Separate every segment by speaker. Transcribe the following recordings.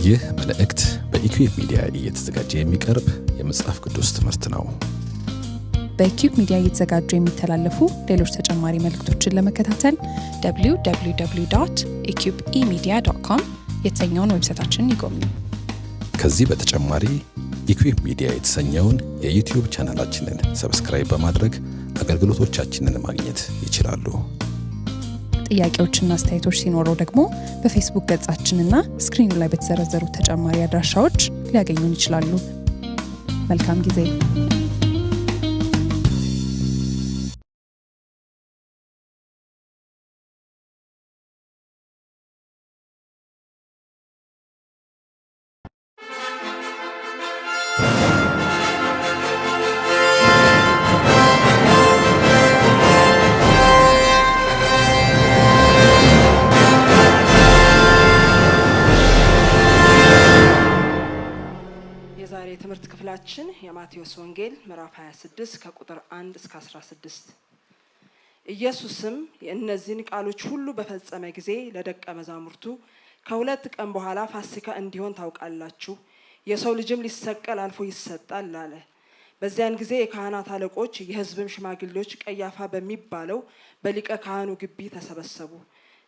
Speaker 1: ይህ መልእክት በኢኩዌብ ሚዲያ እየተዘጋጀ የሚቀርብ የመጽሐፍ ቅዱስ ትምህርት ነው።
Speaker 2: በኢኩዌብ ሚዲያ እየተዘጋጁ የሚተላለፉ ሌሎች ተጨማሪ መልእክቶችን ለመከታተል www.eqbemedia.com የተሰኘውን ዌብሳይታችንን ይጎብኙ።
Speaker 1: ከዚህ በተጨማሪ ኢኩዌብ ሚዲያ የተሰኘውን የዩቲዩብ ቻናላችንን ሰብስክራይብ በማድረግ አገልግሎቶቻችንን ማግኘት ይችላሉ።
Speaker 2: ጥያቄዎችና አስተያየቶች ሲኖረው ደግሞ በፌስቡክ ገጻችንና ስክሪኑ ላይ በተዘረዘሩ ተጨማሪ አድራሻዎች ሊያገኙን ይችላሉ። መልካም ጊዜ።
Speaker 3: የትምህርት ክፍላችን የማቴዎስ ወንጌል ምዕራፍ 26 ከቁጥር 1 እስከ 16። ኢየሱስም የእነዚህን ቃሎች ሁሉ በፈጸመ ጊዜ ለደቀ መዛሙርቱ ከሁለት ቀን በኋላ ፋሲካ እንዲሆን ታውቃላችሁ፣ የሰው ልጅም ሊሰቀል አልፎ ይሰጣል አለ። በዚያን ጊዜ የካህናት አለቆች የሕዝብም ሽማግሌዎች ቀያፋ በሚባለው በሊቀ ካህኑ ግቢ ተሰበሰቡ።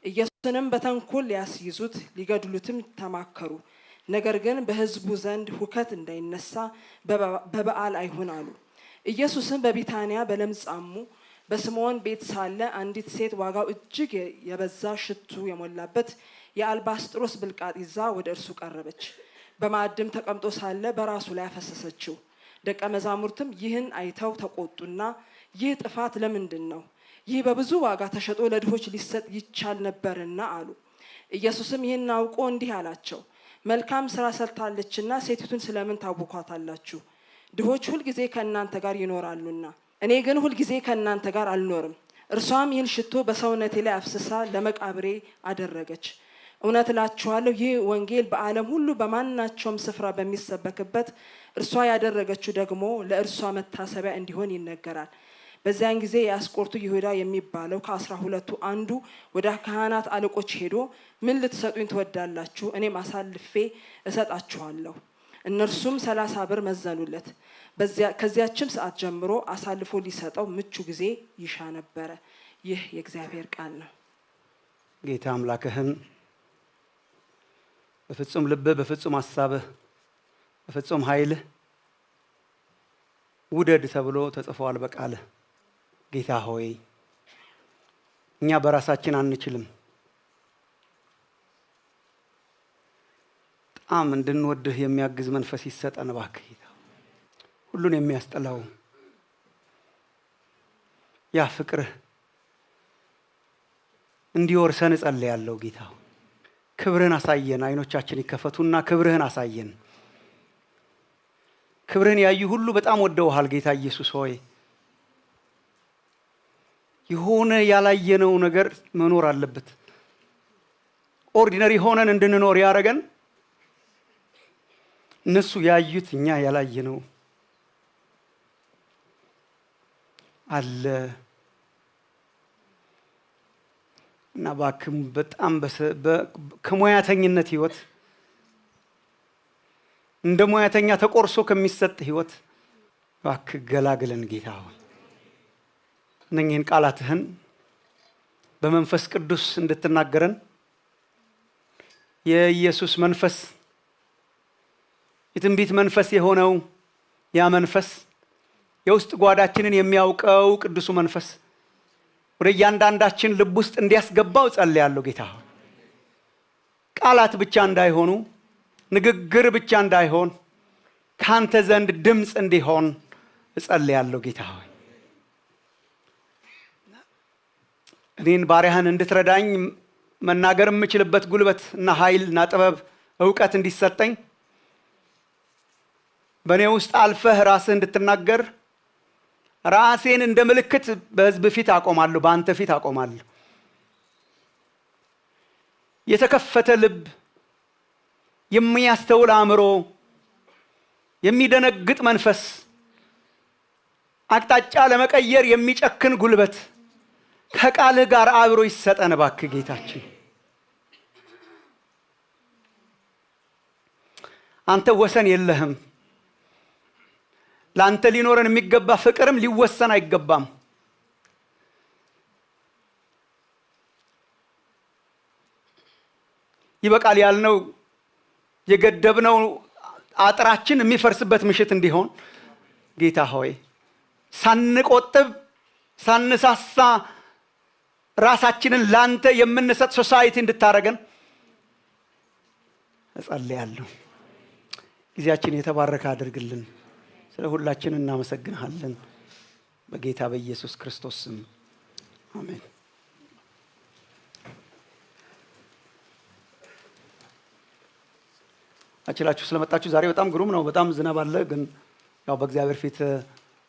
Speaker 3: ኢየሱስንም በተንኮል ሊያስይዙት ሊገድሉትም ተማከሩ። ነገር ግን በሕዝቡ ዘንድ ሁከት እንዳይነሳ በበዓል አይሁን አሉ። ኢየሱስም በቢታንያ በለምጻሙ በስምዖን ቤት ሳለ አንዲት ሴት ዋጋው እጅግ የበዛ ሽቱ የሞላበት የአልባስጥሮስ ብልቃጥ ይዛ ወደ እርሱ ቀረበች። በማዕድም ተቀምጦ ሳለ በራሱ ላይ አፈሰሰችው። ደቀ መዛሙርትም ይህን አይተው ተቆጡና ይህ ጥፋት ለምንድን ነው? ይህ በብዙ ዋጋ ተሸጦ ለድሆች ሊሰጥ ይቻል ነበርና አሉ። ኢየሱስም ይህን አውቆ እንዲህ አላቸው፣ መልካም ስራ ሰርታለችና ሴቲቱን ስለምን ታውኳታላችሁ? ድሆች ሁልጊዜ ከእናንተ ጋር ይኖራሉና እኔ ግን ሁልጊዜ ከእናንተ ጋር አልኖርም። እርሷም ይህን ሽቶ በሰውነቴ ላይ አፍስሳ ለመቃብሬ አደረገች። እውነት እላችኋለሁ ይህ ወንጌል በዓለም ሁሉ በማናቸውም ስፍራ በሚሰበክበት እርሷ ያደረገችው ደግሞ ለእርሷ መታሰቢያ እንዲሆን ይነገራል። በዚያን ጊዜ የአስቆርቱ ይሁዳ የሚባለው ከ12 አንዱ ወደ ካህናት አለቆች ሄዶ ምን ልትሰጡኝ ትወዳላችሁ? እኔም አሳልፌ እሰጣችኋለሁ። እነርሱም 30 ብር መዘኑለት። ከዚያችም ሰዓት ጀምሮ አሳልፎ ሊሰጠው ምቹ ጊዜ ይሻ ነበረ። ይህ የእግዚአብሔር ቃል ነው።
Speaker 4: ጌታ አምላክህን በፍጹም ልብህ፣ በፍጹም ሐሳብህ፣ በፍጹም ኃይልህ ውደድ ተብሎ ተጽፏል በቃልህ። ጌታ ሆይ እኛ በራሳችን አንችልም። በጣም እንድንወድህ የሚያግዝ መንፈስ ይሰጠን እባክህ ጌታ። ሁሉን የሚያስጠላው ያ ፍቅርህ እንዲወርሰን እጸልያለሁ ጌታ። ክብርህን አሳየን። አይኖቻችን ይከፈቱና ክብርህን አሳየን። ክብርህን ያዩ ሁሉ በጣም ወደውሃል ጌታ ኢየሱስ ሆይ። የሆነ ያላየነው ነገር መኖር አለበት። ኦርዲነሪ ሆነን እንድንኖር ያደረገን እነሱ ያዩት እኛ ያላየነው አለ እና እባክህ በጣም ከሙያተኝነት ህይወት እንደ ሙያተኛ ተቆርሶ ከሚሰጥ ህይወት እባክህ ገላግለን ጌታ ሆይ። እነኚህን ቃላትህን በመንፈስ ቅዱስ እንድትናገረን የኢየሱስ መንፈስ የትንቢት መንፈስ የሆነው ያ መንፈስ የውስጥ ጓዳችንን የሚያውቀው ቅዱሱ መንፈስ ወደ እያንዳንዳችን ልብ ውስጥ እንዲያስገባው ጸልያለሁ ጌታ ሆይ። ቃላት ብቻ እንዳይሆኑ፣ ንግግር ብቻ እንዳይሆን፣ ካንተ ዘንድ ድምፅ እንዲሆን እጸልያለሁ ጌታ ሆይ። እኔን ባሪያህን እንድትረዳኝ መናገር የምችልበት ጉልበት እና ኃይል እና ጥበብ እውቀት እንዲሰጠኝ በእኔ ውስጥ አልፈህ ራስህ እንድትናገር ራሴን እንደ ምልክት በሕዝብ ፊት አቆማለሁ፣ በአንተ ፊት አቆማለሁ። የተከፈተ ልብ፣ የሚያስተውል አእምሮ፣ የሚደነግጥ መንፈስ፣ አቅጣጫ ለመቀየር የሚጨክን ጉልበት ከቃልህ ጋር አብሮ ይሰጠን እባክህ ጌታችን። አንተ ወሰን የለህም። ለአንተ ሊኖረን የሚገባ ፍቅርም ሊወሰን አይገባም። ይበቃል ያልነው የገደብነው አጥራችን የሚፈርስበት ምሽት እንዲሆን ጌታ ሆይ ሳንቆጥብ ሳንሳሳ ራሳችንን ላንተ የምንሰጥ ሶሳይቲ እንድታረገን እጸልያለሁ። ጊዜያችን የተባረከ አድርግልን። ስለ ሁላችን እናመሰግንሃለን። በጌታ በኢየሱስ ክርስቶስ ስም አሜን። አችላችሁ ስለመጣችሁ ዛሬ በጣም ግሩም ነው። በጣም ዝናብ አለ፣ ግን ያው በእግዚአብሔር ፊት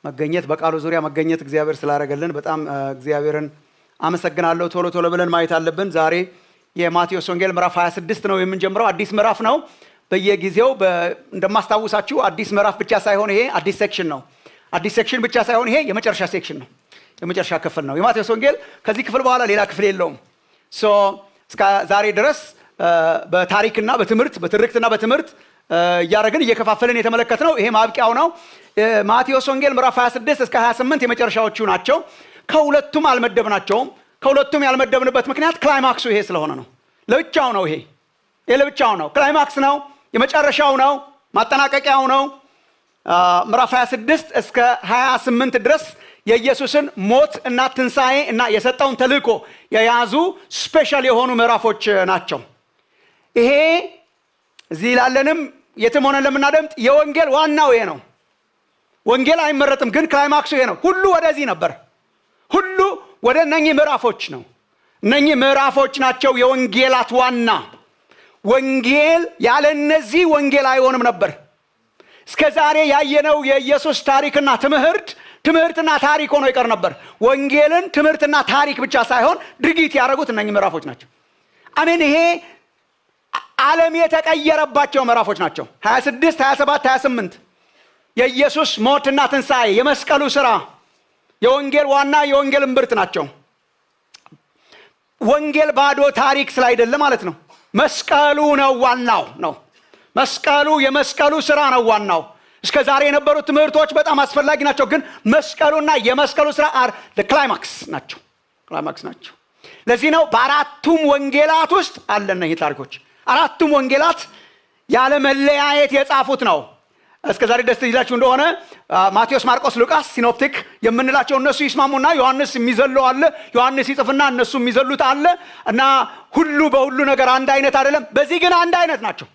Speaker 4: መገኘት በቃሉ ዙሪያ መገኘት እግዚአብሔር ስላደረገልን በጣም እግዚአብሔርን አመሰግናለሁ። ቶሎ ቶሎ ብለን ማየት አለብን። ዛሬ የማቴዎስ ወንጌል ምዕራፍ 26 ነው የምንጀምረው። አዲስ ምዕራፍ ነው። በየጊዜው እንደማስታውሳችሁ አዲስ ምዕራፍ ብቻ ሳይሆን ይሄ አዲስ ሴክሽን ነው። አዲስ ሴክሽን ብቻ ሳይሆን ይሄ የመጨረሻ ሴክሽን ነው፣ የመጨረሻ ክፍል ነው። የማቴዎስ ወንጌል ከዚህ ክፍል በኋላ ሌላ ክፍል የለውም። እስከ ዛሬ ድረስ በታሪክና በትምህርት በትርክትና በትምህርት እያደረግን እየከፋፈልን የተመለከትነው ይሄ ማብቂያው ነው። ማቴዎስ ወንጌል ምዕራፍ 26 እስከ 28 የመጨረሻዎቹ ናቸው። ከሁለቱም አልመደብናቸውም። ከሁለቱም ያልመደብንበት ምክንያት ክላይማክሱ ይሄ ስለሆነ ነው። ለብቻው ነው። ይሄ ለብቻው ነው። ክላይማክስ ነው፣ የመጨረሻው ነው፣ ማጠናቀቂያው ነው። ምዕራፍ 26 እስከ 28 ድረስ የኢየሱስን ሞት እና ትንሣኤ እና የሰጠውን ተልእኮ የያዙ ስፔሻል የሆኑ ምዕራፎች ናቸው። ይሄ እዚህ ላለንም የትም ሆነን ለምናደምጥ የወንጌል ዋናው ይሄ ነው። ወንጌል አይመረጥም፣ ግን ክላይማክሱ ይሄ ነው። ሁሉ ወደዚህ ነበር። ሁሉ ወደ እነኚህ ምዕራፎች ነው። እነኚህ ምዕራፎች ናቸው የወንጌላት ዋና። ወንጌል ያለ እነዚህ ወንጌል አይሆንም ነበር። እስከ ዛሬ ያየነው የኢየሱስ ታሪክና ትምህርትና ታሪክ ሆኖ ይቀር ነበር። ወንጌልን ትምህርትና ታሪክ ብቻ ሳይሆን ድርጊት ያደረጉት እነኚህ ምዕራፎች ናቸው። አሜን። ይሄ ዓለም የተቀየረባቸው ምዕራፎች ናቸው። 26፣ 27፣ 28 የኢየሱስ ሞትና ትንሣኤ፣ የመስቀሉ ሥራ የወንጌል ዋና የወንጌል እምብርት ናቸው። ወንጌል ባዶ ታሪክ ስላይደለ ማለት ነው። መስቀሉ ነው ዋናው ነው። መስቀሉ የመስቀሉ ሥራ ነው ዋናው። እስከ ዛሬ የነበሩት ትምህርቶች በጣም አስፈላጊ ናቸው፣ ግን መስቀሉና የመስቀሉ ሥራ ክላይማክስ ናቸው። ለዚህ ነው በአራቱም ወንጌላት ውስጥ አለና ይህ ታሪኮች አራቱም ወንጌላት ያለ መለያየት የጻፉት ነው። እስከ ዛሬ ደስ ይላችሁ እንደሆነ ማቴዎስ፣ ማርቆስ፣ ሉቃስ ሲኖፕቲክ የምንላቸው እነሱ ይስማሙና ዮሐንስ የሚዘለው አለ። ዮሐንስ ይጽፍና እነሱ የሚዘሉት አለ እና ሁሉ በሁሉ ነገር አንድ አይነት አይደለም። በዚህ ግን አንድ አይነት ናቸው።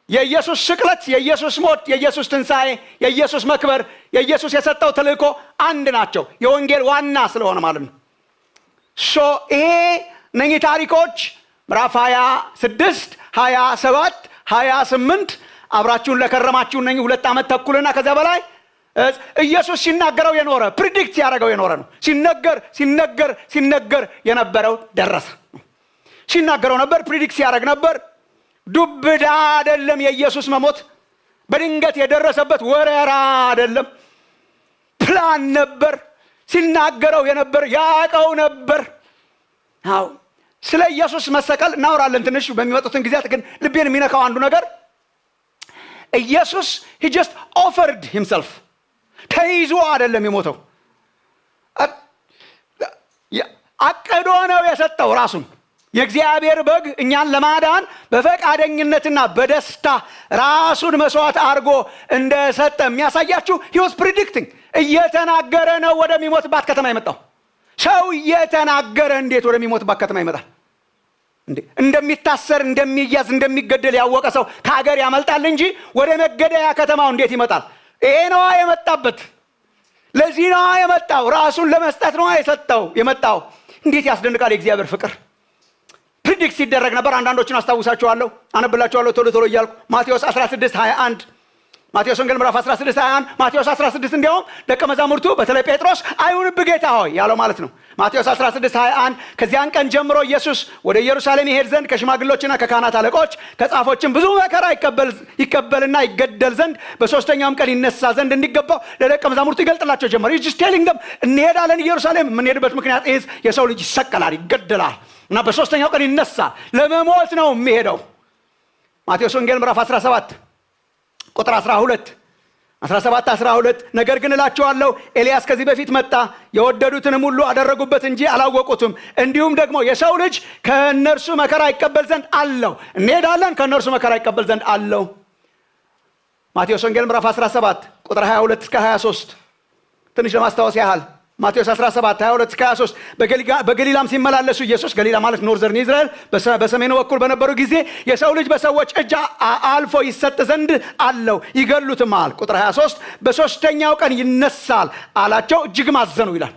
Speaker 4: የኢየሱስ ስቅለት፣ የኢየሱስ ሞት፣ የኢየሱስ ትንሣኤ፣ የኢየሱስ መክበር፣ የኢየሱስ የሰጠው ተልእኮ አንድ ናቸው። የወንጌል ዋና ስለሆነ ማለት ነው። ይሄ እነኚህ ታሪኮች ምዕራፍ 26፣ 27፣ 28 አብራችሁን ለከረማችሁ እነኚህ 2 ዓመት ተኩልና ከዛ በላይ ኢየሱስ ሲናገረው የኖረ ፕሪዲክት ያደረገው የኖረ ነው። ሲነገር የነበረው ደረሰ። ሲናገረው ነበር፣ ፕሪዲክት ያደረግ ነበር። ዱብዳ አይደለም። የኢየሱስ መሞት በድንገት የደረሰበት ወረራ አይደለም። ፕላን ነበር። ሲናገረው የነበር ያቀው ነበር። አዎ ስለ ኢየሱስ መሰቀል እናወራለን ትንሽ በሚመጡትን ጊዜያት። ግን ልቤን የሚነካው አንዱ ነገር ኢየሱስ he just offered himself። ተይዞ አይደለም የሞተው፣ አቅዶ ነው የሰጠው ራሱን። የእግዚአብሔር በግ እኛን ለማዳን በፈቃደኝነትና በደስታ ራሱን መስዋዕት አድርጎ እንደሰጠ የሚያሳያችሁ he was predicting። እየተናገረ ነው ወደሚሞትባት ከተማ የመጣው። ሰው እየተናገረ እንዴት ወደሚሞትባት ከተማ ይመጣል? እንደሚታሰር፣ እንደሚያዝ፣ እንደሚገደል ያወቀ ሰው ከሀገር ያመልጣል እንጂ ወደ መገደያ ከተማው እንዴት ይመጣል? ይሄ ነው የመጣበት። ለዚህ ነው የመጣው። ራሱን ለመስጠት ነው የመጣው። እንዴት ያስደንቃል የእግዚአብሔር ፍቅር! ፕሪዲክት ሲደረግ ነበር። አንዳንዶችን አስታውሳችኋለሁ፣ አነብላችኋለሁ ቶሎ እያልኩ። ማቴዎስ 16:21 ማቴዎስ ወንጌል ምዕራፍ 16:21 ማቴዎስ 16 እንዲያውም ደቀ መዛሙርቱ በተለይ ጴጥሮስ አይሁንብህ ጌታ ሆይ ያለው ማለት ነው። ማቴዎስ 16:21 ከዚያን ቀን ጀምሮ ኢየሱስ ወደ ኢየሩሳሌም ይሄድ ዘንድ ከሽማግሎችና ከካህናት አለቆች ከጻፎችም ብዙ መከራ ይቀበልና ይገደል ዘንድ በሶስተኛውም ቀን ይነሳ ዘንድ እንዲገባው ለደቀ መዛሙርቱ ይገልጥላቸው ጀመረ። ይህች ቴሊንግ እንሄዳለን ኢየሩሳሌም። የምንሄድበት ምክንያት የሰው ልጅ ይሰቀላል፣ ይገደላል እና በሶስተኛው ቀን ይነሳል። ለመሞት ነው የሚሄደው። ማቴዎስ ወንጌል ምዕራፍ 17 ቁጥር 17 12 ነገር ግን እላችኋለሁ ኤልያስ ከዚህ በፊት መጣ፣ የወደዱትንም ሁሉ አደረጉበት እንጂ አላወቁትም። እንዲሁም ደግሞ የሰው ልጅ ከእነርሱ መከራ ይቀበል ዘንድ አለው። እንሄዳለን፣ ከእነርሱ መከራ ይቀበል ዘንድ አለው። ማቴዎስ ወንጌል ምዕራፍ 17 ቁጥር 22 እስከ 23 ትንሽ ለማስታወስ ያህል ማቴዎስ 17 22 እስከ 23 በገሊላም ሲመላለሱ ኢየሱስ፣ ገሊላ ማለት ኖርዘርን እስራኤል በሰሜኑ በኩል በነበሩ ጊዜ የሰው ልጅ በሰዎች እጅ አልፎ ይሰጥ ዘንድ አለው፣ ይገሉትማል። ቁጥር 23 በሶስተኛው ቀን ይነሳል አላቸው፣ እጅግም አዘኑ ይላል።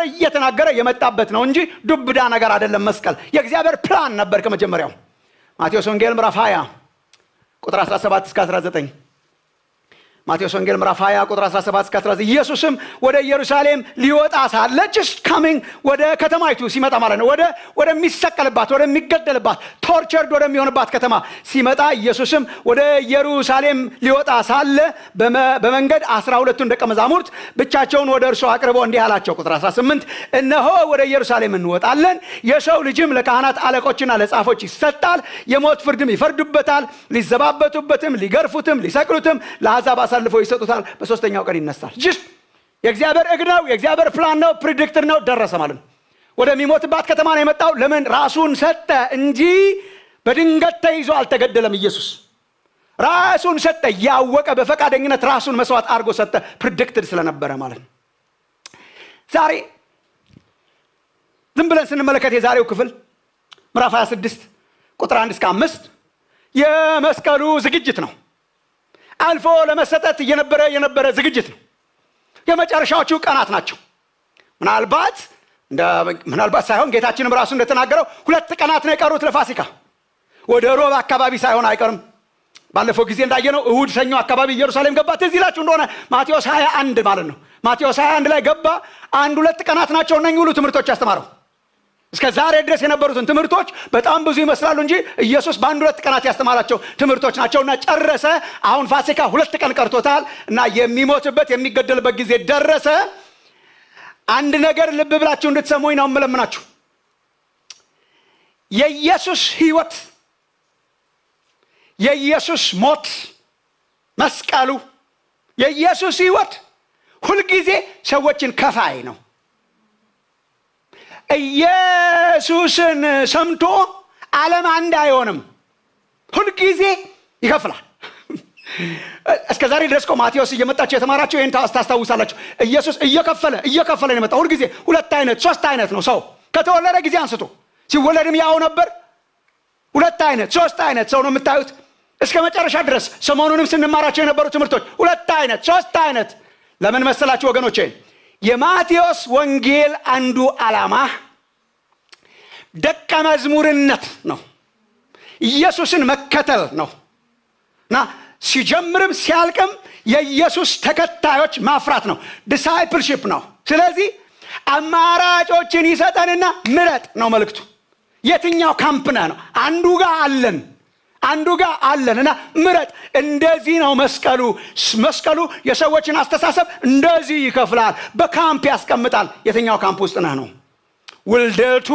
Speaker 4: እየተናገረ የመጣበት ነው እንጂ ዱብዳ ነገር አይደለም። መስቀል የእግዚአብሔር ፕላን ነበር ከመጀመሪያው። ማቴዎስ ወንጌል ምዕራፍ 20 ቁጥር 17 እስከ 19 ማቴዎስ ወንጌል ምዕራፍ 20 ቁጥር 17 እስከ 19 ኢየሱስም ወደ ኢየሩሳሌም ሊወጣ ሳለ just coming ወደ ከተማይቱ ሲመጣ ማለት ነው ወደሚሰቀልባት ወደሚገደልባት ቶርቸርድ ወደሚሆንባት ከተማ ሲመጣ ኢየሱስም ወደ ኢየሩሳሌም ሊወጣ ሳለ በመንገድ 12ቱን ደቀ መዛሙርት ብቻቸውን ወደ እርሱ አቅርበው እንዲህ አላቸው። ቁጥር 18 እነሆ ወደ ኢየሩሳሌም እንወጣለን፣ የሰው ልጅም ለካህናት አለቆችና ለጻፎች ይሰጣል፣ የሞት ፍርድም ይፈርዱበታል፣ ሊዘባበቱበትም ሊገርፉትም ሊሰቅሉትም ለአሕዛብ አሳልፈው ይሰጡታል፣ በሶስተኛው ቀን ይነሳል። የእግዚአብሔር እቅድ ነው፣ የእግዚአብሔር ፕላን ነው፣ ፕሪዲክትድ ነው። ደረሰ ማለት ነው። ወደሚሞትባት ከተማ ነው የመጣው። ለምን? ራሱን ሰጠ እንጂ በድንገት ተይዞ አልተገደለም። ኢየሱስ ራሱን ሰጠ፣ ያወቀ በፈቃደኝነት ራሱን መስዋዕት አድርጎ ሰጠ። ፕሪዲክትድ ስለነበረ ማለት ነው። ዛሬ ዝም ብለን ስንመለከት የዛሬው ክፍል ምዕራፍ 26 ቁጥር 1 እስከ 5 የመስቀሉ ዝግጅት ነው። አልፎ ለመሰጠት የነበረ ዝግጅት ነው። የመጨረሻዎቹ ቀናት ናቸው። ምናልባት ሳይሆን ጌታችንም ራሱ እንደተናገረው 2 ቀናት ነው የቀሩት ለፋሲካ። ወደ ሮብ አካባቢ ሳይሆን አይቀርም። ባለፈው ጊዜ እንዳየነው እሁድ ሰኞ አካባቢ ኢየሩሳሌም ገባ። ትዝ ይላችሁ እንደሆነ ማቴዎስ 21 ማለት ነው። ማቴዎስ 21 ላይ ገባ። 1-2 ቀናት ናቸው እነኚህ ሁሉ ትምህርቶች ያስተማረው። እስከ ዛሬ ድረስ የነበሩትን ትምህርቶች በጣም ብዙ ይመስላሉ እንጂ ኢየሱስ በ1-2 ቀናት ያስተማራቸው ትምህርቶች ናቸውና ጨረሰ። አሁን ፋሲካ 2 ቀን ቀርቶታል እና የሚሞትበት የሚገደልበት ጊዜ ደረሰ። አንድ ነገር ልብ ብላችሁ እንድትሰሙኝ ነው የምለምናችሁ። የኢየሱስ ሕይወት፣ የኢየሱስ ሞት፣ መስቀሉ፣ የኢየሱስ ሕይወት ሁልጊዜ ሰዎችን ከፋይ ነው። ኢየሱስን ሰምቶ ዓለም አንድ አይሆንም። ሁልጊዜ ይከፍላል። እስከ ዛሬ ድረስ ማቴዎስ እየመጣችሁ የተማራችሁ ይህን ታስታውሳላችሁ። ኢየሱስ እየከፈለ ነው የመጣው። ሁልጊዜ 2 አይነት 3 አይነት ነው ሰው ከተወለደ ጊዜ አንስቶ። ሲወለድም ያው ነበር። 2 አይነት 3 አይነት ሰው ነው የምታዩት እስከ መጨረሻ ድረስ። ሰሞኑንም ስንማራቸው የነበሩ ትምህርቶች 2 አይነት 3 አይነት። ለምን መሰላችሁ ወገኖቼ? የማቴዎስ ወንጌል አንዱ ዓላማ ደቀ መዝሙርነት ነው። ኢየሱስን መከተል ነው እና ሲጀምርም ሲያልቅም የኢየሱስ ተከታዮች ማፍራት ነው። ዲሳይፕልሺፕ ነው። ስለዚህ አማራጮችን ይሰጠንና ምረጥ ነው መልእክቱ። የትኛው ካምፕ ነህ ነው። አንዱ ጋር አለን እና ምረጥ። እንደዚህ ነው መስቀሉ የሰዎችን አስተሳሰብ እንደዚህ ይከፍላል፣ በካምፕ ያስቀምጣል። የትኛው ካምፕ ውስጥ ነህ ነው። ውልደቱ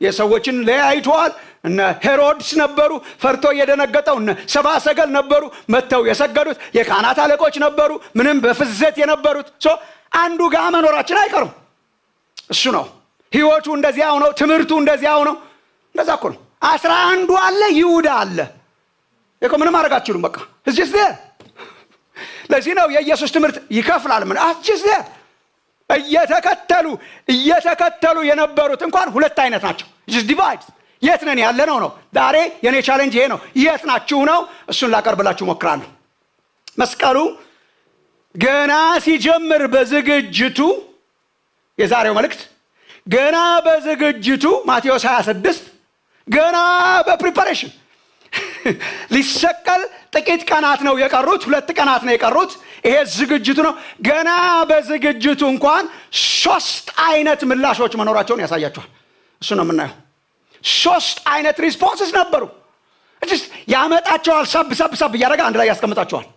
Speaker 4: የሰዎችን ለያይቷል። እነ ሄሮድስ ነበሩ ፈርቶ የደነገጠው። እነ ሰብአ ሰገል ነበሩ መተው የሰገዱት። የካህናት አለቆች ነበሩ ምንም በፍዘት የነበሩት። አንዱ ጋር መኖራችን አይቀርም። እሱ ነው ህይወቱ። እንደዚያው ነው ትምህርቱ። እንደዚያው ነው። እንደዛ እኮ ነው። 11 አለ፣ ይሁዳ አለ። ምንም ማድረግ አትችሉም። በቃ እዚህ ለዚህ ነው የኢየሱስ ትምህርት ይከፍላል። ምን አትችስ እየተከተሉ የነበሩት እንኳን 2 አይነት ናቸው። ዲቫይድ የት ነን ያለ ነው። ዛሬ የኔ ቻሌንጅ ይሄ ነው። የት ናችሁ ነው። እሱን ላቀርብላችሁ ሞክራለሁ። መስቀሉ ገና ሲጀምር በዝግጅቱ፣ የዛሬው መልእክት ገና በዝግጅቱ ማቴዎስ 26 ገና በፕሪፓሬሽን ሊሰቀል ጥቂት ቀናት ነው የቀሩት። 2 ቀናት ነው የቀሩት። ይሄ ዝግጅቱ ነው። ገና በዝግጅቱ እንኳን 3 አይነት ምላሾች መኖራቸውን ያሳያቸዋል። እሱ ነው የምናየው። 3 አይነት ሪስፖንስስ ነበሩ። ያመጣቸዋል። ሰብ እያደረገ አንድ ላይ ያስቀምጣቸዋል።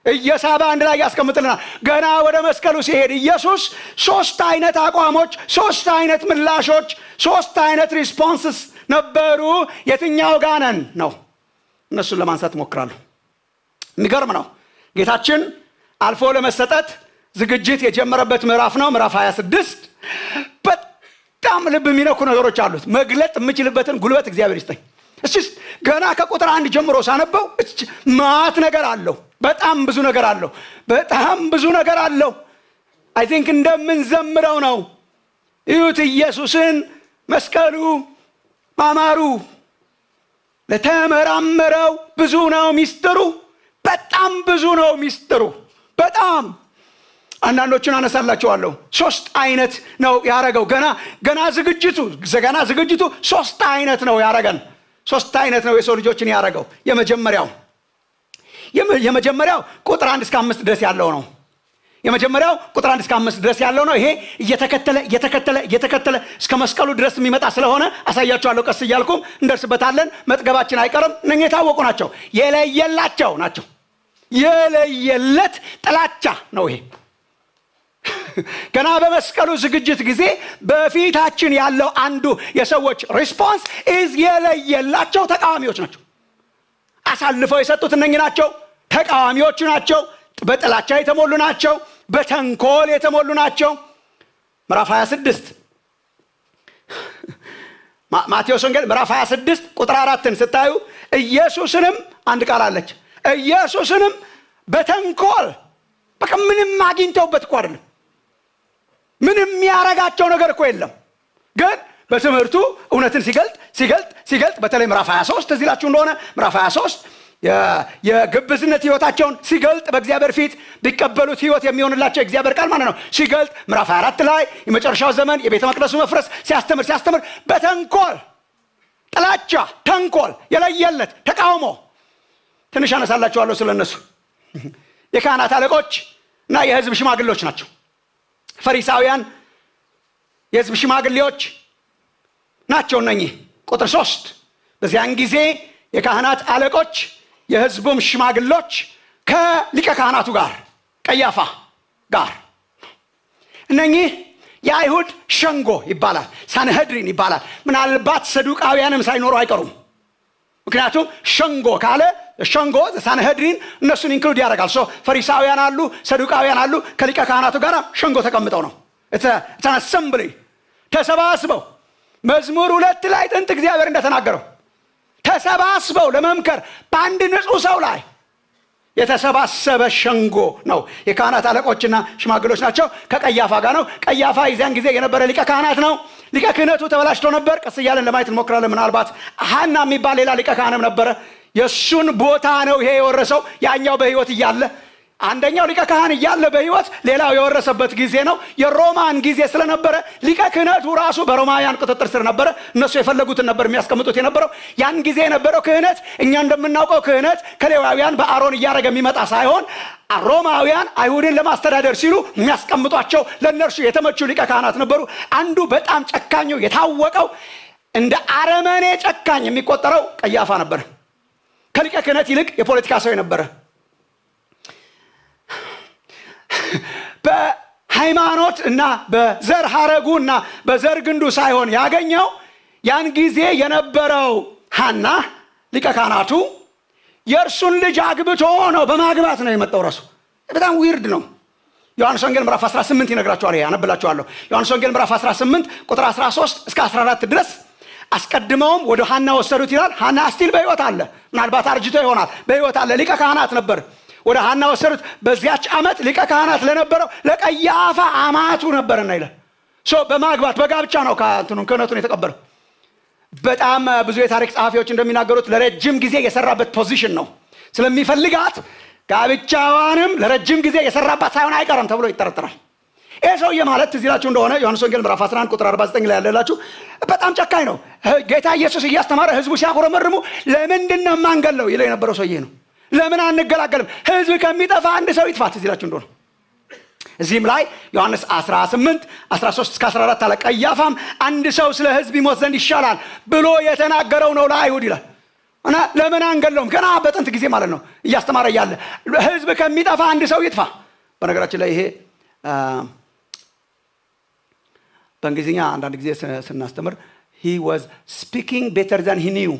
Speaker 4: እየሳበ አንድ ላይ ያስቀምጥልናል። ገና ወደ መስቀሉ ሲሄድ ኢየሱስ 3 አይነት አቋሞች፣ 3 አይነት ምላሾች፣ 3 አይነት ሪስፖንስስ ነበሩ። የትኛው ጋር ነን ነው። እነሱን ለማንሳት ሞክራለሁ። የሚገርም ነው። ጌታችን አልፎ ለመሰጠት ዝግጅት የጀመረበት ምዕራፍ ነው። ምዕራፍ 26 በጣም ልብ የሚነኩ ነገሮች አሉት። መግለጥ የምችልበትን ጉልበት እግዚአብሔር ይስጠኝ። እስቲ ገና ከቁጥር 1 ጀምሮ ሳነበው ማት ነገር አለው። በጣም ብዙ ነገር አለው። በጣም ብዙ ነገር አለው። አይ ቲንክ እንደምንዘምረው ነው። እዩት ኢየሱስን መስቀሉ ማማሩ ለተመራመረው ብዙ ነው ሚስጥሩ። በጣም ብዙ ነው ሚስጥሩ። በጣም አንዳንዶቹን አነሳላችኋለሁ። 3 አይነት ነው ያረገው። ገና ዝግጅቱ 3 አይነት ነው ያረገን። 3 አይነት ነው የሰው ልጆችን ያረገው። የመጀመሪያው ቁጥር 1 እስከ 5 ድረስ ያለው ነው። የመጀመሪያው ቁጥር 1 እስከ 5 ድረስ ያለው ነው። ይሄ እየተከተለ እስከ መስቀሉ ድረስ የሚመጣ ስለሆነ አሳያችኋለሁ። ቀስ እያልኩም እንደርስበታለን። መጥገባችን አይቀርም። እነኚህ የታወቁ ናቸው። የለየላቸው ናቸው። የለየለት ጥላቻ ነው ይሄ። ገና በመስቀሉ ዝግጅት ጊዜ በፊታችን ያለው አንዱ የሰዎች ሪስፖንስ የለየላቸው ተቃዋሚዎች ናቸው። አሳልፈው የሰጡት እነኚህ ናቸው። ተቃዋሚዎቹ ናቸው። በጥላቻ የተሞሉ ናቸው። በተንኮል የተሞሉ ናቸው። ምዕራፍ 26 ማቴዎስ ወንጌል ምዕራፍ 26 ቁጥር 4ን ስታዩ ኢየሱስንም አንድ ቃል አለች። ኢየሱስንም በተንኮል በቃ ምንም አግኝተውበት እኮ አይደለም። ምንም የሚያረጋቸው ነገር እኮ የለም። ግን በትምህርቱ እውነትን ሲገልጥ በተለይ ምዕራፍ 23 እዚህ ላችሁ እንደሆነ ምዕራፍ 23 የግብዝነት ህይወታቸውን ሲገልጥ በእግዚአብሔር ፊት ቢቀበሉት ህይወት የሚሆንላቸው እግዚአብሔር ቃል ማለት ነው ሲገልጥ ምዕራፍ 24 ላይ የመጨረሻው ዘመን የቤተ መቅደሱ መፍረስ ሲያስተምር በተንኮል ጥላቻ፣ ተንኮል፣ የለየለት ተቃውሞ ትንሽ አነሳላችኋለሁ ስለነሱ። የካህናት አለቆች እና የህዝብ ሽማግሌዎች ናቸው። ፈሪሳውያን የህዝብ ሽማግሌዎች ናቸው እነኚህ። ቁጥር 3 በዚያን ጊዜ የካህናት አለቆች የህዝቡም ሽማግሌዎች ከሊቀ ካህናቱ ጋር ቀያፋ ጋር እነኚህ የአይሁድ ሸንጎ ይባላል፣ ሳንሄድሪን ይባላል። ምናልባት ሰዱቃውያንም ሳይኖሩ አይቀሩም። ምክንያቱም ሸንጎ ካለ ሸንጎ ሳንሄድሪን እነሱን ኢንክሉድ ያደርጋል። ፈሪሳውያን አሉ፣ ሰዱቃውያን አሉ። ከሊቀ ካህናቱ ጋር ሸንጎ ተቀምጠው ነው አሰምብሊ ተሰባስበው መዝሙር 2 ላይ ጥንት እግዚአብሔር እንደተናገረው ተሰባስበው ለመምከር በአንድ ንጹህ ሰው ላይ የተሰባሰበ ሸንጎ ነው። የካህናት አለቆችና ሽማግሌዎች ናቸው። ከቀያፋ ጋር ነው። ቀያፋ የዚያን ጊዜ የነበረ ሊቀ ካህናት ነው። ሊቀ ክህነቱ ተበላሽቶ ነበር። ቀስ እያለን ለማየት እንሞክራለን። ምናልባት ሐና የሚባል ሌላ ሊቀ ካህንም ነበረ። የሱን ቦታ ነው ይሄ የወረሰው። ያኛው በህይወት እያለ አንደኛው ሊቀ ካህን እያለ በህይወት ሌላው የወረሰበት ጊዜ ነው። የሮማን ጊዜ ስለነበረ ሊቀ ክህነቱ ራሱ በሮማውያን ቁጥጥር ስር ነበረ። እነሱ የፈለጉትን ነበር የሚያስቀምጡት የነበረው። ያን ጊዜ የነበረው ክህነት እኛ እንደምናውቀው ክህነት ከሌዋውያን በአሮን እያደረገ የሚመጣ ሳይሆን ሮማውያን አይሁድን ለማስተዳደር ሲሉ የሚያስቀምጧቸው ለእነርሱ የተመቹ ሊቀ ካህናት ነበሩ። አንዱ በጣም ጨካኙ የታወቀው እንደ አረመኔ ጨካኝ የሚቆጠረው ቀያፋ ነበር። ከሊቀ ክህነት ይልቅ የፖለቲካ ሰው ነበረ። በሃይማኖት እና በዘር ሐረጉ እና በዘር ግንዱ ሳይሆን ያገኘው ያን ጊዜ የነበረው ሐና ሊቀ ካህናቱ የእርሱን ልጅ አግብቶ ነው። በማግባት ነው የመጣው። ራሱ በጣም ዊርድ ነው። ዮሐንስ ወንጌል ምዕራፍ 18 ይነግራችኋል። ያነብላችኋለሁ። ዮሐንስ ወንጌል ምዕራፍ 18 ቁጥር 13 እስከ 14 ድረስ አስቀድመውም ወደ ሐና ወሰዱት ይላል። ሐና ስቲል በህይወት አለ። ምናልባት አርጅቶ ይሆናል። በህይወት አለ። ሊቀ ካህናት ነበር። ወደ ሐና ወሰዱት። በዚያች ዓመት ሊቀ ካህናት ለነበረው ለቀያፋ አማቱ ነበርና ይላል። በማግባት በጋብቻ ነው ክህነቱን የተቀበለው። በጣም ብዙ የታሪክ ጸሐፊዎች እንደሚናገሩት ለረጅም ጊዜ የሰራበት ፖዚሽን ነው። ስለሚፈልጋት ጋብቻዋንም ለረጅም ጊዜ የሰራባት ሳይሆን አይቀርም ተብሎ ይጠረጠራል። ይህ ሰውዬ ማለት ትዝ ይላችሁ እንደሆነ ዮሐንስ ወንጌል ምዕራፍ 11 ቁጥር 49 ላይ ያለላችሁ በጣም ጨካኝ ነው። ጌታ ኢየሱስ እያስተማረ ህዝቡ ሲያጉረመርሙ ለምንድን ነው የማንገለው ይለው የነበረው ሰውዬ ነው። ለምን አንገላገልም? ህዝብ ከሚጠፋ አንድ ሰው ይጥፋ። ትዝ ይላችሁ እንደሆነ እዚህም ላይ ዮሐንስ 18 13 እስከ 14 አለ። ቀያፋም አንድ ሰው ስለ ህዝብ ይሞት ዘንድ ይሻላል ብሎ የተናገረው ነው ለአይሁድ ይላል። እና ለምን አንገለውም? ገና በጥንት ጊዜ ማለት ነው እያስተማረ ያለ ህዝብ ከሚጠፋ አንድ ሰው ይጥፋ። በነገራችን ላይ ይሄ በእንግሊዝኛ አንዳንድ ጊዜ ስናስተምር he was speaking better than he knew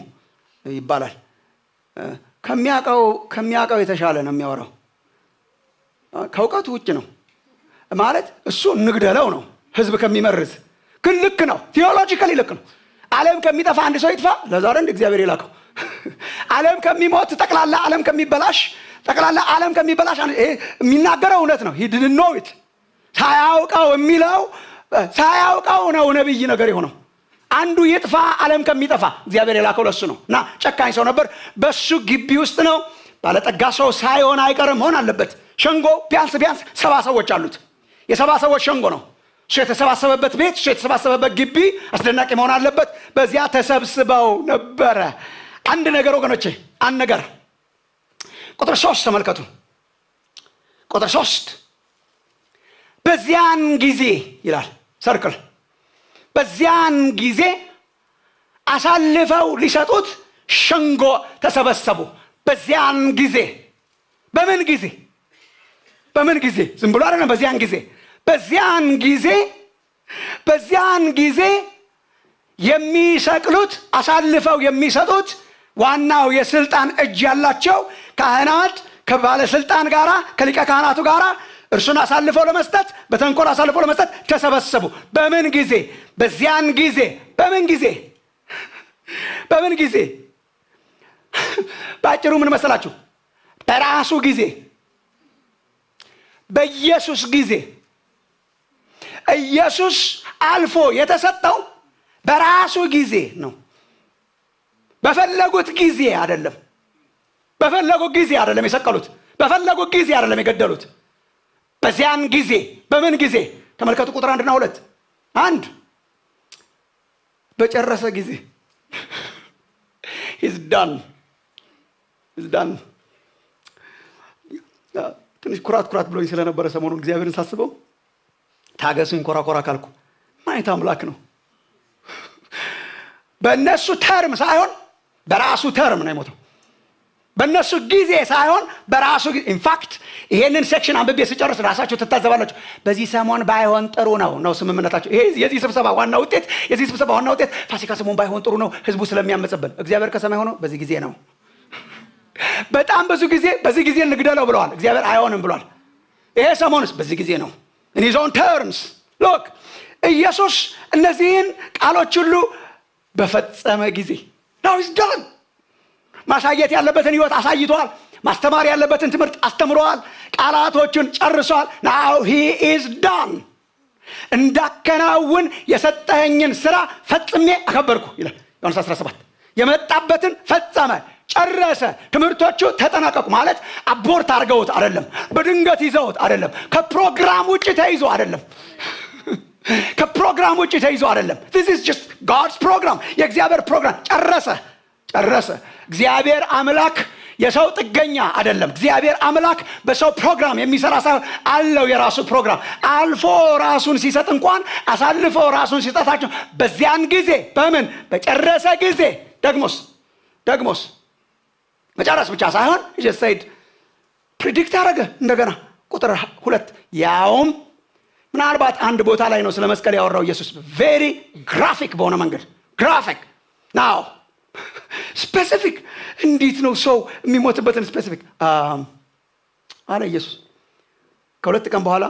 Speaker 4: ይባላል። ከሚያውቀው የተሻለ ነው የሚያወራው። ከእውቀቱ ውጭ ነው ማለት እሱ እንግደለው ነው ህዝብ ከሚመርዝ። ግን ልክ ነው፣ ቴዎሎጂካሊ ልክ ነው። ዓለም ከሚጠፋ አንድ ሰው ይጥፋ ለዛሬ እንደ እግዚአብሔር ይላከው። ዓለም ከሚሞት ጠቅላላ ዓለም ከሚበላሽ የሚናገረው እውነት ነው። he didn't know it ሳያውቀው የሚለው ሳያውቀው ነው ነብይ ነገር የሆነው። አንዱ ይጥፋ ዓለም ከሚጠፋ እግዚአብሔር የላከው ለሱ ነው። እና ጨካኝ ሰው ነበር። በሱ ግቢ ውስጥ ነው። ባለጠጋ ሰው ሳይሆን አይቀርም መሆን አለበት። ሸንጎ ቢያንስ 70 ሰዎች አሉት። የ70 ሰዎች ሸንጎ ነው። እሱ የተሰባሰበበት ቤት፣ እሱ የተሰባሰበበት ግቢ አስደናቂ መሆን አለበት። በዚያ ተሰብስበው ነበረ። አንድ ነገር ወገኖቼ፣ አንድ ነገር ቁጥር 3 ተመልከቱ። ቁጥር 3 በዚያን ጊዜ ይላል ሰርክል። በዚያን ጊዜ አሳልፈው ሊሰጡት ሸንጎ ተሰበሰቡ። በዚያን ጊዜ በምን ጊዜ? በምን ጊዜ? ዝም ብሎ አይደለም። በዚያን ጊዜ የሚሰቅሉት አሳልፈው የሚሰጡት ዋናው የስልጣን እጅ ያላቸው ካህናት ከባለስልጣን ጋራ ከሊቀ ካህናቱ ጋራ እርሱን አሳልፈው ለመስጠት በተንኮል አሳልፈው ለመስጠት ተሰበሰቡ። በምን ጊዜ? በዚያን ጊዜ። በምን ጊዜ? ባጭሩ ምን መሰላችሁ? በራሱ ጊዜ፣ በኢየሱስ ጊዜ። ኢየሱስ አልፎ የተሰጠው በራሱ ጊዜ ነው። በፈለጉት ጊዜ አይደለም። የሰቀሉት። በፈለጉት ጊዜ አይደለም የገደሉት። በዚያን ጊዜ። በምን ጊዜ? ተመልከቱ ቁጥር 1 እና 2። 1 በጨረሰ ጊዜ he's done። ትንሽ ኩራት ብሎኝ ስለነበረ ሰሞኑን እግዚአብሔርን ሳስበው ታገሱኝ ኮራ ካልኩ ማየት አምላክ ነው። በእነሱ ተርም ሳይሆን በራሱ ተርም ነው የሞተው። በእነሱ ጊዜ ሳይሆን በራሱ ጊዜ። ኢንፋክት ይሄንን ሴክሽን አንብቤ ስጨርስ ራሳችሁ ትታዘባላችሁ። በዚህ ሰሞን ባይሆን ጥሩ ነው ስምምነታቸው። ይሄ የዚህ ስብሰባ ዋና ውጤት ፋሲካ ሰሞን ባይሆን ጥሩ ነው፣ ህዝቡ ስለሚያመጽብን። እግዚአብሔር ከሰማይ ሆኖ በዚህ ጊዜ ነው። በጣም ብዙ ጊዜ በዚህ ጊዜ እንግደለው ብለዋል። እግዚአብሔር አይሆንም ብሏል። ይሄ ሰሞንስ በዚህ ጊዜ ነው። in his own terms. look ኢየሱስ እነዚህን ቃሎች ሁሉ በፈጸመ ጊዜ now he's done። ማሳየት ያለበትን ህይወት አሳይቷል። ማስተማር ያለበትን ትምህርት አስተምሯል። ቃላቶቹን ጨርሷል። now he is done። እንዳከናውን የሰጠኸኝን ስራ ፈጽሜ አከበርኩ ይላል ዮሐንስ 17። የመጣበትን ፈጸመ፣ ጨረሰ። ትምህርቶቹ ተጠናቀቁ ማለት አቦርት አድርገውት አይደለም፣ በድንገት ይዘውት አይደለም፣ ከፕሮግራም ውጭ ተይዞ አይደለም። this is just God's program። የእግዚአብሔር ፕሮግራም ጨረሰ። እግዚአብሔር አምላክ የሰው ጥገኛ አይደለም። እግዚአብሔር አምላክ በሰው ፕሮግራም የሚሰራ ሳይሆን አለው የራሱ ፕሮግራም። አልፎ ራሱን ሲሰጥ እንኳን አሳልፎ ራሱን ሲሰጣቸው በዚያን ጊዜ በምን? በጨረሰ ጊዜ። ደግሞስ መጨረስ ብቻ ሳይሆን ጀሰይድ ፕሪዲክት አደረገ። እንደገና ቁጥር 2 ያውም ምናልባት አንድ ቦታ ላይ ነው ስለ መስቀል ያወራው ኢየሱስ ቬሪ ግራፊክ በሆነ መንገድ። ግራፊክ ናው ስፔሲፊክ። እንዴት ነው ሰው የሚሞትበትን ስፔሲፊክ አለ ኢየሱስ። ከሁለት ቀን በኋላ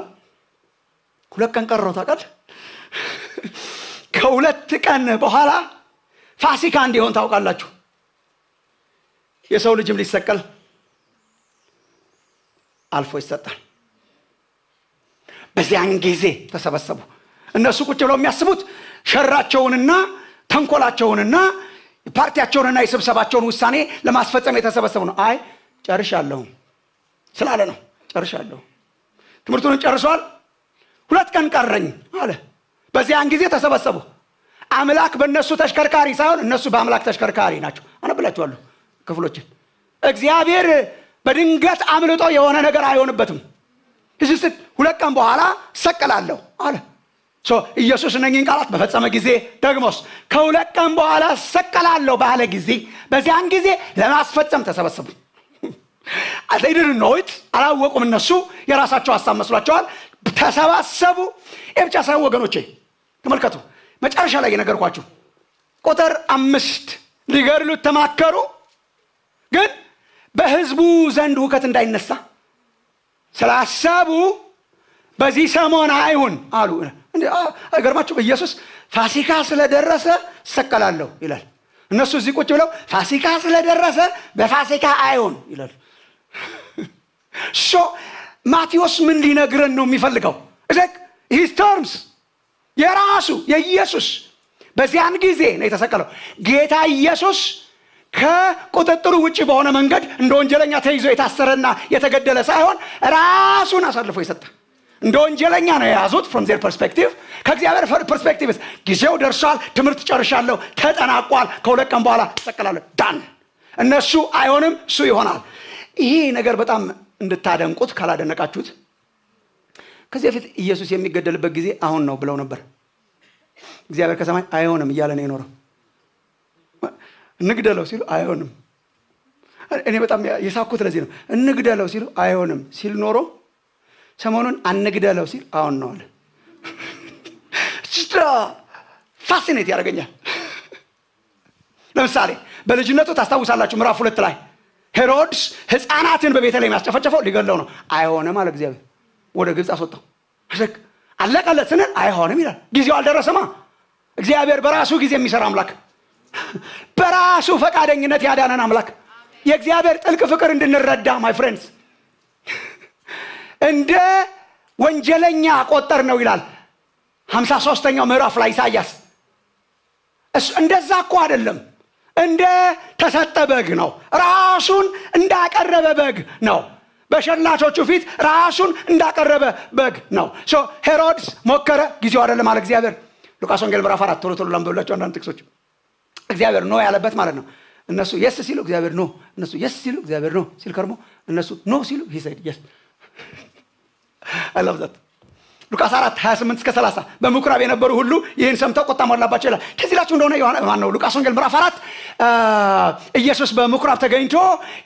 Speaker 4: 2 ቀን ቀረው ታውቃለህ። ከ2 ቀን በኋላ ፋሲካ እንዲሆን ታውቃላችሁ። የሰው ልጅም ሊሰቀል አልፎ ይሰጣል። በዚያን ጊዜ ተሰበሰቡ። እነሱ ቁጭ ብለው የሚያስቡት ሸራቸውንና ተንኮላቸውንና ፓርቲያቸውንና የስብሰባቸውን ውሳኔ ለማስፈጸም የተሰበሰቡ ነው። አይ ጨርሻለሁ ስላለ ነው። ጨርሻለሁ፣ ትምህርቱን ጨርሷል፣ 2 ቀን ቀረኝ አለ። በዚያን ጊዜ ተሰበሰቡ። አምላክ በእነሱ ተሽከርካሪ ሳይሆን እነሱ በአምላክ ተሽከርካሪ ናቸው። አነብላችኋለሁ ክፍሎችን። እግዚአብሔር በድንገት አምልጦ የሆነ ነገር አይሆንበትም። እዚህ 2 ቀን በኋላ ሰቀላለሁ አለ። ኢየሱስ እነኚህን ቃላት በፈጸመ ጊዜ ደግሞስ ከ2 ቀን በኋላ ሰቀላለሁ ባለ ጊዜ በዚያን ጊዜ ለማስፈጸም ተሰበሰቡ። they didn't know it። አላወቁም። እነሱ የራሳቸው ሐሳብ መስሏቸዋል። ተሰባሰቡ። ብቻ ሳይሆን ወገኖቼ ተመልከቱ፣ መጨረሻ ላይ የነገርኳችሁ ቁጥር 5 ሊገድሉት ተማከሩ። ግን በህዝቡ ዘንድ ሁከት እንዳይነሳ ስላሰቡ በዚህ ሰሞን አይሁን አሉ። አይገርማችሁ? ኢየሱስ ፋሲካ ስለደረሰ እሰቀላለሁ ይላል። እነሱ እዚህ ቁጭ ብለው ፋሲካ ስለደረሰ በፋሲካ አይሁን ይላል። ማቴዎስ ምን ሊነግረን ነው የሚፈልገው? ሂዝ ተርምስ የራሱ የኢየሱስ በዚያን ጊዜ ነው የተሰቀለው። ጌታ ኢየሱስ ከቁጥጥሩ ውጪ በሆነ መንገድ እንደ ወንጀለኛ ተይዞ የታሰረና የተገደለ ሳይሆን ራሱን አሳልፎ የሰጠ እንደ ወንጀለኛ ነው የያዙት from their perspective። ከእግዚአብሔር ፐርስፔክቲቭ ጊዜው ደርሷል፣ ትምህርት ጨርሻለሁ፣ ተጠናቋል፣ ከሁለት ቀን በኋላ ተሰቀላለሁ ዳን። እነሱ አይሆንም፣ እሱ ይሆናል። ይሄ ነገር በጣም እንድታደንቁት ካላደነቃችሁት ከዚህ በፊት ኢየሱስ የሚገደልበት ጊዜ አሁን ነው ብለው ነበር። እግዚአብሔር ከሰማይ አይሆንም እያለ ነው የኖረው። እንግደለው ሲሉ አይሆንም። እኔ በጣም የሳኩት ለዚህ ነው። እንግደለው ሲሉ አይሆንም ሲል ኖሮ ሰሞኑን አንግደለው ሲል አሁን ነው አለ። ፋሲኔት ያደርገኛል። ለምሳሌ በልጅነቱ ታስታውሳላችሁ ምዕራፍ 2 ላይ ሄሮድስ ህፃናትን በቤተልሔም የሚያስጨፈጨፈው ሊገለው ነው። አይሆንም አለ እግዚአብሔር። ወደ ግብፅ አስወጣው። አለቀለት ስንል አይሆንም ይላል። ጊዜው አልደረሰማ። እግዚአብሔር በራሱ ጊዜ የሚሰራ አምላክ፣ በራሱ ፈቃደኝነት ያዳነን አምላክ። የእግዚአብሔር ጥልቅ ፍቅር እንድንረዳ ማይ ፍሬንድስ እንደ ወንጀለኛ ቆጠር ነው ይላል 53ኛው ምዕራፍ ላይ ኢሳይያስ። እንደዛ እኮ አይደለም፣ እንደ ተሰጠ በግ ነው። ራሱን እንዳቀረበ በግ ነው። በሸላቾቹ ፊት ራሱን እንዳቀረበ በግ ነው። ሄሮድስ ሞከረ፣ ጊዜው አይደለም አለ እግዚአብሔር። ሉቃስ ወንጌል ምዕራፍ 4 ቶሎ ቶሎ ላንብብላችሁ አንዳንድ ጥቅሶች። እግዚአብሔር ኖ ያለበት ማለት ነው። እነሱ የስ ሲሉ እግዚአብሔር ኖ፣ እነሱ የስ ሲሉ እግዚአብሔር ኖ ሲል ከርሞ እነሱ ኖ ሲሉ he said yes. I love that. ሉቃስ 4 28 እስከ 30 በምኩራብ የነበሩ ሁሉ ይህን ሰምተው ቁጣ ሞላባቸው ይላል። ከዚላችሁ እንደሆነ ማን ነው ሉቃስ ወንጌል ምዕራፍ 4 ኢየሱስ በምኩራብ ተገኝቶ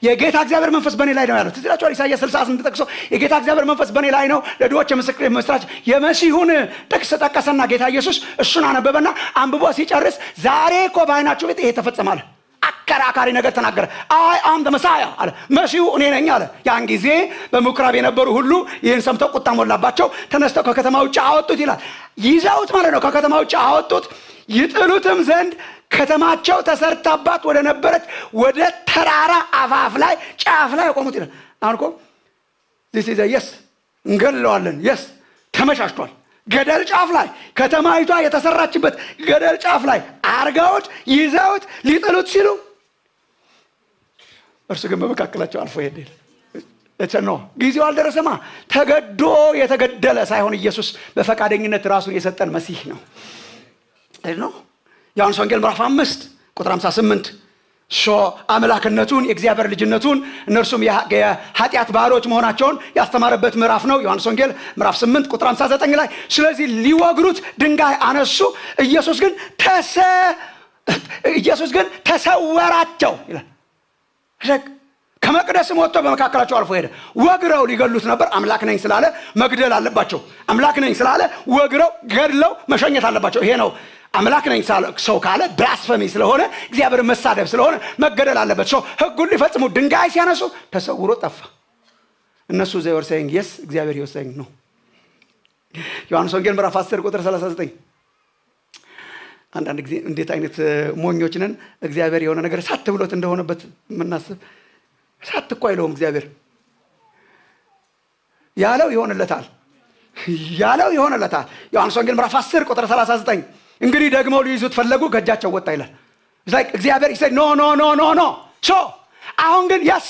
Speaker 4: የጌታ እግዚአብሔር መንፈስ በእኔ ላይ ነው ያለው። ከዚላችሁ ኢሳይያስ 68 ተጠቅሶ የጌታ እግዚአብሔር መንፈስ በእኔ ላይ ነው ለድሆች የምስራች የመሲሁን ጥቅስ ጠቀሰና ጌታ ኢየሱስ እሱን አነበበና አንብቦ ሲጨርስ ዛሬ እኮ በዓይናችሁ ቤት ይሄ ተፈጸማል። አከራካሪ ነገር ተናገረ። አይ አም ዘ መሳያ አለ። መሲሁ እኔ ነኝ አለ። ያን ጊዜ በምኩራብ የነበሩ ሁሉ ይህን ሰምተው ቁጣ ሞላባቸው፣ ተነስተው ከከተማ ውጭ አወጡት ይላል። ይዘውት ማለት ነው ከከተማ ውጭ አወጡት። ይጥሉትም ዘንድ ከተማቸው ተሰርታባት ወደ ነበረች ወደ ተራራ አፋፍ ላይ ጫፍ ላይ ቆሙት ይላል። አሁን እኮ this is a yes እንገለዋለን yes ተመሻሽቷል። ገደል ጫፍ ላይ ከተማይቷ የተሰራችበት ገደል ጫፍ ላይ አርጋውት ይዘውት ሊጥሉት ሲሉ እርሱ ግን በመካከላቸው አልፎ ሄደ። እተኖ ጊዜው አልደረሰማ። ተገዶ የተገደለ ሳይሆን ኢየሱስ በፈቃደኝነት ራሱን የሰጠን መሲህ ነው። ነው ዮሐንስ ወንጌል ምዕራፍ 5 ቁጥር 58 አምላክነቱን የእግዚአብሔር ልጅነቱን እነርሱም የኃጢአት ባሮች መሆናቸውን ያስተማረበት ምዕራፍ ነው። ዮሐንስ ወንጌል ምዕራፍ 8 ቁጥር 59 ላይ ስለዚህ ሊወግሩት ድንጋይ አነሱ። ኢየሱስ ግን ተሰወራቸው ይላል። ከመቅደስም ወጥቶ በመካከላቸው አልፎ ሄደ። ወግረው ሊገሉት ነበር። አምላክ ነኝ ስላለ መግደል አለባቸው። አምላክ ነኝ ስላለ ወግረው ገድለው መሸኘት አለባቸው። ይሄ ነው አምላክ ነኝ ሰው ካለ ብላስፈሚ ስለሆነ እግዚአብሔር መሳደብ ስለሆነ መገደል አለበት። ህጉን ሊፈጽሙ ድንጋይ ሲያነሱ ተሰውሮ ጠፋ። እነሱ they were saying yes፣ እግዚአብሔር he was saying no። ዮሐንስ ወንጌል ምዕራፍ 10 ቁጥር 39 አንዳንድ ጊዜ እንዴት አይነት ሞኞች ነን። እግዚአብሔር የሆነ ነገር ሳት ብሎት እንደሆነበት ምናስብ ሳት እኮ አይለውም። እግዚአብሔር ያለው ይሆንለታል፣ ያለው ይሆንለታል። ዮሐንስ ወንጌል ምዕራፍ 10 ቁጥር 39 እንግዲህ ደግሞ ሊይዙት ፈለጉ፣ ከእጃቸው ወጣ ይላል። እግዚአብሔር ይሰይ ኖ ኖ ኖ ኖ ኖ አሁን ግን ያስ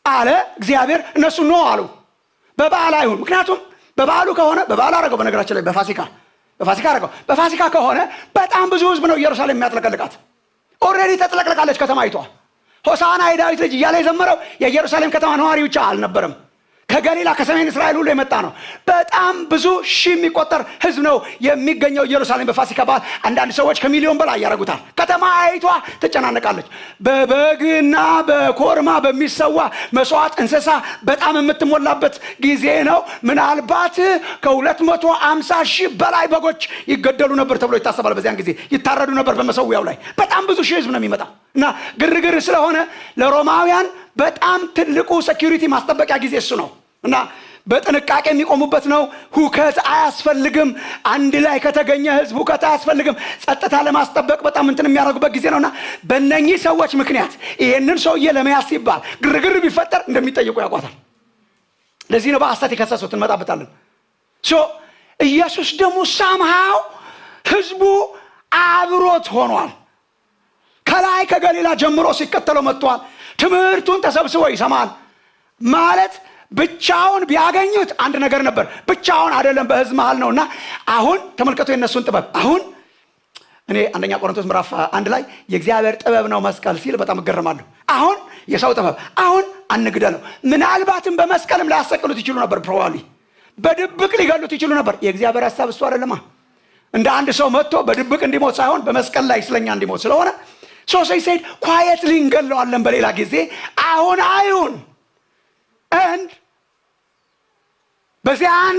Speaker 4: አለ እግዚአብሔር። እነሱ ኖ አሉ። በበዓል አይሁን። ምክንያቱም በበዓሉ ከሆነ በበዓል አረገው። በነገራችን ላይ በፋሲካ አረገው። በፋሲካ ከሆነ በጣም ብዙ ህዝብ ነው ኢየሩሳሌም የሚያጥለቀልቃት። ኦልሬዲ ተጥለቅልቃለች ከተማይቷ። ሆሳና የዳዊት ልጅ እያለ የዘመረው የኢየሩሳሌም ከተማ ነዋሪ ብቻ አልነበረም። ከገሊላ ከሰሜን እስራኤል ሁሉ የመጣ ነው። በጣም ብዙ ሺህ የሚቆጠር ህዝብ ነው የሚገኘው ኢየሩሳሌም በፋሲካ በዓል። አንዳንድ ሰዎች ከሚሊዮን በላይ ያደርጉታል። ከተማይቷ ትጨናነቃለች። በበግና በኮርማ በሚሰዋ መስዋዕት እንስሳ በጣም የምትሞላበት ጊዜ ነው። ምናልባት ከ250 ሺህ በላይ በጎች ይገደሉ ነበር ተብሎ ይታሰባል። በዚያን ጊዜ ይታረዱ ነበር በመሰዊያው ላይ። በጣም ብዙ ሺህ ህዝብ ነው የሚመጣ እና ግርግር ስለሆነ ለሮማውያን በጣም ትልቁ ሴኩሪቲ ማስጠበቂያ ጊዜ እሱ ነው እና በጥንቃቄ የሚቆሙበት ነው። ሁከት አያስፈልግም። አንድ ላይ ከተገኘ ህዝብ ሁከት አያስፈልግም። ጸጥታ ለማስጠበቅ በጣም እንትን የሚያደርጉበት ጊዜ ነውና በእነኚህ ሰዎች ምክንያት ይሄንን ሰውዬ ለመያዝ ሲባል ግርግር ቢፈጠር እንደሚጠይቁ ያውቋታል። ለዚህ ነው በሐሰት የከሰሱት። እንመጣበታለን። ኢየሱስ ደግሞ ሳምሃው ህዝቡ አብሮት ሆኗል። ከላይ ከገሊላ ጀምሮ ሲከተለው መጥቷል። ትምህርቱን ተሰብስቦ ይሰማል። ማለት ብቻውን ቢያገኙት አንድ ነገር ነበር። ብቻውን አይደለም፣ በህዝብ መሃል ነውና አሁን ተመልከቱ የነሱን ጥበብ። አሁን እኔ አንደኛ ቆሮንቶስ ምዕራፍ 1 ላይ የእግዚአብሔር ጥበብ ነው መስቀል ሲል በጣም እገረማለሁ። አሁን የሰው ጥበብ አሁን አንግደለው። ምናልባትም በመስቀልም ሊያሰቅሉት ይችሉ ነበር። ፕሮባብሊ በድብቅ ሊገሉት ይችሉ ነበር። የእግዚአብሔር ሐሳብ እሱ አይደለማ። እንደ አንድ ሰው መጥቶ በድብቅ እንዲሞት ሳይሆን በመስቀል ላይ ስለኛ እንዲሞት ስለሆነ ሶሰይድ ኳየትሊ እንገለዋለን በሌላ ጊዜ። አሁን አይሁን and በዚያን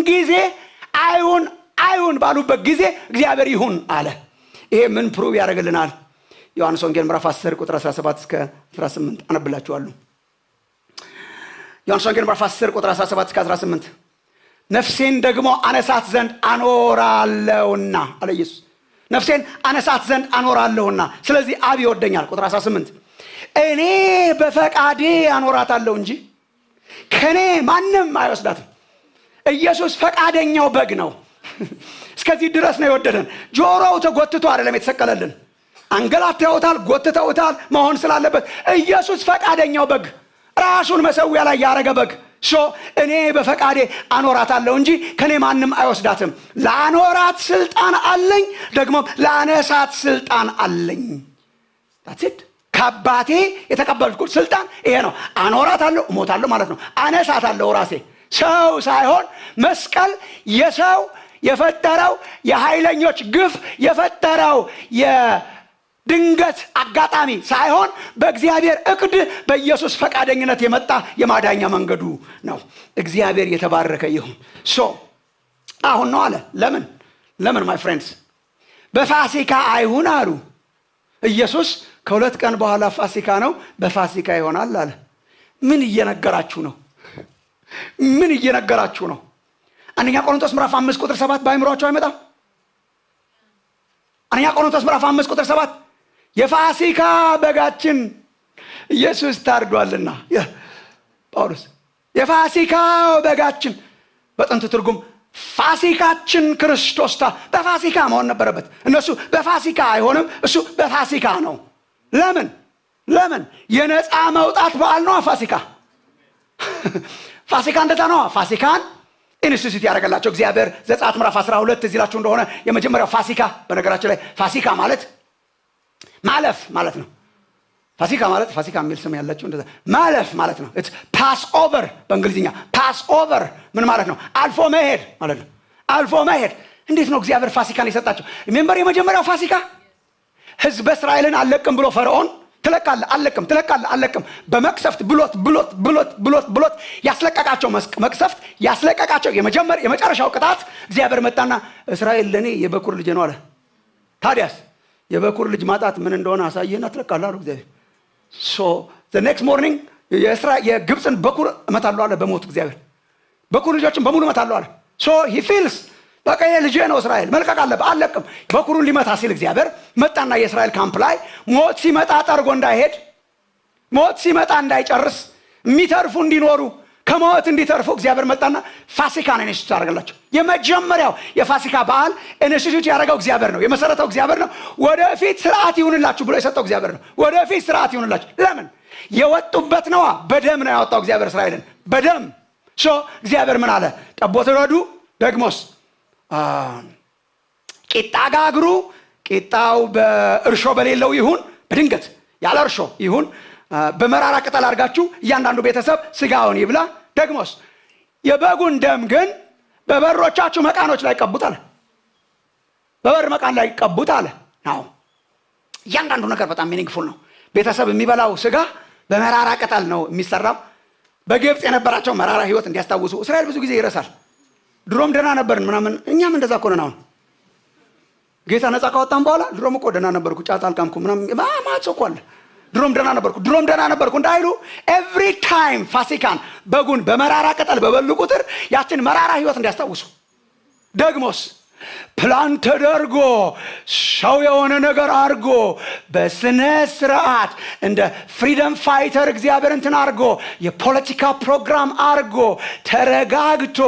Speaker 4: ጊዜ አይሁን ባሉበት ጊዜ እግዚአብሔር ይሁን አለ። ይሄ ምን ፕሩቭ ያደርግልናል? ዮሐንስ ወንጌል ምዕራፍ 10 ቁጥር 17 እስከ 18 አነብላችኋለሁ። ዮሐንስ ወንጌል ምዕራፍ 10 ቁጥር 17 እስከ 18 ነፍሴን ደግሞ አነሳት ዘንድ አኖራለሁና አለ ኢየሱስ። ነፍሴን አነሳት ዘንድ አኖራለሁና ስለዚህ አብ ይወደኛል። ቁጥር 18 እኔ በፈቃዴ አኖራታለሁ እንጂ ከኔ ማንም አይወስዳትም። ኢየሱስ ፈቃደኛው በግ ነው። እስከዚህ ድረስ ነው የወደደን። ጆሮው ተጎትቶ አይደለም የተሰቀለልን። አንገላተውታል፣ ጎትተውታል መሆን ስላለበት። ኢየሱስ ፈቃደኛው በግ፣ ራሱን መሰዊያ ላይ ያረገ በግ። እኔ በፈቃዴ አኖራታለሁ እንጂ ከኔ ማንም አይወስዳትም። ላኖራት ስልጣን አለኝ፣ ደግሞ ላነሳት ስልጣን አለኝ። that's it። ከአባቴ የተቀበልኩት ስልጣን ይሄ ነው። አኖራታለሁ፣ እሞታለሁ ማለት ነው። አነሳታለሁ ራሴ። ሰው ሳይሆን መስቀል የሰው የፈጠረው የኃይለኞች ግፍ የፈጠረው የድንገት አጋጣሚ ሳይሆን በእግዚአብሔር እቅድ በኢየሱስ ፈቃደኝነት የመጣ የማዳኛ መንገዱ ነው። እግዚአብሔር የተባረከ ይሁን። አሁን ነው አለ። ለምን ማይ ፍሬንድስ? በፋሲካ አይሁን አሉ። ኢየሱስ ከሁለት ቀን በኋላ ፋሲካ ነው፣ በፋሲካ ይሆናል አለ። ምን እየነገራችሁ ነው? አንደኛ ቆሮንቶስ ምዕራፍ 5 ቁጥር 7 በአይምሮአችሁ አይመጣም? አንደኛ ቆሮንቶስ ምዕራፍ 5 ቁጥር 7 የፋሲካ በጋችን ኢየሱስ ታርዷልና። ጳውሎስ የፋሲካ በጋችን፣ በጥንት ትርጉም ፋሲካችን ክርስቶስ በፋሲካ መሆን ነበረበት። እነሱ በፋሲካ አይሆንም፣ እሱ በፋሲካ ነው። ለምን? የነፃ መውጣት በዓል ነው ፋሲካ። ፋሲካ እንደዛ ነው። ፋሲካን ኢንስቲትዩት ያደረገላቸው እግዚአብሔር ዘጸአት ምዕራፍ 12 እዚህ ላችሁ እንደሆነ የመጀመሪያው ፋሲካ። በነገራችን ላይ ፋሲካ ማለት ማለፍ ማለት ነው። ፋሲካ የሚል ስም ያላችሁ እንደዛ ማለፍ ማለት ነው። ፓስ ኦቨር በእንግሊዝኛ ፓስ ኦቨር ምን ማለት ነው? አልፎ መሄድ ማለት ነው። አልፎ መሄድ። እንዴት ነው እግዚአብሔር ፋሲካን የሰጣቸው? ሪሜምበር የመጀመሪያው ፋሲካ ህዝበ እስራኤልን አለቅም ብሎ ፈርዖን ትለቃለህ አለቅም በመቅሰፍት ብሎት ያስለቀቃቸው መቅሰፍት ያስለቀቃቸው የመጨረሻው ቅጣት እግዚአብሔር መጣና እስራኤል ለኔ የበኩር ልጅ ነው አለ። ታዲያስ የበኩር ልጅ ማጣት ምን እንደሆነ አሳየና ትለቃለህ አለ እግዚአብሔር። the next morning የግብፅን በኩር እመታለሁ አለ በሞት እግዚአብሔር። በኩር ልጆችን በሙሉ እመታለሁ አለ። he feels በቃ የልጄ ነው እስራኤል መልቀቅ አለበት። አለቅም በኩሩን ሊመታ ሲል እግዚአብሔር መጣና የእስራኤል ካምፕ ላይ ሞት ሲመጣ ጠርጎ እንዳይሄድ፣ ሞት ሲመጣ እንዳይጨርስ፣ የሚተርፉ እንዲኖሩ ከሞት እንዲተርፉ እግዚአብሔር መጣና ፋሲካን ኢንስቲትዩት ያደረገላቸው። የመጀመሪያው የፋሲካ በዓል ኢንስቲትዩት ያደረገው እግዚአብሔር ነው። የመሰረተው እግዚአብሔር ነው። ወደፊት ስርዓት ይሁንላችሁ ብሎ የሰጠው እግዚአብሔር ነው። ወደፊት ስርዓት ይሁንላችሁ። ለምን? የወጡበት ነዋ። በደም ነው ያወጣው እግዚአብሔር እስራኤልን በደም። እግዚአብሔር ምን አለ? ጠቦት ረዱ፣ ደግሞስ ቂጣ ጋግሩ። ቂጣው በእርሾ በሌለው ይሁን፣ በድንገት ያለ እርሾ ይሁን። በመራራ ቅጠል አድርጋችሁ እያንዳንዱ ቤተሰብ ስጋውን ይብላ። ደግሞስ የበጉን ደም ግን በበሮቻችሁ መቃኖች ላይ ቀቡት አለ። በበር መቃን ላይ ቀቡት አለ። ናው እያንዳንዱ ነገር በጣም ሚኒንግፉል ነው። ቤተሰብ የሚበላው ስጋ በመራራ ቅጠል ነው የሚሰራው። በግብፅ የነበራቸው መራራ ህይወት እንዲያስታውሱ እስራኤል ብዙ ጊዜ ይረሳል። ድሮም ደህና ነበርን ምናምን፣ እኛም እንደዛ እኮ ነን። አሁን ጌታ ነፃ ካወጣን በኋላ ድሮም እኮ ደህና ነበርኩ፣ ጫት አልቃምኩ ምናምን ማጽ እኮ አለ። ድሮም ደህና ነበርኩ እንዳይሉ ኤቭሪ ታይም ፋሲካን በጉን በመራራ ቅጠል በበሉ ቁጥር ያችን መራራ ህይወት እንዲያስታውሱ ደግሞስ ፕላን ተደርጎ ሰው የሆነ ነገር አድርጎ በስነ ስርዓት እንደ ፍሪደም ፋይተር እግዚአብሔር እንትን አድርጎ የፖለቲካ ፕሮግራም አድርጎ ተረጋግቶ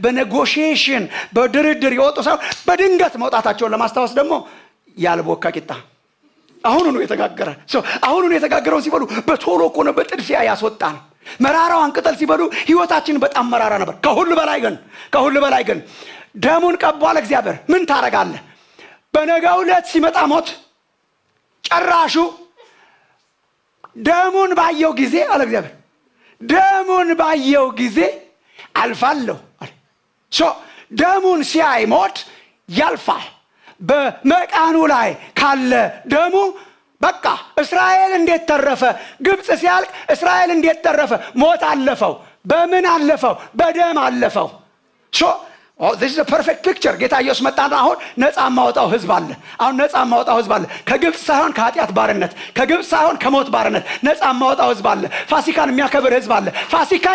Speaker 4: በኔጎሽዬሽን በድርድር የወጡ ሰው በድንገት መውጣታቸውን ለማስታወስ ደግሞ ያልቦካ ቂጣ አሁኑኑ የተጋገረውን ሲበሉ በቶሎ እኮ ነው በጥድፊያ ያስወጣን። መራራዋን ቅጠል ሲበሉ ህይወታችን በጣም መራራ ነበር። ከሁሉ በላይ ግን ደሙን ቀቧል እግዚአብሔር። ምን ታረጋለህ? በነጋው ዕለት ሲመጣ ሞት ጨራሹ ደሙን ባየው ጊዜ አለ እግዚአብሔር፣ ደሙን ባየው ጊዜ አልፋለሁ አለ። ደሙን ሲያይ ሞት ያልፋል። በመቃኑ ላይ ካለ ደሙ በቃ እስራኤል እንዴት ተረፈ? ግብጽ ሲያልቅ እስራኤል እንዴት ተረፈ? ሞት አለፈው። በምን አለፈው? በደም አለፈው። this is a perfect picture። ጌታ ኢየሱስ መጣና አሁን ነፃ ማውጣው ህዝብ አለ። ከግብጽ ሳይሆን ከኃጢአት ባርነት፣ ከግብጽ ሳይሆን ከሞት ባርነት ነፃ ማውጣው ህዝብ አለ። ፋሲካን የሚያከብር ህዝብ አለ። ፋሲካ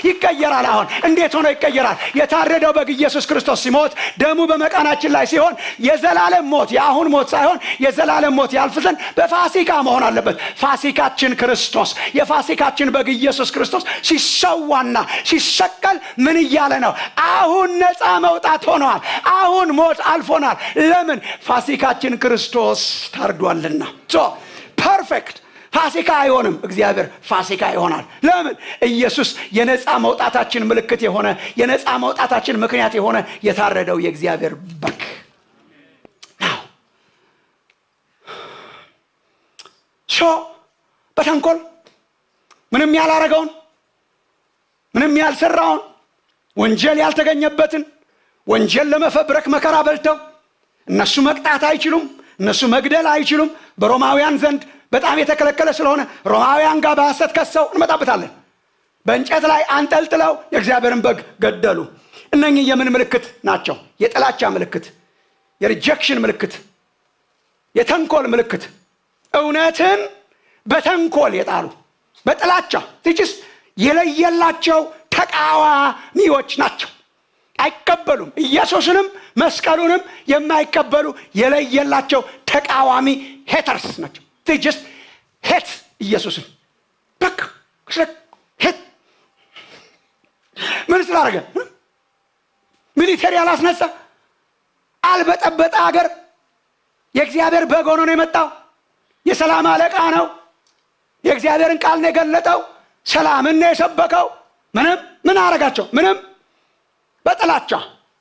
Speaker 4: ይቀየራል። አሁን እንዴት ሆኖ ይቀየራል? የታረደው በግ ኢየሱስ ክርስቶስ ሲሞት ደሙ በመቃናችን ላይ ሲሆን የዘላለም ሞት፣ የአሁን ሞት ሳይሆን የዘላለም ሞት ያልፍ ዘንድ በፋሲካ መሆን አለበት። ፋሲካችን ክርስቶስ፣ የፋሲካችን በግ ኢየሱስ ክርስቶስ ሲሰዋና ሲሰቀል ምን እያለ ነው? አሁን ነፃ መውጣት ሆኗል። አሁን ሞት አልፎናል። ለምን? ፋሲካችን ክርስቶስ ታርዷልና። ፐርፌክት ፋሲካ አይሆንም፣ እግዚአብሔር ፋሲካ ይሆናል። ለምን? ኢየሱስ የነፃ መውጣታችን ምልክት የሆነ የነፃ መውጣታችን ምክንያት የሆነ የታረደው የእግዚአብሔር በግ ነው። በተንኮል ምንም ያላረገውን ምንም ያልሰራውን ወንጀል ያልተገኘበትን ወንጀል ለመፈብረክ መከራ በልተው እነሱ መቅጣት አይችሉም፣ እነሱ መግደል አይችሉም። በሮማውያን ዘንድ በጣም የተከለከለ ስለሆነ ሮማውያን ጋር በሐሰት ከሰው እንመጣበታለን። በእንጨት ላይ አንጠልጥለው የእግዚአብሔርን በግ ገደሉ። እነኚህ የምን ምልክት ናቸው? የጥላቻ ምልክት፣ የሪጀክሽን ምልክት፣ የተንኮል ምልክት። እውነትን በተንኮል የጣሉ በጥላቻ ትጅስ የለየላቸው ተቃዋሚዎች ናቸው። አይቀበሉም። ኢየሱስንም መስቀሉንም የማይቀበሉ የለየላቸው ተቃዋሚ ሄተርስ ናቸው። they just hate ኢየሱስን በቃ ሄት ምን ስላደረገ? ሚሊተሪ አላስነሳ፣ አልበጠበጠ ሀገር የእግዚአብሔር በግ ሆኖ ነው የመጣው። የሰላም አለቃ ነው። የእግዚአብሔርን ቃል ነው የገለጠው። ሰላምን ነው የሰበከው። ምን አረጋቸው? ምንም በጥላቻ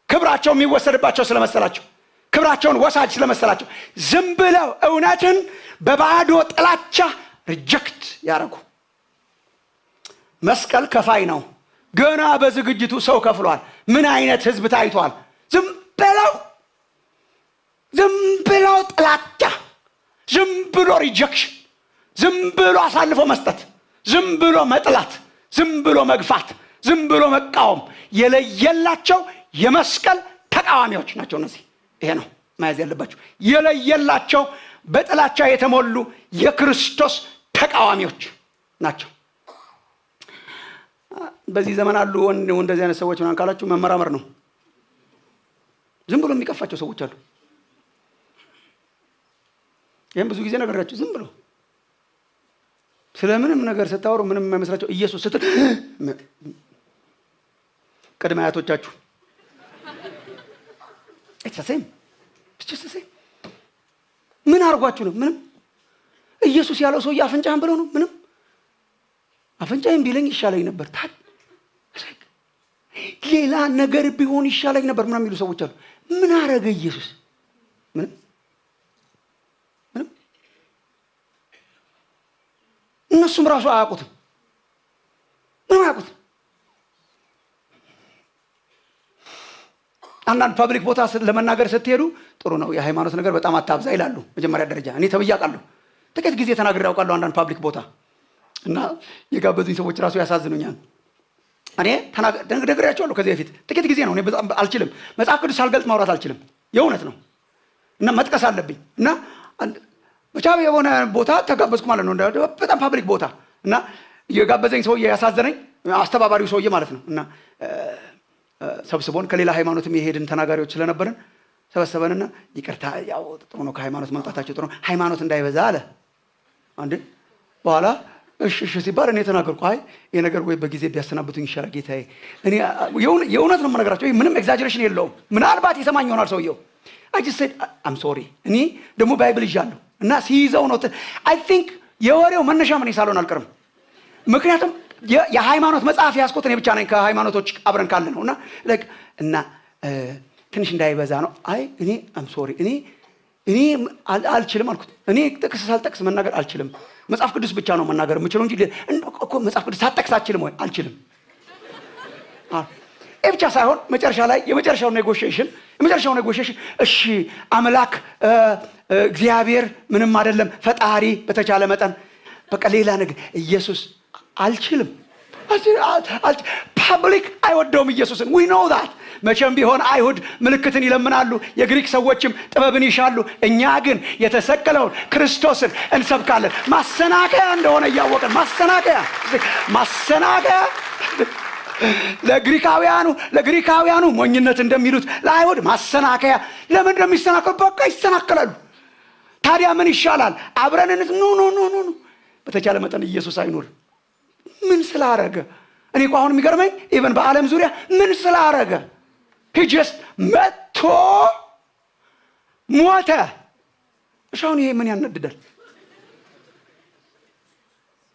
Speaker 4: ክብራቸው የሚወሰድባቸው ስለመሰላቸው፣ ክብራቸውን ወሳጅ ስለመሰላቸው ዝም ብለው እውነትን በባዶ ጥላቻ ሪጀክት ያደረጉ። መስቀል ከፋይ ነው። ገና በዝግጅቱ ሰው ከፍሏል። ምን አይነት ህዝብ ታይቷል? ዝም ብለው ጥላቻ፣ ዝም ብሎ ሪጀክሽን፣ ዝም ብሎ አሳልፎ መስጠት፣ ዝም ብሎ መጥላት፣ ዝም ብሎ መግፋት፣ ዝም ብሎ መቃወም የለየላቸው የመስቀል ተቃዋሚዎች ናቸው እነዚህ። ይሄ ነው መያዝ ያለባቸው። የለየላቸው በጥላቻ የተሞሉ የክርስቶስ ተቃዋሚዎች ናቸው። በዚህ ዘመን አሉ እንደዚህ አይነት ሰዎች ማን ካላችሁ መመራመር ነው። ዝም ብሎ የሚቀፋቸው ሰዎች አሉ። ይሄን ብዙ ጊዜ ነገራችሁ። ዝም ብሎ ስለምንም ነገር ስታወሩ ምንም የማይመስላቸው ኢየሱስ ስትል ቀድመ አያቶቻችሁ እተሰም ምን አርጓችሁ ነው? ምንም ኢየሱስ ያለው ሰው ያፈንጫን ብለው ነው። ምንም አፈንጫን ቢለኝ ይሻለኝ ነበር፣ ሌላ ነገር ቢሆን ይሻለኝ ነበር ምናምን የሚሉ ሰዎች አሉ። ምን አረገ ኢየሱስ? ምንም እነሱም ራሱ አያውቁትም። ምንም አያውቁትም። አንዳንድ ፐብሊክ ቦታ ለመናገር ስትሄዱ ጥሩ ነው የሃይማኖት ነገር በጣም አታብዛ ይላሉ። መጀመሪያ ደረጃ እኔ ተብያቃለሁ፣ ጥቂት ጊዜ ተናግሬ ያውቃለሁ አንዳንድ ፐብሊክ ቦታ እና የጋበዙኝ ሰዎች ራሱ ያሳዝኑኛል። እኔ ተናግሬያቸዋለሁ ከዚህ በፊት ጥቂት ጊዜ ነው። እኔ በጣም አልችልም፣ መጽሐፍ ቅዱስ ሳልገልጥ ማውራት አልችልም። የእውነት ነው እና መጥቀስ አለብኝ እና ብቻ የሆነ ቦታ ተጋበዝኩ ማለት ነው፣ በጣም ፓብሊክ ቦታ እና የጋበዘኝ ሰውዬ ያሳዘነኝ አስተባባሪው ሰውዬ ማለት ነው። እና ሰብስቦን ከሌላ ሃይማኖትም የሄድን ተናጋሪዎች ስለነበርን ሰበሰበንና ይቅርታ ያው ጥሩ ነው ከሃይማኖት መምጣታቸው ጥሩ ነው፣ ሃይማኖት እንዳይበዛ አለ አንዴ። በኋላ እሺ ሲባል እኔ ተናገርኩ፣ አይ ይሄ ነገር ወይ በጊዜ ቢያሰናብቱኝ ይሻላል ጌታዬ። እኔ የእውነት ነው የምነግራቸው፣ ምንም ኤግዛጀሬሽን የለውም። ምናልባት ይሰማኝ ይሆናል ሰውየው። I just said I'm sorry። እኔ ደግሞ ባይብል ይዣለሁ እና ሲይዘው ነው I think የወሬው መነሻ ምን ሳልሆን አልቀርም። ምክንያቱም የሃይማኖት መጽሐፍ ያስቆጥ እኔ ብቻ ነኝ ከሃይማኖቶች አብረን ካለ ነውና እና ትንሽ እንዳይበዛ ነው። አይ እኔ I'm sorry እኔ አልችልም አልኩት። እኔ ጥቅስ ሳልጠቅስ መናገር አልችልም፣ መጽሐፍ ቅዱስ ብቻ ነው መናገር የምችለው እንጂ እኮ መጽሐፍ ቅዱስ ሳልጠቅስ አልችልም ወይ አልችልም። ብቻ ሳይሆን መጨረሻ ላይ የመጨረሻው ኔጎሺዬሽን እሺ አምላክ እግዚአብሔር ምንም አይደለም ፈጣሪ በተቻለ መጠን በቃ ሌላ ነገር ኢየሱስ አልችልም ፐብሊክ አይወደውም ኢየሱስን we know that። መቼም ቢሆን አይሁድ ምልክትን ይለምናሉ፣ የግሪክ ሰዎችም ጥበብን ይሻሉ። እኛ ግን የተሰቀለውን ክርስቶስን እንሰብካለን። ማሰናከያ እንደሆነ እያወቀን ማሰናከያ ለግሪካውያኑ ሞኝነት እንደሚሉት ለአይሁድ ማሰናከያ። ለምን እንደሚሰናከሉ በቃ ይሰናከላሉ። ታዲያ ምን ይሻላል? አብረንነት ኖ በተቻለ መጠን ኢየሱስ አይኖር። ምን ስላረገ? እኔ እኮ አሁን የሚገርመኝ ኢቨን በዓለም ዙሪያ ምን ስላረገ he just መጥቶ ሞተ። እሻውን ይሄ ምን ያነድዳል?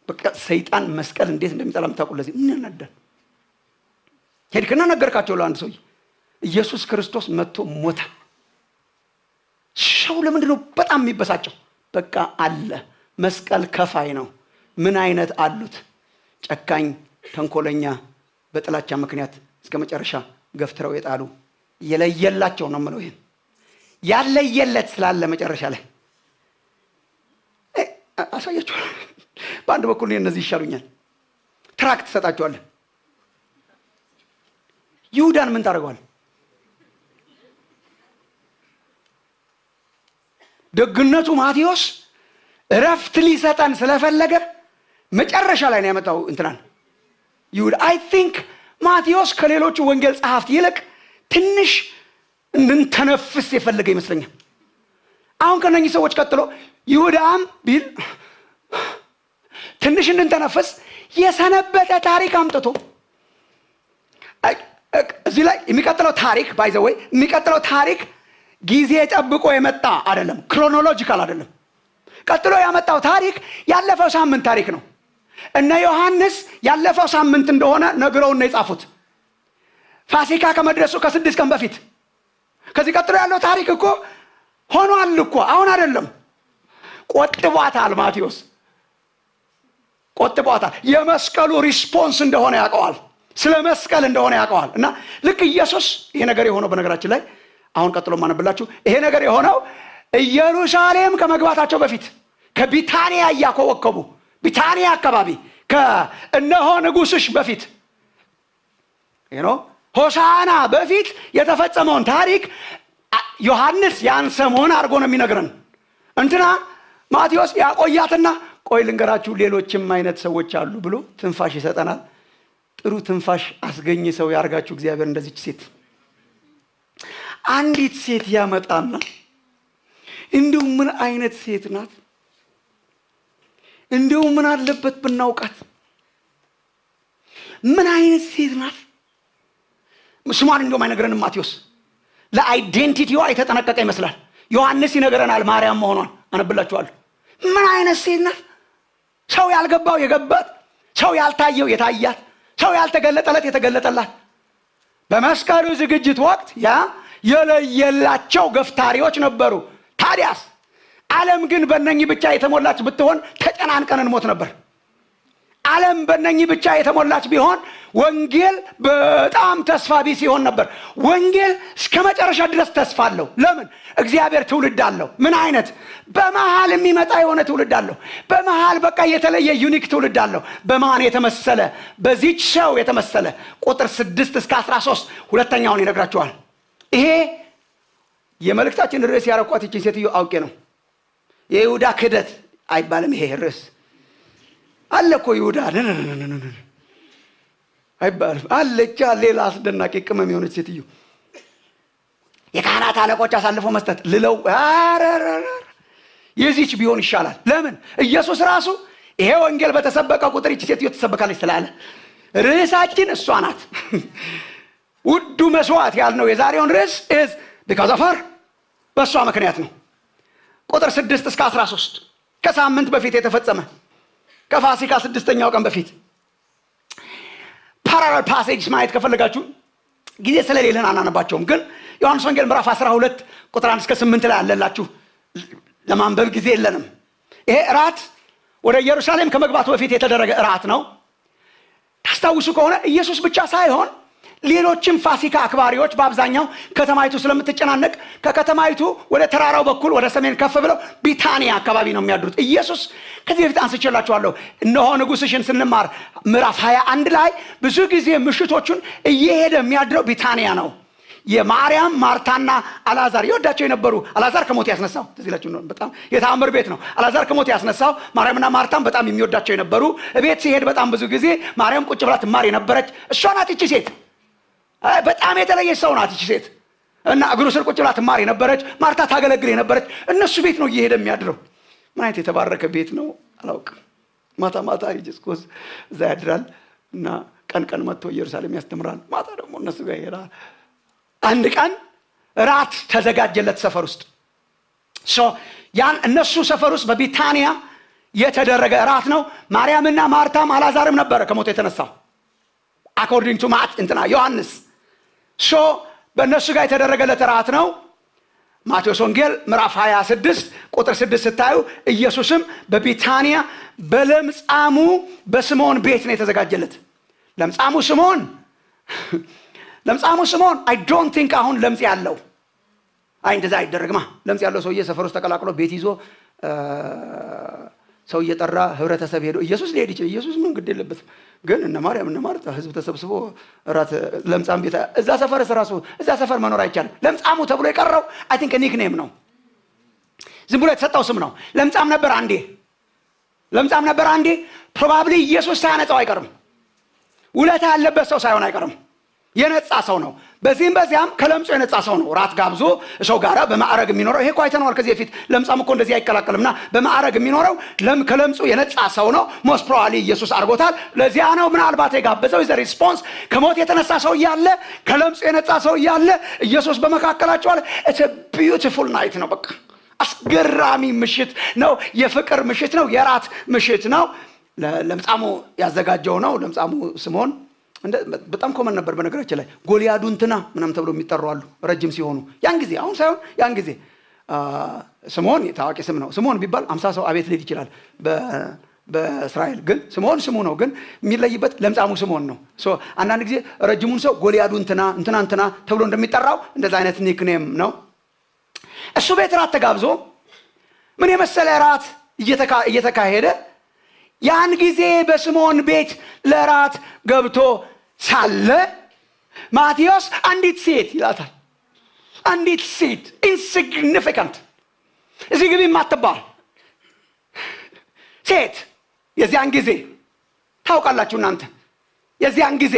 Speaker 4: በቃ ሰይጣን መስቀል እንዴት እንደሚጠላ የምታውቁ ለዚህ ምን ያነድዳል? ሄድክና ነገርካቸው ለአንድ ሰው ኢየሱስ ክርስቶስ መጥቶ ሞተ። ሻው ለምንድን ነው በጣም የሚበሳጨው? በቃ አለ መስቀል ከፋይ ነው። ምን አይነት አሉት? ጨካኝ፣ ተንኮለኛ፣ በጥላቻ ምክንያት እስከ መጨረሻ ገፍትረው የጣሉ የለየላቸው ነው የምለው። ይሄን ያለየለት ስላለ መጨረሻ ላይ አሳያችኋለሁ። በአንድ በኩል እነዚህ ይሻሉኛል። ትራክት ትሰጣቸዋለህ። ይሁዳን ምን ታደርገዋል? ደግነቱ ማቴዎስ እረፍት ሊሰጠን ስለፈለገ መጨረሻ ላይ ነው ያመጣው እንትናን ይሁዳ። አይ ቲንክ ማቴዎስ ከሌሎቹ ወንጌል ጸሐፍት ይልቅ ትንሽ እንድንተነፍስ የፈለገ ይመስለኛል። አሁን ከነኚህ ሰዎች ቀጥሎ ይሁዳም ቢል ትንሽ እንድንተነፍስ የሰነበተ ታሪክ አምጥቶ እዚህ ላይ የሚቀጥለው ታሪክ ባይ ዘ ወይ የሚቀጥለው ታሪክ ጊዜ ጠብቆ የመጣ አይደለም፣ ክሮኖሎጂካል አይደለም። ቀጥሎ ያመጣው ታሪክ ያለፈው ሳምንት ታሪክ ነው። እነ ዮሐንስ ያለፈው ሳምንት እንደሆነ ነግረውን ነው የጻፉት፣ ፋሲካ ከመድረሱ ከ6 ቀን በፊት። ከዚህ ቀጥሎ ያለው ታሪክ እኮ ሆኗል እኮ አሁን አይደለም። ቆጥቧታል ማቴዎስ ቆጥቧታል። የመስቀሉ ሪስፖንስ እንደሆነ ያውቀዋል፣ ስለ መስቀል እንደሆነ ያውቀዋል። እና ልክ ኢየሱስ ይሄ ነገር የሆነው በነገራችን ላይ አሁን ቀጥሎ ማነብላችሁ ይሄ ነገር የሆነው ኢየሩሳሌም ከመግባታቸው በፊት ከቢታንያ እያኮበከቡ ቢታንያ አካባቢ ከእነሆ ንጉስሽ በፊት ሆሳና በፊት የተፈጸመውን ታሪክ ዮሐንስ ያን ሰሞን አድርጎ ነው የሚነግረን። እንትና ማቴዎስ ያቆያትና ቆይ ልንገራችሁ ሌሎችም አይነት ሰዎች አሉ ብሎ ትንፋሽ ይሰጠናል። ጥሩ ትንፋሽ አስገኝ ሰው ያርጋችሁ እግዚአብሔር። እንደዚች ሴት አንዲት ሴት ያመጣና እንደው ምን አይነት ሴት ናት? እንደው ምን አለበት ብናውቃት? ምን አይነት ሴት ናት? ስሟን እንደው አይነግረንም ማቴዎስ። ለአይዴንቲቲዋ የተጠነቀቀ ይመስላል። ዮሐንስ ይነግረናል ማርያም መሆኗን። አነብላችኋለሁ። ምን አይነት ሴት ናት? ሰው ያልገባው የገባት፣ ሰው ያልታየው የታያት፣ ሰው ያልተገለጠለት የተገለጠላት። በመስቀሉ ዝግጅት ወቅት ያ የለየላቸው ገፍታሪዎች ነበሩ። ታዲያስ ዓለም ግን በእነኚህ ብቻ የተሞላች ብትሆን ተጨናንቀን እንሞት ነበር። ዓለም በእነኚህ ብቻ የተሞላች ቢሆን ወንጌል በጣም ተስፋ ቢስ ይሆን ነበር። ወንጌል እስከ መጨረሻ ድረስ ተስፋ አለው። ለምን? እግዚአብሔር ትውልድ አለው። ምን አይነት? በመሃል የሚመጣ የሆነ ትውልድ አለው። በመሃል በቃ የተለየ ዩኒክ ትውልድ አለው። በማን የተመሰለ? በዚች ሰው የተመሰለ። ቁጥር 6 እስከ 13 ሁለተኛውን ይነግራቸዋል። ይሄ የመልእክታችን ርዕስ ያረኳት ይህችን ሴትዮ አውቄ ነው። የይሁዳ ክህደት አይባልም። ይሄ ርዕስ አለ እኮ ይሁዳ አይባልም። አለች ሌላ አስደናቂ ቅመም የሆነች ሴትዮ የካህናት አለቆች አሳልፎ መስጠት ልለው የዚች ቢሆን ይሻላል። ለምን? ኢየሱስ ራሱ ይሄ ወንጌል በተሰበከ ቁጥር ይህች ሴትዮ ትሰበካለች ስላለ ርዕሳችን እሷ ናት። ውዱ መስዋዕት ያልነው የዛሬውን ርዕስ is because of her በእሷ ምክንያት ነው። ቁጥር 6 እስከ 13 ከሳምንት በፊት የተፈጸመ ከፋሲካ 6ኛው ቀን በፊት ፓራላል ፓሴጅ ማየት ከፈለጋችሁ ጊዜ ስለሌለን አናነባቸውም። ግን ዮሐንስ ወንጌል ምዕራፍ 12 ቁጥር 1 እስከ 8 ላይ አለላችሁ። ለማንበብ ጊዜ የለንም። ይሄ እራት ወደ ኢየሩሳሌም ከመግባቱ በፊት የተደረገ እራት ነው። ታስታውሱ ከሆነ ኢየሱስ ብቻ ሳይሆን ሌሎችም ፋሲካ አክባሪዎች በአብዛኛው ከተማይቱ ስለምትጨናነቅ ከከተማይቱ ወደ ተራራው በኩል ወደ ሰሜን ከፍ ብለው ቢታንያ አካባቢ ነው የሚያድሩት። ኢየሱስ ከዚህ በፊት አንስቼላችኋለሁ። እነሆ ንጉሥሽን ስንማር ምዕራፍ 21 ላይ ብዙ ጊዜ ምሽቶቹን እየሄደ የሚያድረው ቢታንያ ነው። የማርያም ማርታና አላዛር ይወዳቸው የነበሩ አላዛር ከሞት ያስነሳው ትዝላችሁ ነው። በጣም የተአምር ቤት ነው። አላዛር ከሞት ያስነሳው ማርያምና ማርታም በጣም የሚወዳቸው የነበሩ ቤት ሲሄድ በጣም ብዙ ጊዜ ማርያም ቁጭ ብላ ትማር የነበረች እሷ ናት። እቺ ሴት በጣም የተለየች ሰው ናት። እቺ ሴት እና እግሩ ስር ቁጭ ብላ ትማር የነበረች ማርታ ታገለግል የነበረች እነሱ ቤት ነው እየሄደ የሚያድረው። ምን አይነት የተባረከ ቤት ነው አላውቅም። ማታ ማታ ኢየሱስ እዛ ያድራል እና ቀን ቀን መጥቶ ኢየሩሳሌም ያስተምራል። ማታ ደግሞ እነሱ ጋር ይሄዳል። አንድ ቀን ራት ተዘጋጀለት ሰፈር ውስጥ ያን እነሱ ሰፈር ውስጥ በቢታንያ የተደረገ ራት ነው። ማርያምና ማርታም አላዛርም ነበረ ከሞት የተነሳው አኮርዲንግ ቱ ዮሐንስ በእነሱ ጋር የተደረገለት ራት ነው። ማቴዎስ ወንጌል ምዕራፍ 26 ቁጥር 6 ስታዩ ኢየሱስም በቢታንያ በለምጻሙ በስምዖን ቤት ነው የተዘጋጀለት። ለምጻሙ ስምዖን I don't think አሁን ለምጽ ያለው እንደዛ አይደረግማ። ለምጽ ያለው ሰውዬ ሰፈር ውስጥ ተቀላቅሎ ቤት ይዞ ሰው እየጠራ ህብረተሰብ ሄዶ ኢየሱስ ሊሄድ ይችላል። ኢየሱስ ምን ግድ የለበትም። ግን እነ ማርያም እነ ማርታ ህዝብ ተሰብስቦ ራት ለምጻም ቤት እዛ ሰፈር መኖር አይቻልም። ለምጻሙ ተብሎ የቀረው I think ኒክኔም ነው። ዝም ብሎ የተሰጠው ስም ነው። ለምጻም ነበር አንዴ ፕሮባብሊ ኢየሱስ ሳያነጻው አይቀርም። ውለታ ያለበት ሰው ሳይሆን አይቀርም። የነጻ ሰው ነው። በዚህም በዚያም ከለምጹ የነጻ ሰው ነው። ራት ጋብዞ ሰው ጋራ በማዕረግ የሚኖረው ይሄ እኮ አይተነዋል ከዚህ በፊት። ለምጻም እኮ እንደዚህ አይከላከልምና በማዕረግ የሚኖረው ከለምጹ የነጻ ሰው ነው። ሞስት ፕሮባብሊ ኢየሱስ አድርጎታል። ለዚያ ነው ምናልባት የጋበዘው ዘ ሪስፖንስ። ከሞት የተነሳ ሰው እያለ ከለምጹ የነጻ ሰው እያለ ኢየሱስ በመካከላቸው አለ። ኢትስ አ ቢዩቲፉል ናይት ነው። በቃ አስገራሚ ምሽት ነው። የፍቅር ምሽት ነው። የራት ምሽት ነው። ለምጻሙ ያዘጋጀው ነው። ለምጻሙ ስምዖን በጣም ኮመን ነበር በነገራችን ላይ። ጎልያዱ እንትና ምናምን ተብሎ የሚጠሩ አሉ ረጅም ሲሆኑ። ያን ጊዜ አሁን ሳይሆን ያን ጊዜ ስምዖን ታዋቂ ስም ነው። ስምዖን ቢባል 50 ሰው አቤት ሊል ይችላል በእስራኤል። ግን ስምዖን ስሙ ነው። ግን የሚለይበት ለምጻሙ ስምዖን ነው። አንዳንድ ጊዜ ረጅሙን ሰው ጎልያዱ እንትና ተብሎ እንደሚጠራው እንደዛ አይነት ኒክኔም ነው። እሱ ቤት ራት ተጋብዞ ምን የመሰለ ራት እየተካሄደ ያን ጊዜ በስምዖን ቤት ለራት ገብቶ ሳለ ማቴዎስ አንዲት ሴት ይላታል። አንዲት ሴት ኢንሲግኒፊካንት እዚህ ግቢ የማትባል ሴት የዚያን ጊዜ ታውቃላችሁ እናንተ የዚያን ጊዜ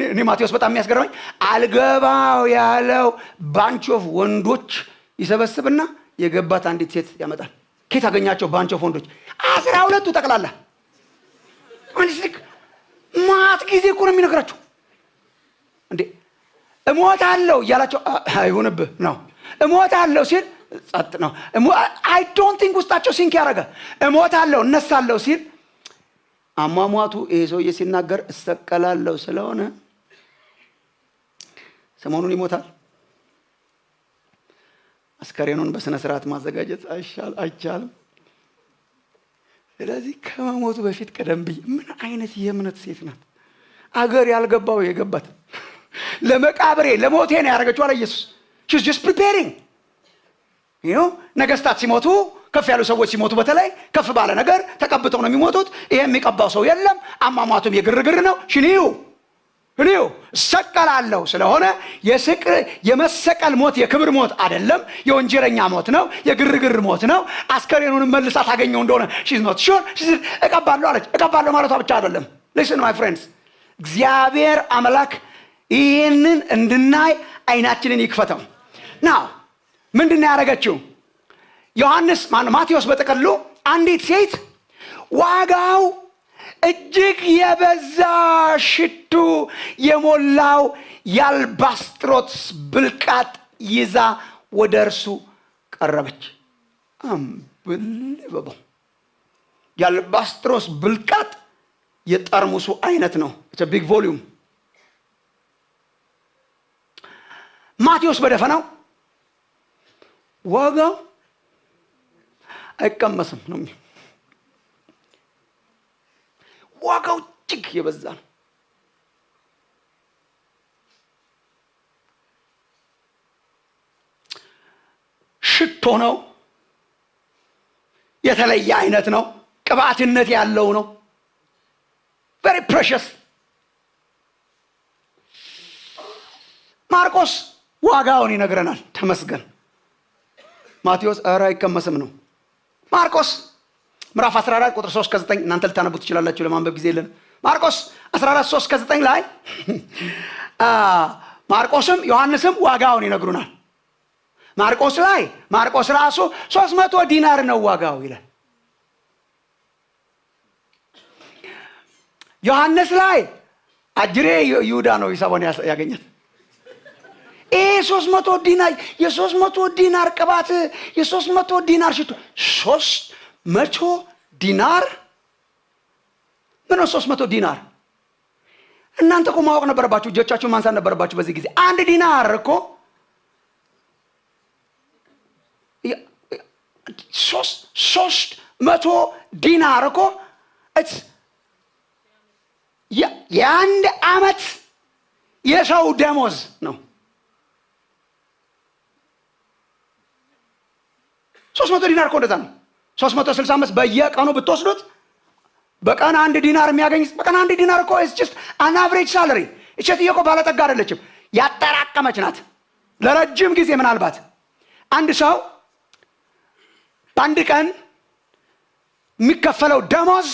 Speaker 4: እኔ ማቴዎስ በጣም የሚያስገርመኝ አልገባው ያለው ባንች ኦፍ ወንዶች ይሰበስብና የገባት አንዲት ሴት ያመጣል። ከየት አገኛቸው? ባንች ኦፍ ወንዶች 12 ጠቅላላ አንዲት ማት ጊዜ እኮ ነው የሚነግራቸው። እንዴ እሞታለሁ እያላቸው አይሆንብህ ነው። እሞታለሁ ሲል ጸጥ ነው። አይ ዶንት ቲንክ ውስጣቸው ሲንክ ያደረገ እሞታለሁ እነሳለሁ ሲል አሟሟቱ ይሄ ሰውዬ ሲናገር እሰቀላለሁ ስለሆነ ሰሞኑን ይሞታል። አስከሬኑን በስነ ስርዓት ማዘጋጀት አይቻልም። ስለዚህ ከመሞቱ በፊት ቀደም ብዬ ምን አይነት የእምነት ሴት ናት! አገር ያልገባው የገባት ለመቃብሬ ለሞቴ ነው ያደረገችው አለ ኢየሱስ። she's just preparing. ነገስታት ሲሞቱ ከፍ ያሉ ሰዎች ሲሞቱ በተለይ ከፍ ባለ ነገር ተቀብተው ነው የሚሞቱት። ይሄ የሚቀባው ሰው የለም። አሟሟቱም የግርግር ነው። ሽኒው እኔው ሰቀላለሁ ስለሆነ የመሰቀል ሞት የክብር ሞት አይደለም፣ የወንጀለኛ ሞት ነው፣ የግርግር ሞት ነው። አስከሬኑን መልሳ ታገኘው እንደሆነ she's not sure እቀባለሁ አለች። እቀባለሁ ማለቷ ብቻ አይደለም። listen my friends፣ እግዚአብሔር አምላክ ይህንን እንድናይ አይናችንን ይክፈተው። ናው ምንድነው ያደረገችው? ማቴዎስ በጥቅሉ አንዲት ሴት ዋጋው እጅግ የበዛ ሽቱ የሞላው የአልባስጥሮስ ብልቃጥ ይዛ ወደ እርሱ ቀረበች። unbelievable! የአልባስጥሮስ ብልቃጥ የጠርሙሱ አይነት ነው። it's a big volume። ማቴዎስ በደፈናው ዋጋው አይቀመስም ነው። ዋጋው እጅግ የበዛ ነው። ሽቶ ነው። የተለየ አይነት ነው። ቅባትነት ያለው ነው። very precious። ማርቆስ ዋጋውን ይነግረናል። ተመስገን። ማቴዎስ ኧረ አይቀመስም ነው። ማርቆስ ምዕራፍ 14 ቁጥር 3-9 እናንተ ልታነቡ ትችላላችሁ፣ ለማንበብ ጊዜ የለን። ማርቆስ 14:3-9 ላይ ማርቆስም ዮሐንስም ዋጋውን ይነግሩናል። ማርቆስ ራሱ 300 ዲናር ነው ዋጋው ይላል። ዮሐንስ ላይ አጅሬ ይሁዳ ነው ሂሳቡን ያገኘት። 300 ዲናር የ300 ዲናር ቅባት የ300 ዲናር ሽቱ 300 ዲናር ምን ነው 300 ዲናር? እናንተ እኮ ማወቅ ነበረባችሁ፣ እጆቻችሁን ማንሳት ነበረባችሁ በዚህ ጊዜ። አንድ ዲናር እኮ 300 ዲናር እኮ የአንድ ዓመት የሰው ደሞዝ ነው። 300 ዲናር እኮ እንደዛ ነው። 365 በየቀኑ ብትወስዱት በቀን 1 ዲናር የሚያገኝ በቀን 1 ዲናር እኮ is just an average salary። እቺ እኮ ባለጠጋ አይደለችም፣ ያጠራቀመች ናት ለረጅም ጊዜ። ምናልባት አንድ ሰው በአንድ ቀን የሚከፈለው ደሞዝ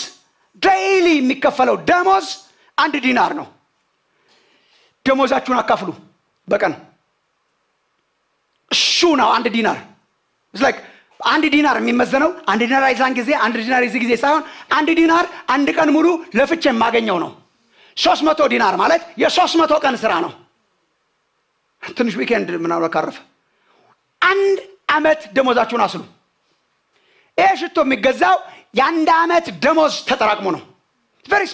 Speaker 4: ዴይሊ የሚከፈለው ደሞዝ 1 ዲናር ነው። ደሞዛችሁን አካፍሉ በቀን እሱ ነው 1 ዲናር። it's like 1 ዲናር የሚመዘነው 1 ዲናር አይዛን ጊዜ 1 ዲናር እዚህ ጊዜ ሳይሆን 1 ዲናር 1 ቀን ሙሉ ለፍቼ የማገኘው ነው። 300 ዲናር ማለት የ300 ቀን ስራ ነው። ትንሽ ዊኬንድ ምናምን ካረፈ 1 ዓመት ደሞዛችሁን አስሉ። ይሄ ሽቶ የሚገዛው የ1 ዓመት ደሞዝ ተጠራቅሞ ነው። very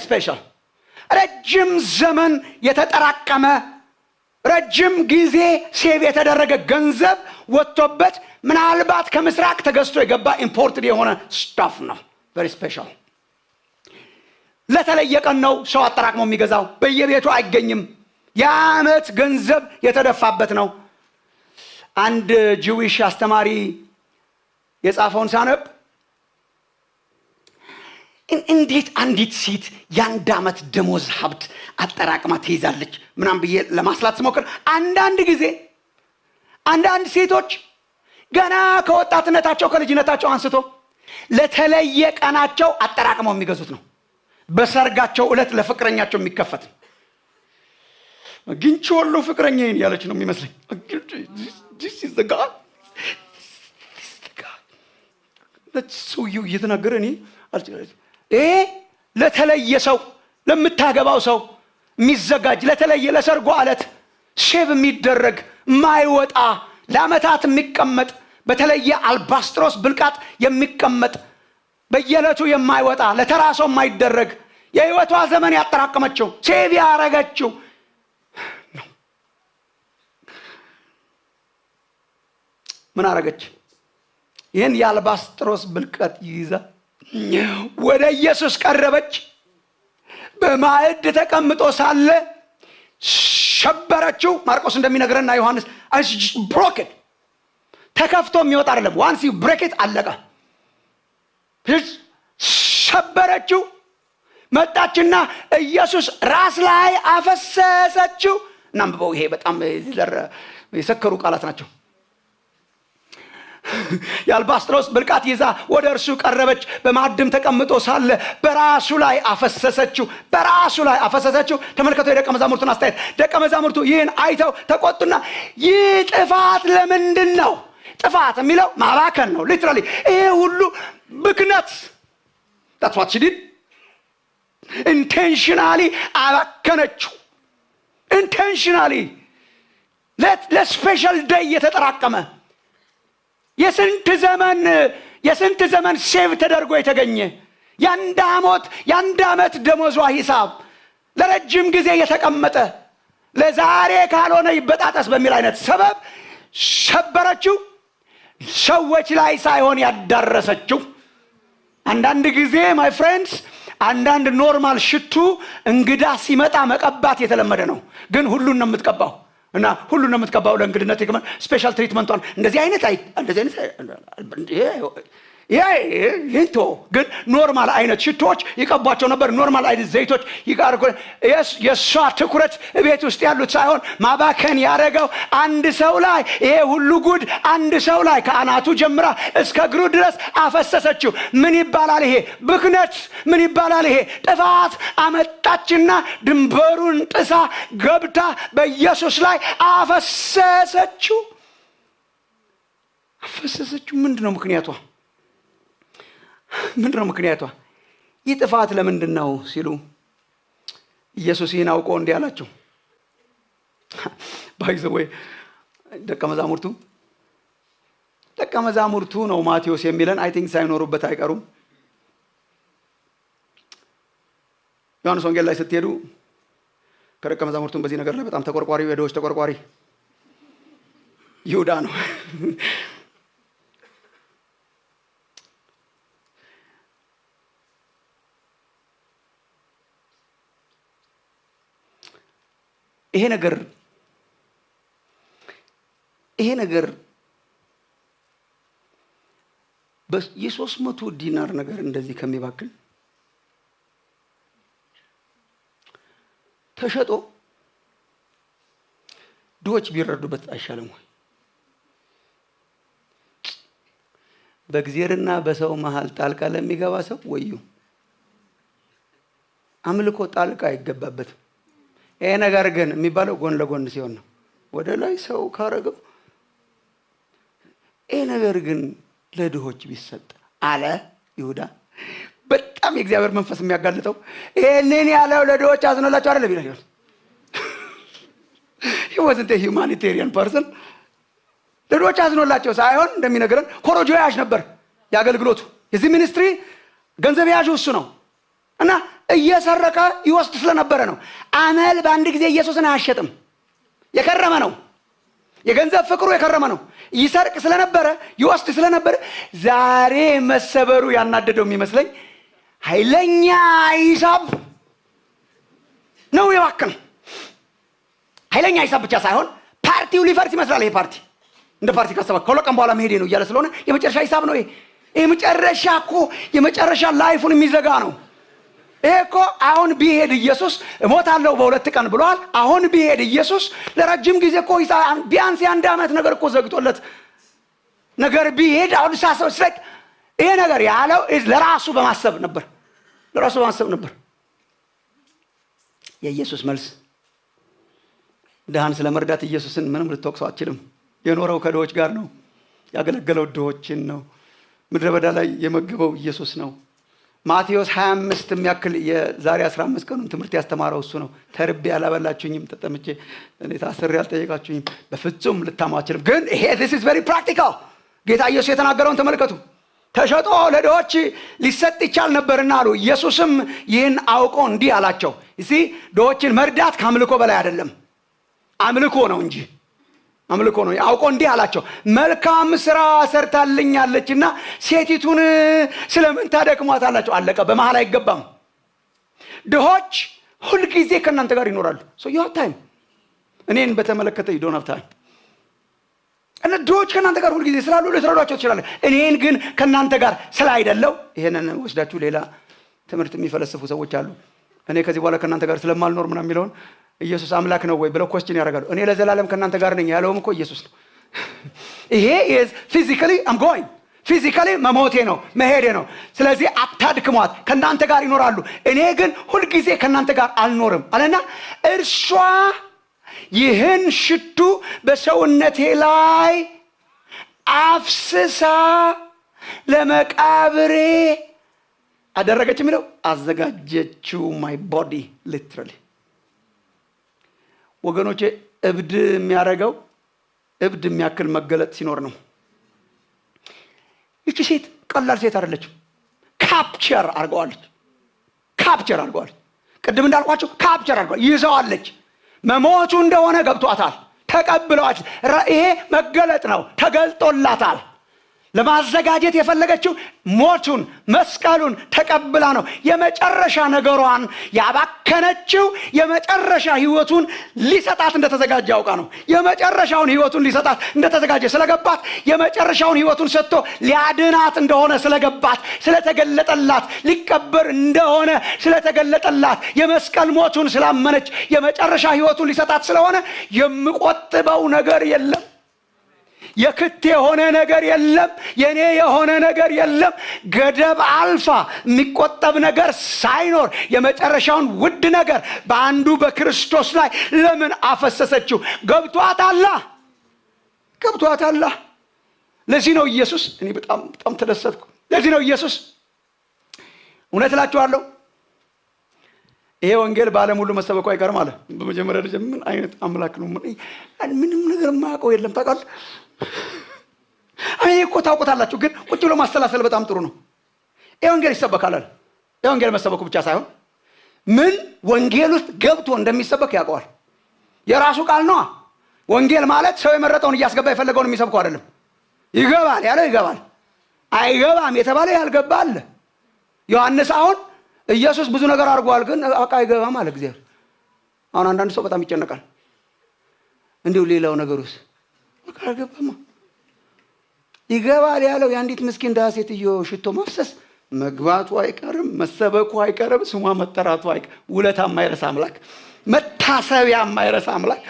Speaker 4: special ረጅም ዘመን የተጠራቀመ ረጅም ጊዜ ሴቭ የተደረገ ገንዘብ ወጥቶበት ምናልባት ከምስራቅ ተገዝቶ የገባ ኢምፖርትድ የሆነ ስታፍ ነው። very special። ለተለየ ቀን ነው ሰው አጠራቅሞ የሚገዛው፣ በየቤቱ አይገኝም። የዓመት ገንዘብ የተደፋበት ነው። አንድ ጂዊሽ አስተማሪ የጻፈውን ሳነብ እንዴት አንዲት ሴት የ1 ዓመት ደሞዝ ሀብት አጠራቅማ ትይዛለች ምናምን ብዬ ለማስላት ስሞክር አንዳንድ ጊዜ አንዳንድ ሴቶች ገና ከወጣትነታቸው ከልጅነታቸው አንስቶ ለተለየ ቀናቸው አጠራቅመው የሚገዙት ነው። በሰርጋቸው ዕለት ለፍቅረኛቸው የሚከፈት ግንቾሎ ፍቅረኛዬን ያለች ነው የሚመስለኝ። this is the God that's so you እየተናገረ እኔ ለተለየ ሰው ለምታገባው ሰው የሚዘጋጅ ለተለየ ለሰርጓ ዕለት ሼቭ የሚደረግ ማይወጣ ለዓመታት የሚቀመጥ በተለየ አልባስጥሮስ ብልቃጥ የሚቀመጥ በየዕለቱ የማይወጣ ለተራሰው የማይደረግ የህይወቷ ዘመን ያጠራቀመችው ሴቭ ያረጋችው ነው። ምን አረጋች? ይህን የአልባስጥሮስ ብልቃጥ ይዛ ወደ ኢየሱስ ቀረበች። በማዕድ ተቀምጦ ሳለ ሸበረችው። ማርቆስ እንደሚነግረንና ዮሐንስ broken ተከፍቶ የሚወጣ አይደለም። once you break it አለቀ። ሸበረችው። መጣችና ኢየሱስ ራስ ላይ አፈሰሰችው። እናንብበው። ይሄ በጣም የሰከሩ ቃላት ናቸው። የአልባስጥሮስ ብልቃት ይዛ ወደ እርሱ ቀረበች። በማዕድም ተቀምጦ ሳለ በራሱ ላይ አፈሰሰችው። በራሱ ላይ አፈሰሰችው። ተመልከቱ የደቀ መዛሙርቱን አስተያየት። ደቀ መዛሙርቱ ይህን አይተው ተቆጡና ይህ ጥፋት ለምንድን ነው? ጥፋት የሚለው ማባከን ነው። ሊትራሊ ይሄ ሁሉ ብክነት that's what she did intentionally አባከነችው። intentionally ለስፔሻል ዴይ የተጠራቀመ የስንት ዘመን ሴቭ ተደርጎ የተገኘ የአንድ ዓመት ደሞዟ ሂሳብ ለረጅም ጊዜ የተቀመጠ ለዛሬ ካልሆነ ይበጣጠስ በሚል አይነት ሰበብ ሰበረችው። ሰዎች ላይ ሳይሆን ያዳረሰችው። አንዳንድ ጊዜ ማይ ፍሬንድስ አንዳንድ ኖርማል ሽቱ እንግዳ ሲመጣ መቀባት የተለመደ ነው። ግን ሁሉን ነው የምትቀባው እና ሁሉን ነው የምትቀባው ለእንግድነት ይገመን ስፔሻል ትሪትመንቷን እንደዚህ አይነት ይንቶ ግን ኖርማል አይነት ሽቶች ይቀቧቸው ነበር። ኖርማል አይነት ዘይቶች ይቃርኩ። የሷ ትኩረት ቤት ውስጥ ያሉት ሳይሆን ማባከን ያደረገው አንድ ሰው ላይ ይሄ ሁሉ ጉድ አንድ ሰው ላይ ከአናቱ ጀምራ እስከ እግሩ ድረስ አፈሰሰችው። ምን ይባላል ይሄ? ብክነት። ምን ይባላል ይሄ? ጥፋት አመጣችና ድንበሩን ጥሳ ገብታ በኢየሱስ ላይ አፈሰሰችው። ምንድነው ምክንያቷ? ምክንያቷ? ይህ ጥፋት ለምንድን ነው ሲሉ ኢየሱስ ይህን አውቆ እንዲህ አላቸው። ባይዘወይ ደቀ መዛሙርቱ ነው ማቴዎስ የሚለን አይ ቲንክ ሳይኖሩበት አይቀሩም። ዮሐንስ ወንጌል ላይ ስትሄዱ ከደቀ መዛሙርቱም በዚህ ነገር ላይ በጣም ተቆርቋሪው የድሆች ተቆርቋሪ ይሁዳ ነው። ይሄ ነገር የ300 ዲናር ነገር እንደዚህ ከሚባክል ተሸጦ ድሆች ቢረዱበት አይሻልም ወይ? በእግዚአብሔርና በሰው መሃል ጣልቃ ለሚገባ ሰው ወዩ። አምልኮ ጣልቃ አይገባበትም። ይሄ ነገር ግን የሚባለው ጎን ለጎን ሲሆን ነው። ወደ ላይ ሰው ካረገው ይሄ ነገር ግን ለድሆች ቢሰጥ አለ ይሁዳ። በጣም የእግዚአብሔር መንፈስ የሚያጋልጠው ይሄንን ያለው ለድሆች አዝኖላቸው አይደለም ይላል። he wasn't a humanitarian person። ለድሆች አዝኖላቸው ሳይሆን እንደሚነገረን ኮሮጆ ያዥ ነበር። ያገልግሎቱ የዚህ ሚኒስትሪ ገንዘብ ያዡ እሱ ነው እና እየሰረቀ ይወስድ ስለነበረ ነው። አመል በአንድ ጊዜ ኢየሱስን አያሸጥም። የከረመ ነው። የገንዘብ ፍቅሩ የከረመ ነው። ይሰርቅ ስለነበረ ይወስድ ስለነበረ ዛሬ መሰበሩ ያናደደው የሚመስለኝ ኃይለኛ ሂሳብ ነው የባከነ። ኃይለኛ ሂሳብ ብቻ ሳይሆን ፓርቲው ሊፈርስ ይመስላል። ይሄ ፓርቲ እንደ ፓርቲ ካሰባ ከለቀም በኋላ መሄድ ነው እያለ ስለሆነ የመጨረሻ ሂሳብ ነው። ይሄ የመጨረሻ ላይፉን የሚዘጋ ነው። እኮ አሁን ቢሄድ ኢየሱስ እሞታለሁ በሁለት ቀን ብሏል። አሁን ቢሄድ ኢየሱስ ለረጅም ጊዜ እኮ ቢያንስ የአንድ ዓመት ነገር እኮ ዘግቶለት ነገር ቢሄድ አሁን ሳሰው ስለክ ይሄ ነገር ያለው ለራሱ በማሰብ ነበር። የኢየሱስ መልስ ድሃን ስለመርዳት ኢየሱስን ምንም ልትወቅሰው አትችልም። የኖረው ከድሆች ጋር ነው። ያገለገለው ድሆችን ነው። ምድረ በዳ ላይ የመገበው ኢየሱስ ነው። ማቴዎስ 25 የሚያክል የዛሬ 15 ቀኑን ትምህርት ያስተማረው እሱ ነው። ተርቤ ያላበላችሁኝም፣ ተጠምቼ እኔ ታስሬ ያልጠየቃችሁኝም በፍጹም ልታምኑ አትችሉም። ግን ይሄ this is very practical። ጌታ ኢየሱስ የተናገረውን ተመልከቱ። ተሸጦ ለድሆች ሊሰጥ ይቻል ነበርና አሉ። ኢየሱስም ይህን አውቆ እንዲህ አላቸው። እሺ ድሆችን መርዳት ከአምልኮ በላይ አይደለም። አምልኮ ነው እንጂ አምልኮ ነው። አውቆ እንዲህ አላቸው፣ መልካም ስራ ሰርታልኛለችና ሴቲቱን ስለምን ታደክሟታላችሁ? አለቀ። በመሃል አይገባም። ድሆች ሁሉ ጊዜ ከእናንተ ጋር ይኖራሉ። so you have time። እኔን በተመለከተ you don't have time። እና ድሆች ከእናንተ ጋር ሁሉ ጊዜ ስላሉ ልትረዷቸው ትችላላችሁ። እኔን ግን ከእናንተ ጋር ስላይደለው ይሄንን ወስዳችሁ ሌላ ትምህርት የሚፈለስፉ ሰዎች አሉ። እኔ ከዚህ በኋላ ከእናንተ ጋር ስለማልኖር ምናምን የሚለውን ኢየሱስ አምላክ ነው ወይ ብለው ኮስችን ያደርጋሉ። እኔ ለዘላለም ከእናንተ ጋር ነኝ ያለውም እኮ ኢየሱስ ነው። ይሄ ፊዚካሊ አም ጎይንግ ፊዚካሊ መሞቴ ነው መሄዴ ነው። ስለዚህ አታድክሟት፣ ከእናንተ ጋር ይኖራሉ፣ እኔ ግን ሁልጊዜ ከእናንተ ጋር አልኖርም አለና እርሷ ይህን ሽቱ በሰውነቴ ላይ አፍስሳ ለመቃብሬ አደረገች የሚለው አዘጋጀችው። ማይ ቦዲ ሊትራሊ ወገኖቼ፣ እብድ የሚያደርገው እብድ የሚያክል መገለጥ ሲኖር ነው። ይቺ ሴት ቀላል ሴት አይደለችም። ካፕቸር አድርገዋለች። ቅድም እንዳልኳቸው ካፕቸር አድርገዋለች። ይዘዋለች። መሞቱ እንደሆነ ገብቷታል። ተቀብለዋል። ይሄ መገለጥ ነው። ተገልጦላታል። ለማዘጋጀት የፈለገችው ሞቱን መስቀሉን ተቀብላ ነው። የመጨረሻ ነገሯን ያባከነችው የመጨረሻ ህይወቱን ሊሰጣት እንደተዘጋጀ አውቃ ነው። የመጨረሻውን ህይወቱን ሊሰጣት እንደተዘጋጀ ስለገባት የመጨረሻውን ህይወቱን ሰጥቶ ሊያድናት እንደሆነ ስለገባት ስለተገለጠላት ሊቀበር እንደሆነ ስለተገለጠላት የመስቀል ሞቱን ስላመነች የመጨረሻ ህይወቱን ሊሰጣት ስለሆነ የምቆጥበው ነገር የለም። የክት የሆነ ነገር የለም። የኔ የሆነ ነገር የለም። ገደብ አልፋ የሚቆጠብ ነገር ሳይኖር የመጨረሻውን ውድ ነገር በአንዱ በክርስቶስ ላይ ለምን አፈሰሰችው? ገብቷታል። ለዚህ ነው ኢየሱስ እኔ በጣም ተደሰትኩ። ለዚህ ነው ኢየሱስ እውነት እላችኋለሁ ይሄ ወንጌል በዓለም ሁሉ መሰበኩ አይቀርም አለ። በመጀመሪያ ደረጃ ምን አይነት አምላክ ነው? ምንም ነገር የማያውቀው የለም። ታውቃለህ? እኔ እኮ ታውቁታላችሁ፣ ግን ቁጭ ብሎ ማሰላሰል በጣም ጥሩ ነው። ይሄ ወንጌል ይሰበካል አለ። ይሄ ወንጌል መሰበኩ ብቻ ሳይሆን ምን ወንጌል ውስጥ ገብቶ እንደሚሰበክ ያውቀዋል። የራሱ ቃል ነው። ወንጌል ማለት ሰው የመረጠውን እያስገባ የፈለገውን የሚሰብከው አይደለም። ይገባል ያለው ይገባል፣ አይገባም የተባለ ያልገባ አለ። ዮሐንስ አሁን ኢየሱስ ብዙ ነገር አድርጓል፣ ግን አቃ አይገባም አለ እግዚአብሔር። አሁን አንዳንድ ሰው በጣም ይጨነቃል። እንዲሁ ሌላው ነገሩስ አቃ አይገባም። ይገባል ያለው የአንዲት ምስኪን ደሃ ሴትዮ ሽቶ ማፍሰስ መግባቱ አይቀርም፣ መሰበኩ አይቀርም፣ ስሟ መጠራቱ አይቀርም። ውለታ የማይረሳ አምላክ፣ መታሰቢያ የማይረሳ አምላክ።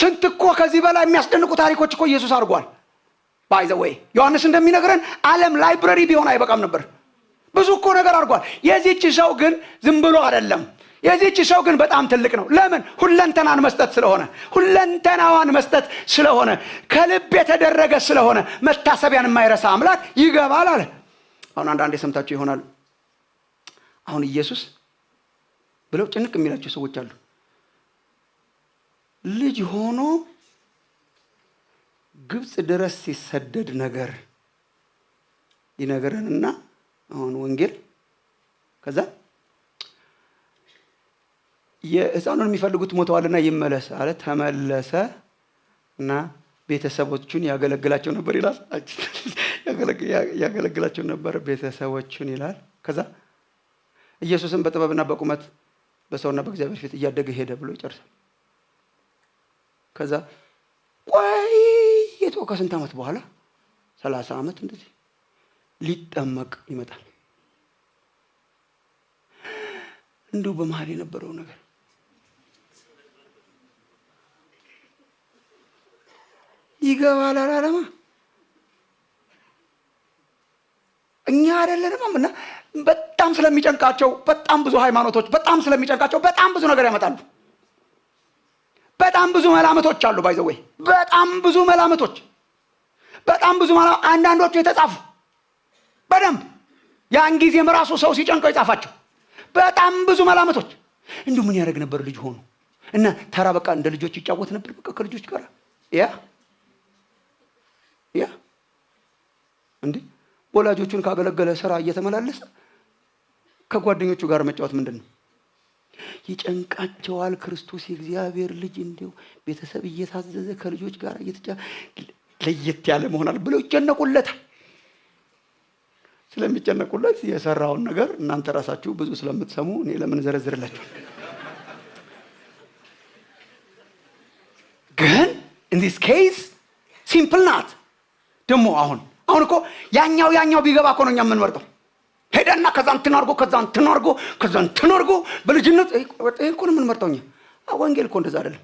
Speaker 4: ስንት እኮ ከዚህ በላይ የሚያስደንቁ ታሪኮች እኮ ኢየሱስ አድርጓል። ባይ ዘ ዌይ ዮሐንስ እንደሚነግረን ዓለም ላይብረሪ ቢሆን አይበቃም ነበር። ብዙ እኮ ነገር አድርጓል። የዚህች ሰው ግን ዝም ብሎ አይደለም። የዚህች ሰው ግን በጣም ትልቅ ነው። ለምን? ሁለንተናን መስጠት ስለሆነ፣ ሁለንተናዋን መስጠት ስለሆነ፣ ከልብ የተደረገ ስለሆነ መታሰቢያን የማይረሳ አምላክ ይገባል አለ። አሁን አንዳንዴ ሰምታችሁ ይሆናል። አሁን ኢየሱስ ብለው ጭንቅ የሚላቸው ሰዎች አሉ። ልጅ ሆኖ ግብጽ ድረስ ሲሰደድ ነገር ይነገረንና አሁን ወንጌል ከዛ የሕፃኑን የሚፈልጉት ሞተዋልና ይመለስ አለ። ተመለሰ እና ቤተሰቦቹን ያገለግላቸው ነበር ይላል። ያገለግላቸው ነበር ቤተሰቦቹን ይላል። ከዛ ኢየሱስም በጥበብና በቁመት በሰውና በእግዚአብሔር ፊት እያደገ ሄደ ብሎ ይጨርሳል። ከዛ ቆይቶ ከስንት ዓመት በኋላ 30 ዓመት እንደዚህ ሊጠመቅ ይመጣል። እንዲሁ በመሃል የነበረው ነገር ይገባል አላለማ። እኛ አይደለንም እና በጣም ስለሚጨንቃቸው በጣም ብዙ ሃይማኖቶች በጣም ስለሚጨንቃቸው በጣም ብዙ ነገር ያመጣሉ። በጣም ብዙ መላምቶች አሉ። ባይ ዘ ዌይ በጣም ብዙ መላምቶች አንዳንዶቹ የተጻፉ በደንብ ያን ጊዜም ራሱ ሰው ሲጨንቀው የጻፋቸው በጣም ብዙ መላምቶች። እንዲሁ ምን ያደርግ ነበር ልጅ ሆኖ እና ተራ በቃ እንደ ልጆች ይጫወት ነበር። በቃ ከልጆች ጋር ያ እንዴ ወላጆቹን ካገለገለ ስራ እየተመላለሰ ከጓደኞቹ ጋር መጫወት ምንድን ነው? ይጨንቃቸዋል። ክርስቶስ የእግዚአብሔር ልጅ እንዲሁ ቤተሰብ እየታዘዘ ከልጆች ጋር ለየት ያለ መሆናል ብለው ይጨነቁለታል። ስለሚጨነቁለት የሰራውን ነገር እናንተ ራሳችሁ ብዙ ስለምትሰሙ እኔ ለምን ዘረዝርላችሁ። ግን in this case ሲምፕል ናት። ደግሞ አሁን እኮ ያኛው ቢገባ እኮ ነው እኛ የምንመርጠው። ሄደና ከዛ እንትን አድርጎ በልጅነት እኮ ነው የምንመርጠው እኛ። ወንጌል እኮ እንደዛ አይደለም።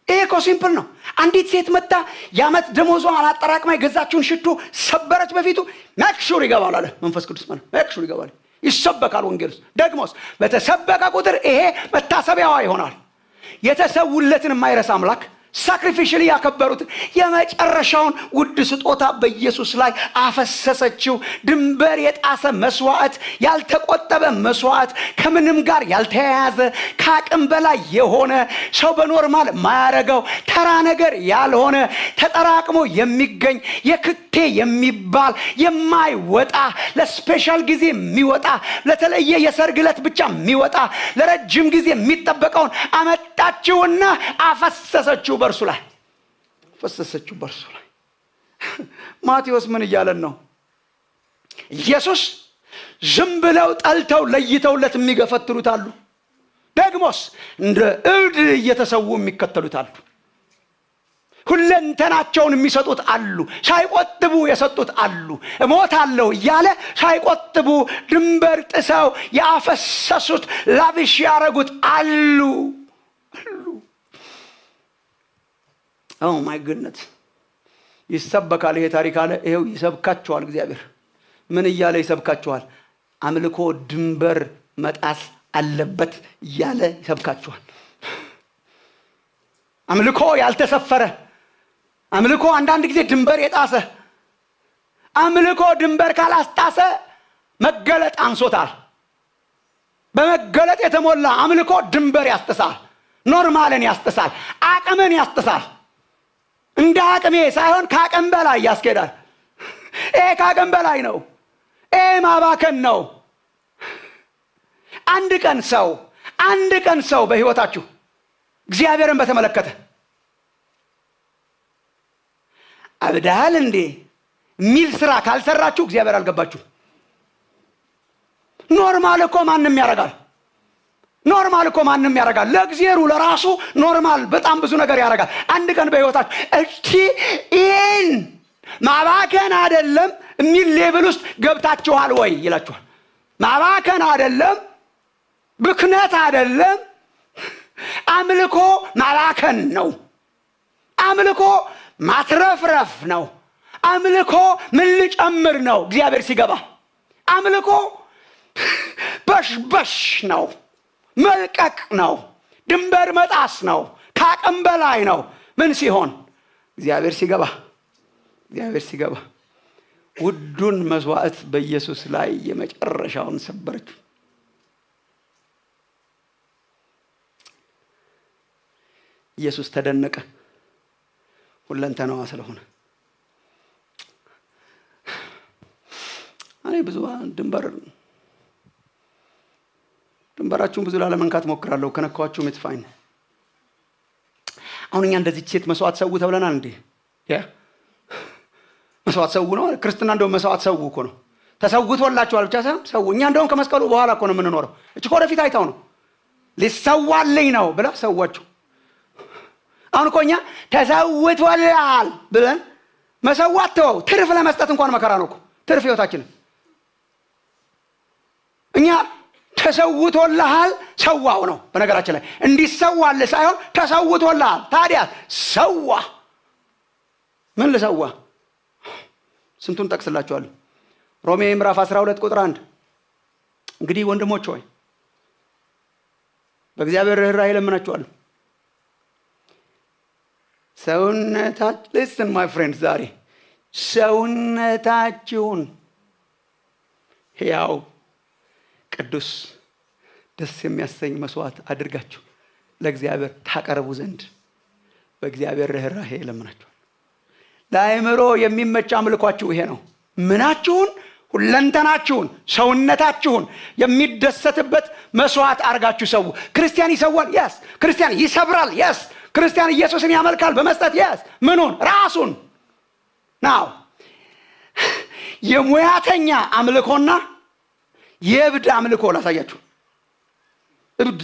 Speaker 4: ይሄ እኮ ሲምፕል ነው። አንዲት ሴት መጣ የዓመት ደሞዟን አላጠራቅማ የገዛችውን ሽቶ ሰበረች በፊቱ። መክሹር ይገባል አለ መንፈስ ቅዱስ ማለት መክሹር ይገባል። ይሰበካል ወንጌል ውስጥ። ደግሞስ በተሰበከ ቁጥር ይሄ መታሰቢያዋ ይሆናል። የተሰውለትን የማይረሳ አምላክ ሳክሪፊሻሊ ያከበሩትን የመጨረሻውን ውድ ስጦታ በኢየሱስ ላይ አፈሰሰችው። ድንበር የጣሰ መስዋዕት፣ ያልተቆጠበ መስዋዕት፣ ከምንም ጋር ያልተያያዘ ከአቅም በላይ የሆነ ሰው በኖርማል ማያረገው ተራ ነገር ያልሆነ ተጠራቅሞ የሚገኝ የክቴ የሚባል የማይወጣ ለስፔሻል ጊዜ የሚወጣ ለተለየ የሰርግ ዕለት ብቻ የሚወጣ ለረጅም ጊዜ የሚጠበቀውን አመጣችውና አፈሰሰችው በርሱ ላይ ፈሰሰችው በርሱ ላይ። ማቴዎስ ምን እያለን ነው? ኢየሱስ ዝም ብለው ጠልተው ለይተውለት የሚገፈትሩት አሉ። ደግሞስ እንደ እብድ እየተሰዉ የሚከተሉት አሉ። ሁለንተናቸውን የሚሰጡት አሉ። ሳይቆጥቡ የሰጡት አሉ። እሞታለሁ እያለ ሳይቆጥቡ ድንበር ጥሰው ያፈሰሱት ላቪሽ ያረጉት አሉ። ኦ ማይ ጉድነስ። ይሰበካል ይሄ ታሪክ አለ። ይሄው ይሰብካቸዋል እግዚአብሔር። ምን እያለ ይሰብካቸዋል? አምልኮ ድንበር መጣስ አለበት እያለ ይሰብካቸዋል። አምልኮ ያልተሰፈረ አምልኮ አንዳንድ ጊዜ ድንበር የጣሰ አምልኮ ድንበር ካላስጣሰ መገለጥ አንሶታል። በመገለጥ የተሞላ አምልኮ ድንበር ያስጥሳል። ኖርማልን ያስጥሳል። አቅምን ያስጥሳል። እንደ አቅሜ ሳይሆን ከአቅም በላይ ያስኬዳል። ይሄ ከአቅም በላይ ነው። ይሄ ማባከን ነው። አንድ ቀን ሰው በህይወታችሁ እግዚአብሔርን በተመለከተ አብዳል እንዴ ሚል ስራ ካልሰራችሁ እግዚአብሔር አልገባችሁ። ኖርማል እኮ ማንንም ያረጋል። ለእግዚአብሔሩ ለራሱ ኖርማል በጣም ብዙ ነገር ያረጋል። አንድ ቀን በህይወታችሁ እቺ ይሄን ማባከን አይደለም የሚል ሌቭል ውስጥ ገብታችኋል ወይ ይላችኋል። ማባከን አይደለም፣ ብክነት አይደለም። አምልኮ ማባከን ነው። አምልኮ ማትረፍረፍ ነው። አምልኮ ምን ልጨምር ነው እግዚአብሔር ሲገባ። አምልኮ በሽ ነው። መልቀቅ ነው። ድንበር መጣስ ነው። ከአቅም በላይ ነው። ምን ሲሆን? እግዚአብሔር ሲገባ ውዱን መስዋዕት በኢየሱስ ላይ የመጨረሻውን ሰበረች። ኢየሱስ ተደነቀ ሁለንተናዋ ስለሆነ። እኔ ብዙ ድንበራችሁን ብዙ ላለመንካት ሞክራለሁ። ከነካዋችሁም it's fine። አሁን እኛ እንደዚህ ሴት መስዋዕት ሰው ተብለናል እንዴ? መስዋዕት ሰው ነው ክርስትና። እንደው መስዋዕት ሰው እኮ ነው። ተሰውቶላችኋል ብቻ ሳይሆን ሰው። እኛ እንደውም ከመስቀሉ በኋላ እኮ ነው የምንኖረው። እቺ እኮ ወደፊት አይታው ነው ሊሰዋልኝ ነው ብላ ሰዋችሁ። አሁን እኮ እኛ ተሰውቶላል ብለን መሰዋት ተው ትርፍ ለመስጠት እንኳን መከራ ነው እኮ ትርፍ ህይወታችን። እኛ ተሰውቶልሃል ሰዋው ነው። በነገራችን ላይ እንዲሰዋል ሳይሆን ተሰውቶልሃል። ታዲያ ሰዋ ምን ልሰዋ? ስንቱን ጠቅስላችኋለሁ። ሮሜ ምዕራፍ 12 ቁጥር 1 እንግዲህ ወንድሞች ሆይ በእግዚአብሔር ርኅራኄ እለምናችኋለሁ listen my friends፣ ዛሬ ሰውነታችሁን ሕያው ቅዱስ ደስ የሚያሰኝ መስዋዕት አድርጋችሁ ለእግዚአብሔር ታቀርቡ ዘንድ በእግዚአብሔር ርኅራኄ እለምናችኋለሁ። ለአእምሮ የሚመች አምልኳችሁ ይሄ ነው። ምናችሁን? ሁለንተናችሁን፣ ሰውነታችሁን የሚደሰትበት መስዋዕት አርጋችሁ ሰው። ክርስቲያን ይሰዋል? yes። ክርስቲያን ይሰብራል? yes። ክርስቲያን ኢየሱስን ያመልካል በመስጠት? yes። ምኑን? ራሱን ነው። የሙያተኛ አምልኮና የእብድ አምልኮ ላሳያችሁ። እብድ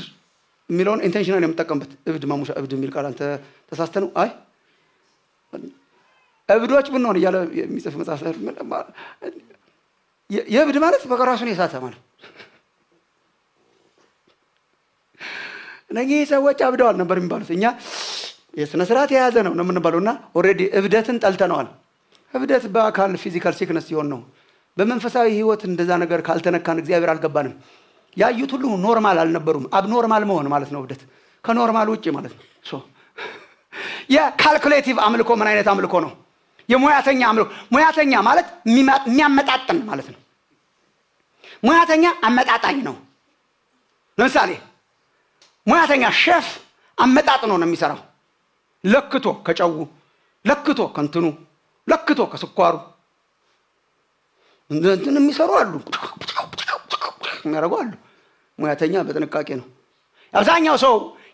Speaker 4: የሚለውን ኢንቴንሽናል የምጠቀምበት እብድ ማሙሻ እብድ የሚል ቃል አንተ ተሳስተኑ። አይ እብዶች ብንሆን እያለ የሚጽፍ መጽሐፍ የእብድ ማለት በቃ ራሱን የሳተ ማለት እነኚህ ሰዎች አብደዋል ነበር የሚባሉት። እኛ የሥነ ስርዓት የያዘ ነው የምንባለውና ኦልሬዲ እብደትን ጠልተነዋል። እብደት በአካል ፊዚካል ሲክነስ ሲሆን ነው። በመንፈሳዊ ህይወት እንደዛ ነገር ካልተነካን እግዚአብሔር አልገባንም። ያዩት ሁሉ ኖርማል አልነበሩም። አብኖርማል መሆን ማለት ነው እብደት፣ ከኖርማል ውጪ ማለት ነው። የካልኩሌቲቭ አምልኮ ምን አይነት አምልኮ ነው? የሙያተኛ አምልኮ። ሙያተኛ ማለት የሚያመጣጥን ማለት ነው። ሙያተኛ አመጣጣኝ ነው። ለምሳሌ ሙያተኛ ሼፍ አመጣጥኖ ነው የሚሰራው። ለክቶ ከጨው፣ ለክቶ ከእንትኑ፣ ለክቶ ከስኳሩ እንትን የሚሰሩ አሉ፣ የሚያደርጉ አሉ። ሙያተኛ በጥንቃቄ ነው።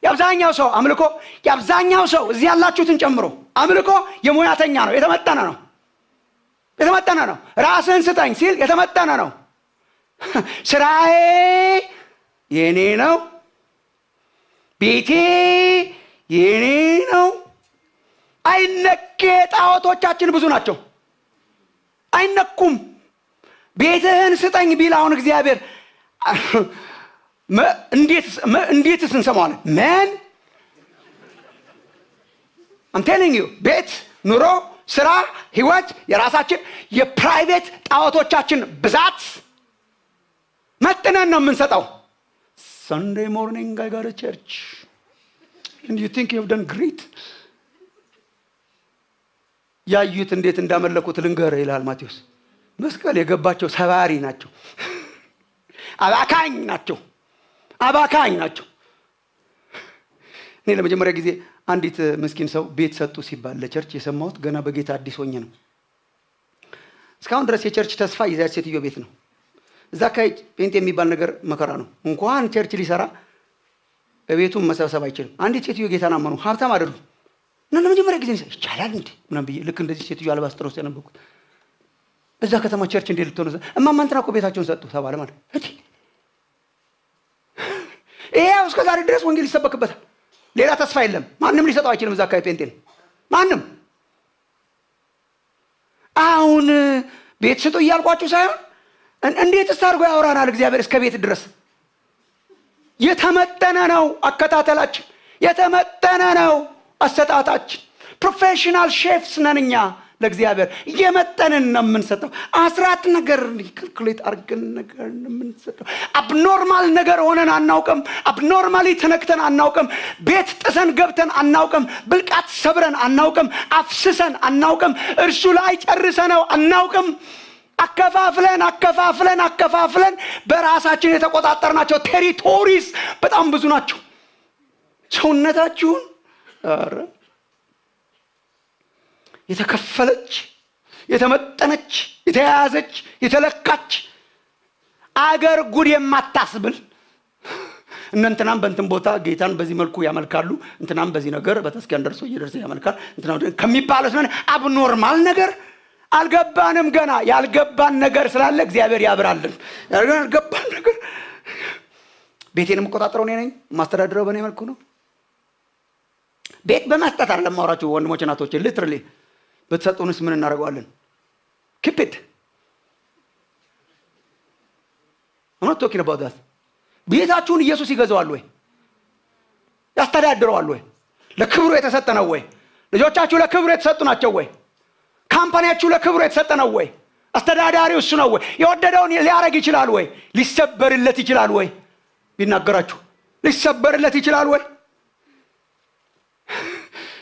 Speaker 4: የአብዛኛው ሰው አምልኮ፣ የአብዛኛው ሰው እዚህ ያላችሁትን ጨምሮ አምልኮ የሙያተኛ ነው። የተመጠነ ነው። ራስህን ስጠኝ ሲል የተመጠነ ነው። ስራዬ የኔ ነው፣ ቤቴ የኔ ነው። አይነኬ ጣዖቶቻችን ብዙ ናቸው፣ አይነኩም። ቤትህን ስጠኝ ቢል አሁን እግዚአብሔር እንዴትስ እንሰማዋለን? ምን I'm telling you ቤት፣ ኑሮ፣ ስራ፣ ህይወት፣ የራሳችን የፕራይቬት ጣዖቶቻችን ብዛት መጥነን ነው የምንሰጠው። Sunday morning I go to church and you think you have done great. ያዩት እንዴት እንዳመለኩት ልንገርህ ይላል ማቴዎስ። መስቀል የገባቸው ሰባሪ ናቸው፣ አባካኝ ናቸው። እኔ ለመጀመሪያ ጊዜ አንዲት ምስኪን ሰው ቤት ሰጡ ሲባል ለቸርች የሰማሁት ገና በጌታ አዲስ ሆኜ ነው። እስካሁን ድረስ የቸርች ተስፋ የዛች ሴትዮ ቤት ነው። እዛ አካባቢ ጴንጤ የሚባል ነገር መከራ ነው። እንኳን ቸርች ሊሰራ በቤቱም መሰብሰብ አይችልም። አንዲት ሴትዮ ጌታን አመኑ፣ ሀብታም አይደሉም። እና ለመጀመሪያ ጊዜ ይቻላል እንዴ ምናምን ብዬ ልክ እንደዚህ ሴትዮ አልባስጥሮስ ያነበኩት እዛ ከተማ ቸርች እንዴት ልትሆነ እማማ እንትና እኮ ቤታቸውን ሰጡ ተባለ ማለት እንዴ! ይሄው እስከ ዛሬ ድረስ ወንጌል ይሰበክበታል። ሌላ ተስፋ የለም። ማንም ሊሰጠው አይችልም። እዛ አካባቢ ጴንጤ ነው ማንም። አሁን ቤት ስጡ እያልኳችሁ ሳይሆን እንዴትስ አድርጎ ያወራናል እግዚአብሔር እስከ ቤት ድረስ። የተመጠነ ነው አከታተላችን፣ የተመጠነ ነው አሰጣጣችን። ፕሮፌሽናል ሼፍስ ነን እኛ ለእግዚአብሔር እየመጠንን ነው የምንሰጠው። አስራት ነገር ካልኩሌት አድርገን ነገር ነው የምንሰጠው። አብኖርማል ነገር ሆነን አናውቅም። አብኖርማሊ ተነክተን አናውቅም። ቤት ጥሰን ገብተን አናውቅም። ብልቃት ሰብረን አናውቅም። አፍስሰን አናውቅም። እርሱ ላይ ጨርሰነው አናውቅም። አከፋፍለን በራሳችን የተቆጣጠርናቸው ቴሪቶሪስ በጣም ብዙ ናቸው። ሰውነታችሁን የተከፈለች፣ የተመጠነች፣ የተያዘች፣ የተለካች አገር ጉድ የማታስብል እንትናም በእንትን ቦታ ጌታን በዚህ መልኩ ያመልካሉ፣ እንትናም በዚህ ነገር በተስኪያን ደርሶ እየደረሰ ያመልካል እንትናም ከሚባለው አብኖርማል ነገር አልገባንም። ገና ያልገባን ነገር ስላለ እግዚአብሔር ያብራልን። ያልገባን ነገር ቤቴን የምቆጣጠረው እኔ ነኝ፣ ማስተዳድረው በእኔ መልኩ ነው። ቤት በመስጠት አይደለም ማውራችሁ ወንድሞች እናቶች። ሊትራሊ በተሰጡንስ ምን እናደርገዋለን? ኪፕ I'm not talking about that. ቤታችሁን ኢየሱስ ይገዛዋል ወይ? ያስተዳድረዋል ወይ? ለክብሩ የተሰጠ ነው ወይ? ልጆቻችሁ ለክብሩ የተሰጡ ናቸው ወይ? ካምፓኒያችሁ ለክብሩ የተሰጠ ነው ወይ? አስተዳዳሪው እሱ ነው ወይ? የወደደውን ሊያረግ ይችላል ወይ? ሊሰበርለት ይችላል ወይ? ቢናገራችሁ ሊሰበርለት ይችላል ወይ?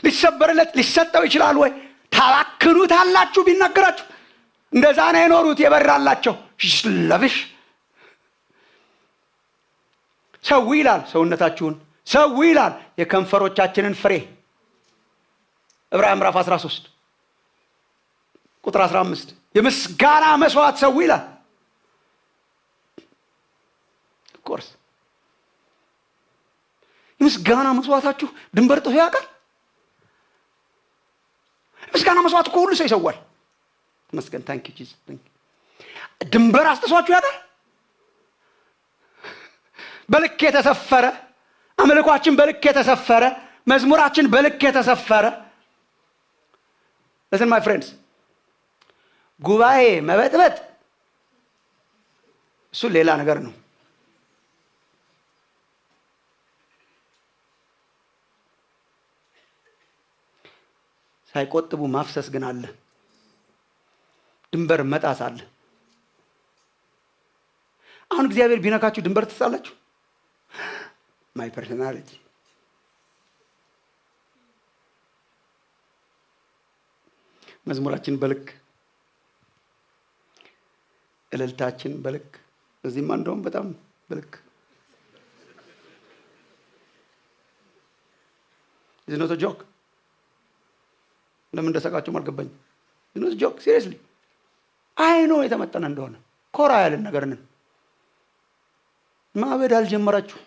Speaker 4: ሊሰበርለት ሊሰጠው ይችላል ወይ? ታላክኑታላችሁ ቢናገራችሁ። እንደዛ ነው የኖሩት የበራላቸው። ለብሽ ሰው ይላል ሰውነታችሁን፣ ሰው ይላል የከንፈሮቻችንን ፍሬ። ዕብራውያን ምዕራፍ 13 ቁጥር 15 የምስጋና መስዋዕት ሰው ይላል። ኮርስ የምስጋና መስዋዕታችሁ ድንበር ጥሶ ያውቃል? ምስጋና መስዋዕት እኮ ሁሉ ሰው ይሰዋል። መስገን ታንክ ዩ ጂሰስ። ድንበር አስጥሷችሁ ያውቃል? በልክ የተሰፈረ አምልኳችን፣ በልክ የተሰፈረ መዝሙራችን፣ በልክ የተሰፈረ። listen my friends፣ ጉባኤ መበጥበጥ እሱ ሌላ ነገር ነው። ሳይቆጥቡ ማፍሰስ ግን አለ። ድንበር መጣስ አለ። አሁን እግዚአብሔር ቢነካችሁ ድንበር ትሳላችሁ። ማይ ፐርሰናሊቲ መዝሙራችን በልክ፣ እልልታችን በልክ፣ እዚህማ እንደውም በጣም በልክ። Is not a joke. ለምን እንደሰቃችሁም አልገባኝም። Is not a joke. Seriously. አይ ነው የተመጠነ እንደሆነ ኮራ ያለን ነገር ነን። ማበድ አልጀመራችሁ።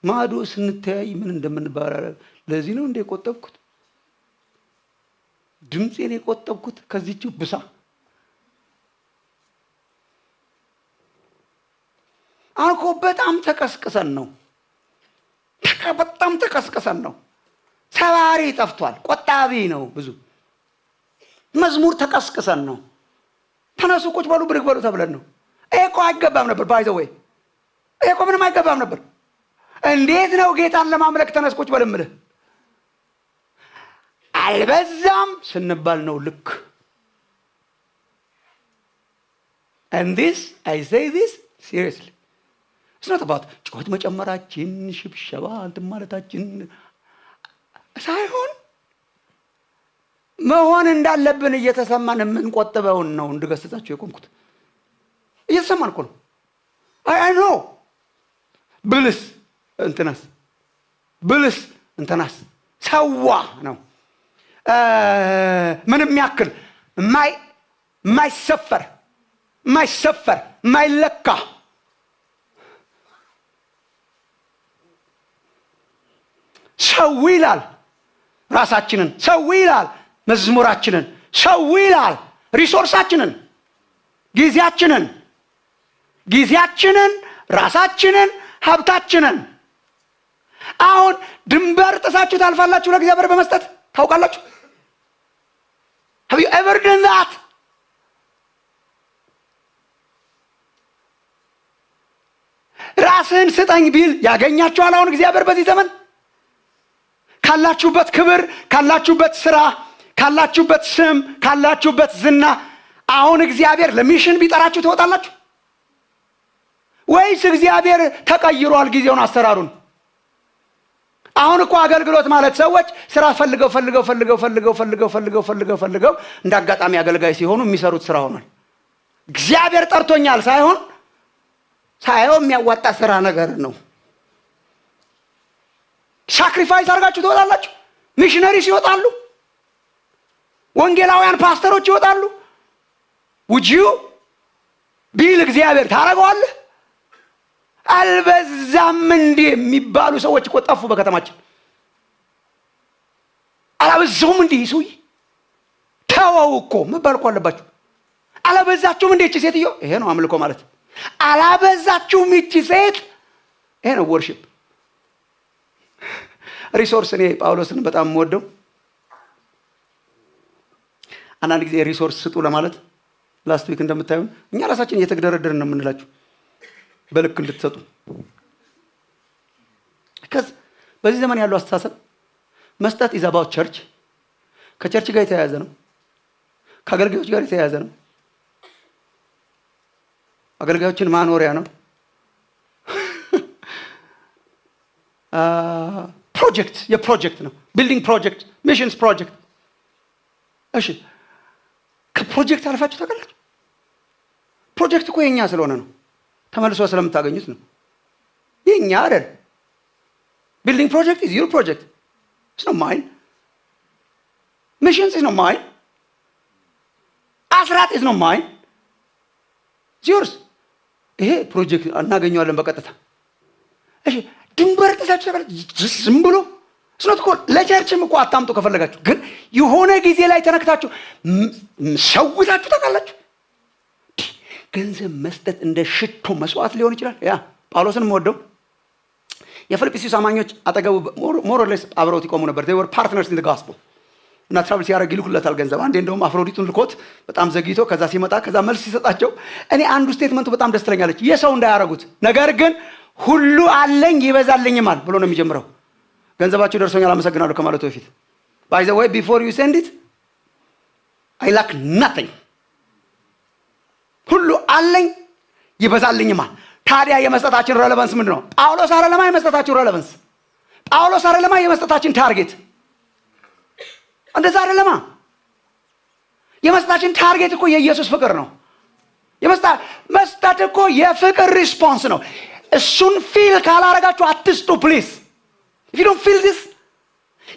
Speaker 4: ማዶ ስንተያይ ምን እንደምንባል ለዚህ ነው እንደ ቆጠብኩት ድምጼን የቆጠብኩት ከዚህች ብሳ አልኮ በጣም ተቀስቅሰን ነው። በጣም ተቀስቅሰን ነው። ሰባሪ ጠፍቷል። ቆጣቢ ነው ብዙ መዝሙር ተቀስቅሰን ነው። ተነሱ ቁጭ በሉ ብድግ በሉ ተብለን ነው። ይሄ እኮ አይገባም ነበር። ባይ ዘ ወይ ይሄ እኮ ምንም አይገባም ነበር። እንዴት ነው ጌታን ለማምለክ ተነስ ቁጭ በል እምልህ? አልበዛም ስንባል ነው ልክ። And this, I say this seriously. It's not about ጩኸት መጨመራችን ሽብሸባ እንትን ማለታችን ሳይሆን መሆን እንዳለብን እየተሰማን የምንቆጥበውን ነው እንድገስጻችሁ የቆምኩት። እየተሰማን እኮ ነው። I know. ብልስ እንትናስ ብልስ እንትናስ ሰዋ ነው። ምንም ያክል ማይሰፈር ማይለካ ሰው ይላል ራሳችንን፣ ሰው ይላል መዝሙራችንን፣ ሰው ይላል ሪሶርሳችንን፣ ጊዜያችንን፣ ራሳችንን፣ ሀብታችንን። አሁን ድንበር ጥሳችሁ ታልፋላችሁ ለእግዚአብሔር በመስጠት ታውቃላችሁ? Have you ever done that? ራስን ስጠኝ ቢል ያገኛችኋል። አሁን እግዚአብሔር በዚህ ዘመን ካላችሁበት ክብር፣ ካላችሁበት ስራ፣ ካላችሁበት ስም፣ ካላችሁበት ዝና አሁን እግዚአብሔር ለሚሽን ቢጠራችሁ ትወጣላችሁ ወይስ እግዚአብሔር ተቀይሯል ጊዜውን አሰራሩን? አሁን እኮ አገልግሎት ማለት ሰዎች ስራ ፈልገው እንዳጋጣሚ አገልጋይ ሲሆኑ የሚሰሩት ስራ ሆኗል። እግዚአብሔር ጠርቶኛል ሳይሆን የሚያዋጣ ስራ ነገር ነው። ሳክሪፋይስ አድርጋችሁ ትወጣላችሁ። ሚሽነሪስ ይወጣሉ፣ ወንጌላውያን ፓስተሮች ይወጣሉ። ውጂው ቢል እግዚአብሔር ታረጋዋለህ። አልበዛም እንዴ የሚባሉ ሰዎች እኮ ጠፉ በከተማችን። አላበዛውም እንዴ ሰውዬ ተወው እኮ መባል እኮ አለባችሁ። አላበዛችሁም እንዴ እቺ ሴትዮ? ይሄ ነው አምልኮ ማለት። አላበዛችሁም እቺ ሴት? ይሄ ነው ወርሺፕ። ሪሶርስ እኔ ጳውሎስን በጣም ወደው አንዳንድ ጊዜ ሪሶርስ ስጡ ለማለት ላስት ዊክ እንደምታዩን እኛ ራሳችን እየተገደረደርን ነው የምንላችሁ በልክ እንድትሰጡ። በዚህ ዘመን ያለው አስተሳሰብ መስጠት is about church፣ ከቸርች ጋር የተያያዘ ነው፣ ከአገልጋዮች ጋር የተያያዘ ነው፣ አገልጋዮችን ማኖሪያ ነው። የፕሮጀክት ነው። ቢልዲንግ ፕሮጀክት፣ ሚሽንስ ፕሮጀክት። እሺ ከፕሮጀክት አልፋችሁ ታውቃላችሁ? ፕሮጀክት እኮ የኛ ስለሆነ ነው፣ ተመልሶ ስለምታገኙት ነው። የኛ አይደል። ቢልዲንግ ፕሮጀክት is your project. It's not mine. Missions is not mine. አስራት is not mine. It's yours. ይሄ ፕሮጀክት እናገኘዋለን በቀጥታ። እሺ ድንበር ጥሳችሁ ታውቃላችሁ? ዝም ብሎ ስኖት እኮ ለቸርችም እኮ አታምጡ ከፈለጋችሁ፣ ግን የሆነ ጊዜ ላይ ተነክታችሁ ሰውታችሁ ታውቃላችሁ? ገንዘብ መስጠት እንደ ሽቶ መስዋዕት ሊሆን ይችላል። ያ ጳውሎስን ወደው የፊልጵስዩስ አማኞች አጠገቡ ሞር ኦር ሌስ አብረውት ይቆሙ ነበር። they were partners in the gospel እና ትራቭል ሲያደርግ ይልኩለታል ገንዘብ። አንዴ እንደውም አፍሮዲጡን ልኮት በጣም ዘግይቶ ከዛ ሲመጣ ከዛ መልስ ሲሰጣቸው እኔ አንዱ ስቴትመንቱ በጣም ደስ ትለኛለች። የሰው እንዳያረጉት ነገር ግን ሁሉ አለኝ ይበዛልኝማል ብሎ ነው የሚጀምረው። ገንዘባቸው ደርሶኛል አመሰግናለሁ ከማለቱ በፊት by the way before you send it I lack nothing ሁሉ አለኝ ይበዛልኝማል። ታዲያ የመስጠታችን ሬሌቫንስ ምንድነው? ጳውሎስ አይደለማ የመስጠታችን ሬሌቫንስ? ጳውሎስ አይደለማ የመስጠታችን ታርጌት? እንደዛ አይደለማ። የመስጠታችን ታርጌት እኮ የኢየሱስ ፍቅር ነው። መስጠት እኮ የፍቅር ሪስፖንስ ነው። እሱን ፊል ካላረጋችሁ አትስጡ ፕሊዝ። if you don't feel this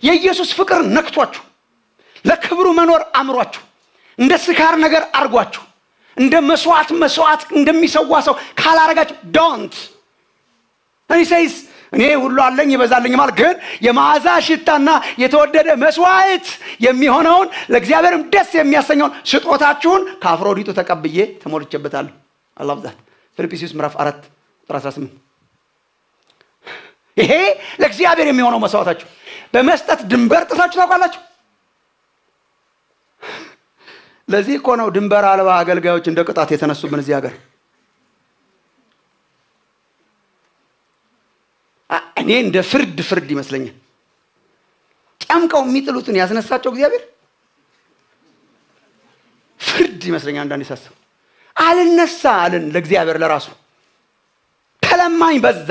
Speaker 4: የኢየሱስ ፍቅር ነክቷችሁ ለክብሩ መኖር አምሯችሁ እንደ ስካር ነገር አርጓችሁ እንደ መስዋዕት እንደሚሰዋ ሰው ካላረጋችሁ don't he says እኔ ሁሉ አለኝ ይበዛልኝማል ግን የማዕዛ ሽታና የተወደደ መስዋዕት የሚሆነውን ለእግዚአብሔርም ደስ የሚያሰኘውን ስጦታችሁን ከአፍሮዲጡ ተቀብዬ ተሞልቼበታለሁ። I love that ፊልጵስዩስ ምዕራፍ 4 ቁጥር 18 ይሄ ለእግዚአብሔር የሚሆነው መስዋዕታችሁ። በመስጠት ድንበር ጥሳችሁ ታውቃላችሁ? ለዚህ እኮ ነው ድንበር አልባ አገልጋዮች እንደ ቅጣት የተነሱብን እዚህ ሀገር። እኔ እንደ ፍርድ ይመስለኛል። ጨምቀው የሚጥሉትን ያስነሳቸው እግዚአብሔር ፍርድ ይመስለኛል አንዳንዴ ሳስብ። አልነሳ አለን ለእግዚአብሔር ለራሱ። ተለማኝ በዛ።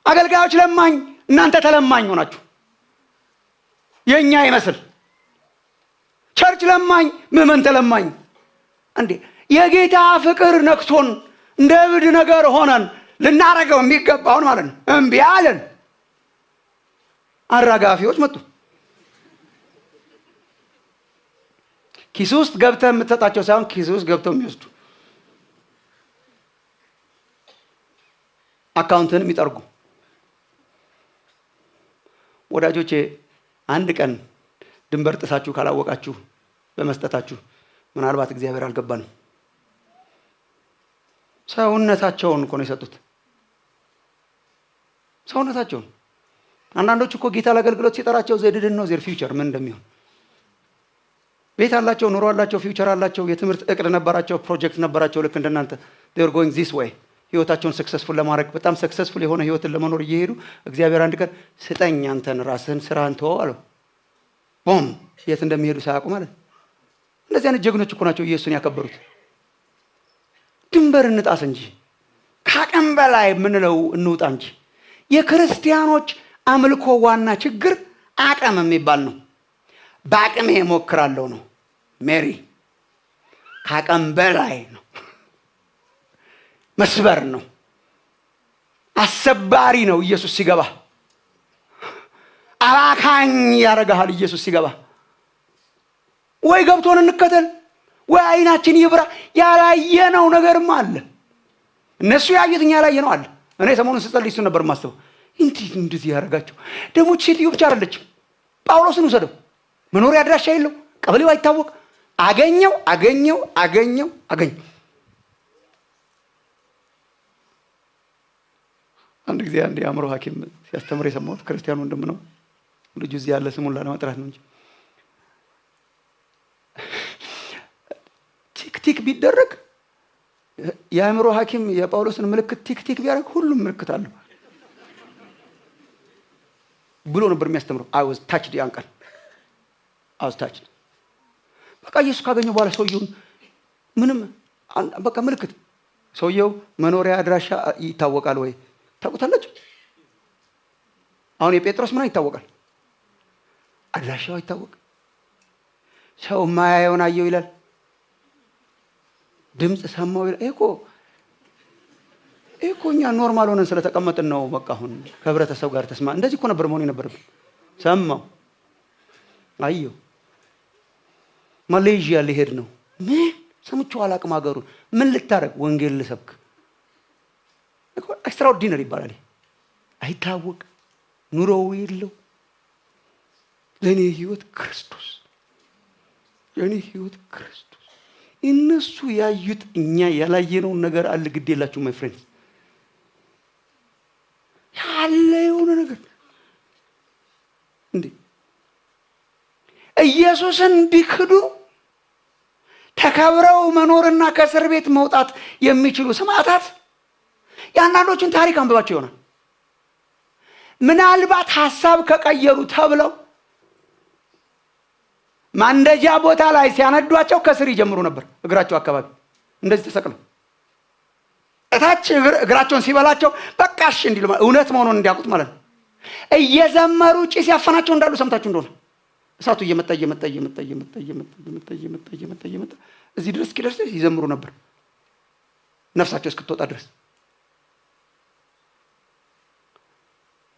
Speaker 4: አገልጋዮች ለማኝ፣ እናንተ ተለማኝ ሆናችሁ የኛ ይመስል። ቸርች ለማኝ፣ ምዕመን ተለማኝ። እንዴ የጌታ ፍቅር ነክቶን እንደ እብድ ነገር ሆነን ልናረገው የሚገባውን ማለት ነው እምቢ አለን። አራጋፊዎች መጡ። ኪስ ውስጥ ገብተው የምትሰጣቸው ሳይሆን ኪስ ውስጥ ገብተው የሚወስዱ አካውንትን የሚጠርጉ ወዳጆቼ፣ አንድ ቀን ድንበር ጥሳችሁ ካላወቃችሁ በመስጠታችሁ ምናልባት እግዚአብሔር አልገባንም። ሰውነታቸውን እኮ ነው የሰጡት። ሰውነታቸውን። አንዳንዶች እኮ ጌታ ለአገልግሎት ሲጠራቸው ዘድድን ነው ዜር ፊውቸር ምን እንደሚሆን። ቤት አላቸው፣ ኑሮ አላቸው፣ ፊውቸር አላቸው፣ የትምህርት እቅድ ነበራቸው፣ ፕሮጀክት ነበራቸው። ልክ እንደናንተ they were going this way ህይወታቸውን ሰክሰስፉል ለማድረግ በጣም ሰክሰስፉል የሆነ ህይወትን ለመኖር እየሄዱ እግዚአብሔር አንድ ቀን ስጠኝ አንተን ራስህን ስራህን ተወው አለው። ቦም የት እንደሚሄዱ ሳያውቁ ማለት። እንደዚህ አይነት ጀግኖች እኮ ናቸው ኢየሱስን ያከበሩት። ድንበር እንጣስ እንጂ ከአቅም በላይ የምንለው እንውጣ እንጂ። የክርስቲያኖች አምልኮ ዋና ችግር አቅም የሚባል ነው። በአቅሜ እሞክራለሁ ነው። ሜሪ ከአቅም በላይ ነው። መስበር ነው። አሰባሪ ነው። ኢየሱስ ሲገባ አባካኝ ያረጋል። ኢየሱስ ሲገባ ወይ ገብቶን እንከተል ወይ አይናችን ይብራ። ያላየነው ነገርም አለ። እነሱ ያዩት እኛ ያላየነው አለ። እኔ ሰሞኑን ስጸልይ እሱ ነበር ማስተው። እንዴት እንደዚህ ያረጋቸው ደግሞ ሴትዮ ብቻ አይደለችም። ጳውሎስን ወሰደው። መኖሪያ አድራሻ የለው፣ ቀበሌው አይታወቅ። አገኘው። አንድ ጊዜ አንድ የአእምሮ ሐኪም ሲያስተምር የሰማሁት ክርስቲያን ወንድም ነው። ልጁ እዚህ ያለ ስሙን ላለመጥራት ነው እንጂ ቲክ ቢደረግ የአእምሮ ሐኪም የጳውሎስን ምልክት ቲክ ቢያደርግ ሁሉም ምልክት አለው ብሎ ነበር የሚያስተምረው። I was touched ያንቀል በቃ ኢየሱስ ካገኘው በኋላ ሰውየውን ምንም በቃ ምልክት። ሰውየው መኖሪያ አድራሻ ይታወቃል ወይ ታውቁታላችሁ? አሁን የጴጥሮስ ምን ይታወቃል? አድራሻው ይታወቅ። ሰው ማያየውን አየው ይላል። ድምጽ ሰማው ይላል። እኮ እኛ ኖርማል ሆነን ስለተቀመጥን ነው። በቃ አሁን ከህብረተሰብ ጋር ተስማ እንደዚህ እኮ ነበር መሆን የነበረብን። ሰማው፣ አየው። ማሌዥያ ሊሄድ ነው። ምን ሰምቼው አላቅም። ሀገሩን ምን ልታረግ? ወንጌል ልሰብክ። ኤክስትራኦርዲነሪ ይባላል። አይታወቅ፣ ኑሮው የለው። ለኔ ህይወት ክርስቶስ። እነሱ ያዩት እኛ ያላየነውን ነገር አለ። ግድ የላችሁ ማይ ፍሬንድስ፣ ያለ የሆነ ነገር እንዴ ኢየሱስን ቢክዱ ተከብረው መኖርና ከእስር ቤት መውጣት የሚችሉ ሰማዕታት የአንዳንዶችን ታሪክ አንብባቸው ይሆናል። ምናልባት ሐሳብ ከቀየሩ ተብለው ማንደጃ ቦታ ላይ ሲያነዷቸው ከስር ይጀምሩ ነበር። እግራቸው አካባቢ እንደዚህ ተሰቅለው እታች እግራቸውን ሲበላቸው በቃሽ እንዲሉ እውነት መሆኑን እንዲያውቁት ማለት ነው። እየዘመሩ ጭስ ያፈናቸው እንዳሉ ሰምታችሁ እንደሆነ እሳቱ እየመጣ እዚህ ድረስ እስኪደርስ ይዘምሩ ነበር ነፍሳቸው እስክትወጣ ድረስ።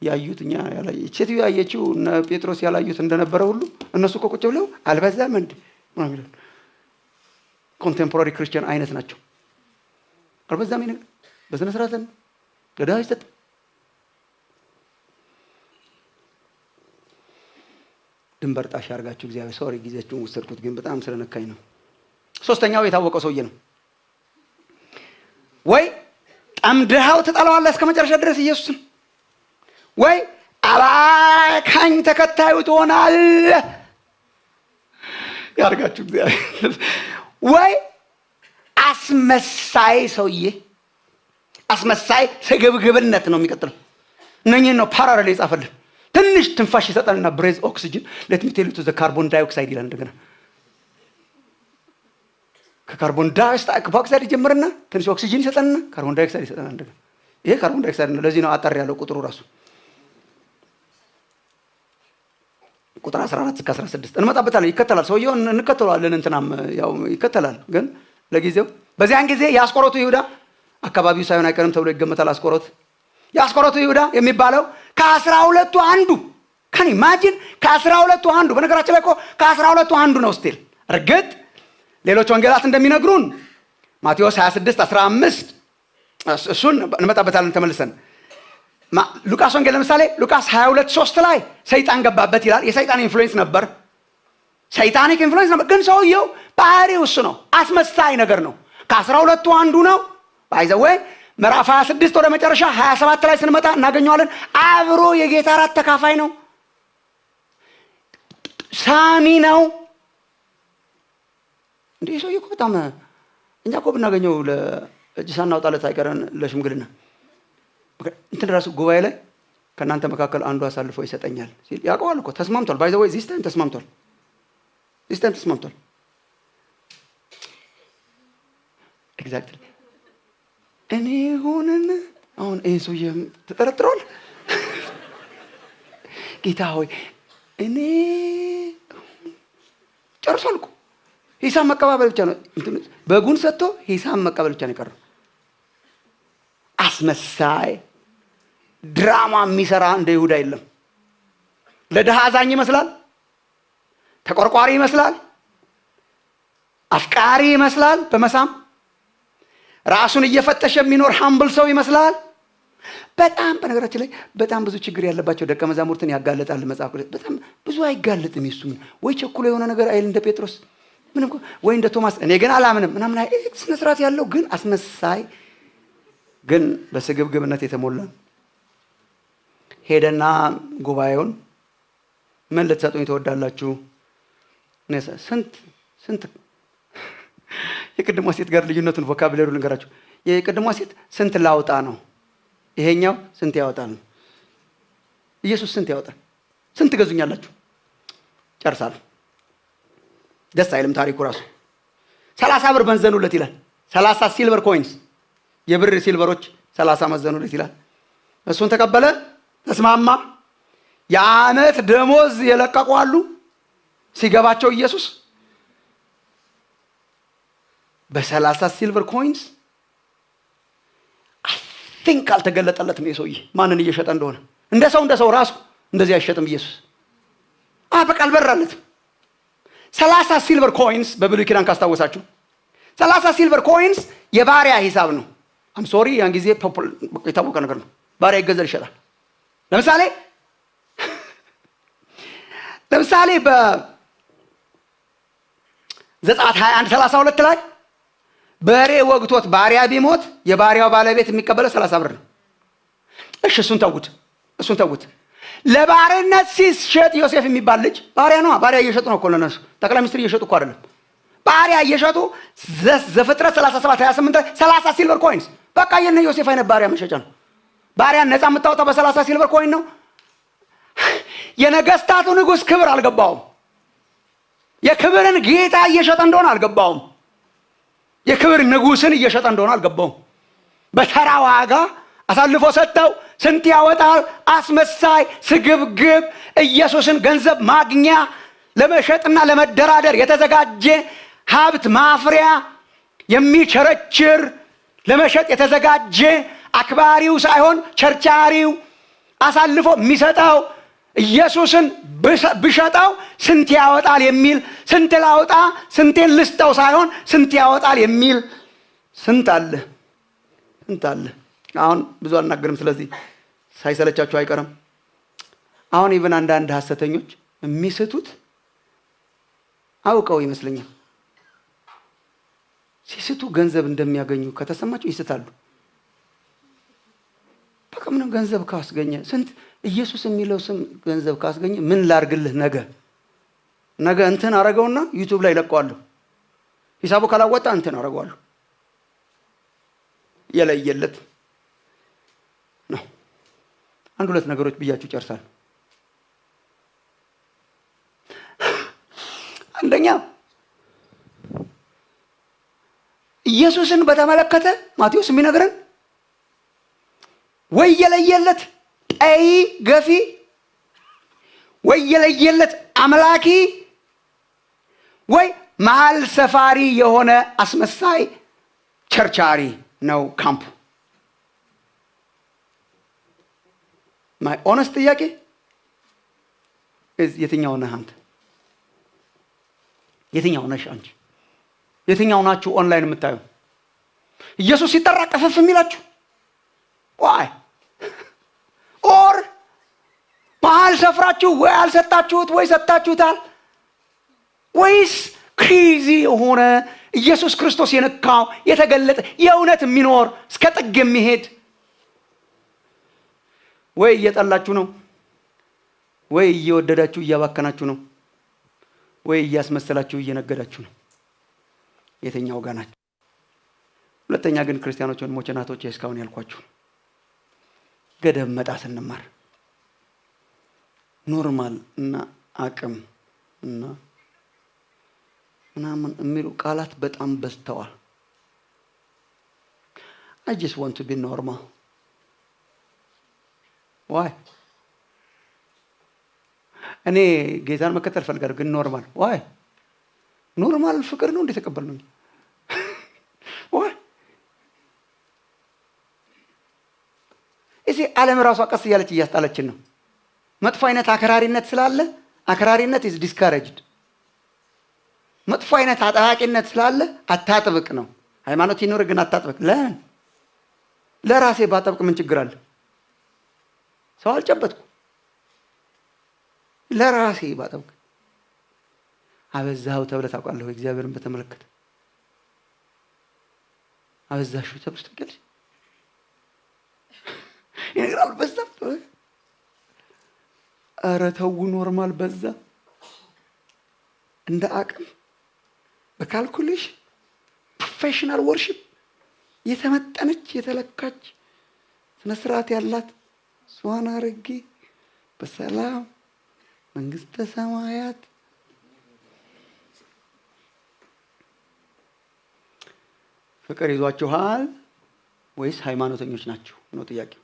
Speaker 4: ያዩት እኛ ያላየች ሴትዮ ያየችው እና ጴጥሮስ ያላዩት እንደነበረ ሁሉ እነሱ እኮ ቁጭ ብለው አልበዛም እንዴ ማለት ነው። ኮንቴምፖራሪ ክርስቲያን አይነት ናቸው። አልበዛም ይነገር በስነ ስርዓት ለድሃ ይሰጥ። ድንበር ጣሽ አድርጋችሁ እግዚአብሔር ሶሪ ጊዜያችሁን ወሰድኩት፣ ግን በጣም ስለነካኝ ነው። ሶስተኛው የታወቀው ሰውዬ ነው። ወይ ጠምደሃው ትጠላዋለህ እስከ መጨረሻ ድረስ ኢየሱስን፣ ወይ አባካኝ ተከታዩ ትሆናለህ ያርጋችሁ እግዚአብሔር። ወይ አስመሳይ ሰውዬ፣ አስመሳይ ስግብግብነት ነው የሚቀጥለው። እነኚህን ነው ፓራሌል የጻፈልን። ትንሽ ትንፋሽ ይሰጣልና ብሬዝ ኦክሲጅን ሌት ሚ ቴል ዩ ቱ ዘ ካርቦን ዳይኦክሳይድ ይላል። እንደገና ከካርቦን ዳይኦክሳይድ ይጀምርና ትንሽ ኦክሲጅን ይሰጣልና ካርቦን ዳይኦክሳይድ ይሰጣልና እንደገና ይሄ ካርቦን ዳይኦክሳይድ ነው። ለዚህ ነው አጣር ያለው ቁጥሩ ራሱ ቁጥር 14 እስከ 16 እንመጣበታለን። ይከተላል ሰውየው እንከተለዋለን። እንትናም ያው ይከተላል። ግን ለጊዜው በዚያን ጊዜ የአስቆሮቱ ይሁዳ አካባቢው ሳይሆን አይቀርም ተብሎ ይገመታል። የአስቆሮቱ ይሁዳ የሚባለው ከ12ቱ አንዱ ከኔ ማጂን ከ12ቱ አንዱ። በነገራችን ላይ እኮ ከ12ቱ አንዱ ነው ስቲል። እርግጥ ሌሎች ወንጌላት እንደሚነግሩን ማቴዎስ 26:15 እሱን እንመጣበታለን ተመልሰን። ሉቃስ ወንጌል ለምሳሌ ሉቃስ 22:3 ላይ ሰይጣን ገባበት ይላል። የሰይጣን ኢንፍሉዌንስ ነበር፣ ሰይጣኒክ ኢንፍሉዌንስ ነበር። ግን ሰውየው ባህሪው እሱ ነው፣ አስመሳይ ነገር ነው። ከ12ቱ አንዱ ነው። ባይዘወይ ምዕራፍ 26 ወደ መጨረሻ 27 ላይ ስንመጣ እናገኘዋለን። አብሮ የጌታ እራት ተካፋይ ነው፣ ሳሚ ነው። እንዴ ሰውዬ እኮ በጣም እኛ እኮ ብናገኘው ለእጅ ሳናውጣለት አይቀረን ለሽምግልና እንትን ራሱ ጉባኤ ላይ ከእናንተ መካከል አንዱ አሳልፎ ይሰጠኛል ሲል ያውቀዋል እኮ። ተስማምቷል። ባይ ዘ ወይ ዚስ ታይም ተስማምቷል። ኤግዛክትሊ እኔ ሆነን አሁን ይሄ ሰውዬ ተጠረጥሯል። ጌታ ሆይ እኔ ጨርሷል እኮ። ሂሳብ መቀባበል ብቻ ነው፣ በጉን ሰጥቶ ሂሳብ መቀበል ብቻ ነው የቀረው። አስመሳይ ድራማ የሚሰራ እንደ ይሁዳ የለም። ለድሃ አዛኝ ይመስላል፣ ተቆርቋሪ ይመስላል፣ አፍቃሪ ይመስላል። በመሳም ራሱን እየፈተሸ የሚኖር ሃምብል ሰው ይመስላል። በጣም በነገራችን ላይ በጣም ብዙ ችግር ያለባቸው ደቀ መዛሙርትን ያጋለጣል መጽሐፍ ቅዱስ። በጣም ብዙ አይጋለጥም። ይሱ ወይ ቸኩሎ የሆነ ነገር አይል እንደ ጴጥሮስ ምንም ወይ እንደ ቶማስ እኔ ግን አላምንም ምናምን ላይ ስነ ስርዓት ያለው ግን አስመሳይ ግን በስግብግብነት የተሞላ ሄደና ጉባኤውን ምን ልትሰጡኝ ትወዳላችሁ? ስንት የቅድሟ ሴት ጋር ልዩነቱን ቮካብላሪ ልንገራችሁ። የቅድሟ ሴት ስንት ላውጣ ነው፣ ይሄኛው ስንት ያወጣል ነው። ኢየሱስ ስንት ያወጣል? ስንት ገዙኛላችሁ? ጨርሳለሁ። ደስ አይልም ታሪኩ ራሱ። 30 ብር መዘኑለት ይላል። 30 ሲልቨር ኮይንስ የብር ሲልቨሮች 30 መዘኑለት ይላል። እሱን ተቀበለ፣ ተስማማ። የዓመት ደሞዝ የለቀቁ አሉ ሲገባቸው ኢየሱስ በ30 ሲልቨር ኮይንስ ቲንክ አልተገለጠለትም። የሰውዬ ማንን እየሸጠ እንደሆነ እንደ ሰው ራሱ እንደዚህ አይሸጥም ኢየሱስ። በቃ አልበራለትም። 30 ሲልቨር ኮይንስ በብሉይ ኪዳን ካስታወሳችሁ 30 ሲልቨር ኮይንስ የባሪያ ሂሳብ ነው። አም ሶሪ ያን ጊዜ የታወቀ ነገር ነው። ባሪያ ይገዛል ይሸጣል። ለምሳሌ በዘጸአት 21:32 ላይ በሬ ወግቶት ባሪያ ቢሞት የባሪያው ባለቤት የሚቀበለው 30 ብር ነው። እሺ እሱን ተውት። ለባርነት ሲሸጥ ዮሴፍ የሚባል ልጅ ባሪያ ነው። ባሪያ እየሸጡ ነው እኮ ለነሱ ጠቅላይ ሚኒስትር እየሸጡ እኮ አይደለም። ባሪያ እየሸጡ ዘፍጥረት 37 28 30 ሲልቨር ኮይንስ በቃ የነ ዮሴፍ አይነት ባሪያ መሸጫ ነው። ባሪያን ነፃ የምታወጣው በ30 ሲልቨር ኮይን ነው። የነገስታቱ ንጉስ ክብር አልገባውም። የክብርን ጌታ እየሸጠ እንደሆነ አልገባውም። የክብር ንጉስን እየሸጠ እንደሆነ አልገባውም። በተራ ዋጋ አሳልፎ ሰጠው። ስንት ያወጣል? አስመሳይ ስግብግብ ኢየሱስን ገንዘብ ማግኛ ለመሸጥና ለመደራደር የተዘጋጀ ሀብት ማፍሪያ የሚቸረችር ለመሸጥ የተዘጋጀ አክባሪው ሳይሆን ቸርቻሪው አሳልፎ የሚሰጠው ኢየሱስን ብሸጠው ስንት ያወጣል የሚል ስንት ላውጣ ስንቴን ልስጠው ሳይሆን ስንት ያወጣል የሚል ስንት አለ። አሁን ብዙ አልናገርም። ስለዚህ ሳይሰለቻችሁ አይቀርም። አሁን ኢቭን አንዳንድ ሐሰተኞች የሚስቱት አውቀው ይመስለኛል። ሲስቱ ገንዘብ እንደሚያገኙ ከተሰማቸው ይስታሉ። በቃ ምንም ገንዘብ ካስገኘ ስንት ኢየሱስ የሚለው ስም ገንዘብ ካስገኘ ምን ላርግልህ ነገ እንትን አረገውና ዩቲዩብ ላይ ለቀዋለሁ። ሂሳቡ ካላወጣ እንትን አረገዋለሁ። የለየለት ነው። አንድ ሁለት ነገሮች ብያችሁ ጨርሳለሁ። አንደኛ ኢየሱስን በተመለከተ ማቴዎስ የሚነግረን ወይ የለየለት ጠይ ገፊ ወይ የለየለት አምላኪ ወይ መሀል ሰፋሪ የሆነ አስመሳይ ቸርቻሪ ነው ካምፑ። ማይ ኦነስት ጥያቄ የትኛው ነህ አንተ? የትኛው ነሽ አንቺ? የትኛው ናችሁ ኦንላይን የምታዩ? ኢየሱስ ሲጠራ ቀፈፍ የሚላችሁ ዋይ ኦር መሀል ሰፍራችሁ ወይ አልሰጣችሁት ወይ ሰጣችሁታል ወይስ ክሪዚ የሆነ ኢየሱስ ክርስቶስ የነካው የተገለጠ የእውነት የሚኖር እስከ ጥግ የሚሄድ ወይ እየጠላችሁ ነው ወይ እየወደዳችሁ እያባከናችሁ ነው ወይ እያስመሰላችሁ እየነገዳችሁ ነው? የትኛው ጋር ናችሁ? ሁለተኛ ግን ክርስቲያኖች ወንድሞቼ እናቶቼ እስካሁን ያልኳችሁ ገደብ መጣስ እንማር። ኖርማል እና አቅም እና ምናምን የሚሉ ቃላት በጣም በዝተዋል። I just want to be normal. Why? እኔ ጌታን መከተል ፈልጋለሁ ግን ኖርማል ዋይ? ኖርማል ፍቅር ነው እንዴ ተቀበልነው? ዋይ? እዚህ ዓለም ራሷ ቀስ እያለች እያስጣለችን ነው። መጥፎ አይነት አከራሪነት ስላለ አከራሪነት is discouraged። መጥፎ አይነት አጣቂነት ስላለ አታጥብቅ ነው። ሃይማኖት ይኖር ግን አታጥብቅ። ለራሴ ባጠብቅ ምን ችግር አለ? ሰው አልጨበጥኩ ለራሴ ባጠብቅ አበዛው ተብለ ታውቃለህ? እግዚአብሔርን በተመለከተ አበዛሽው ተብለ ትቀልሽ ይነግራል። በዛ ኧረ ተው ኖርማል በዛ እንደ አቅም በካልኩሌሽን ፕሮፌሽናል ወርሺፕ የተመጠነች የተለካች ስነ ስርዓት ያላት ሷና አርጌ በሰላም መንግስተ ሰማያት ፍቅር ይዟችኋል ወይስ ሃይማኖተኞች ናችሁ ነው ጥያቄው።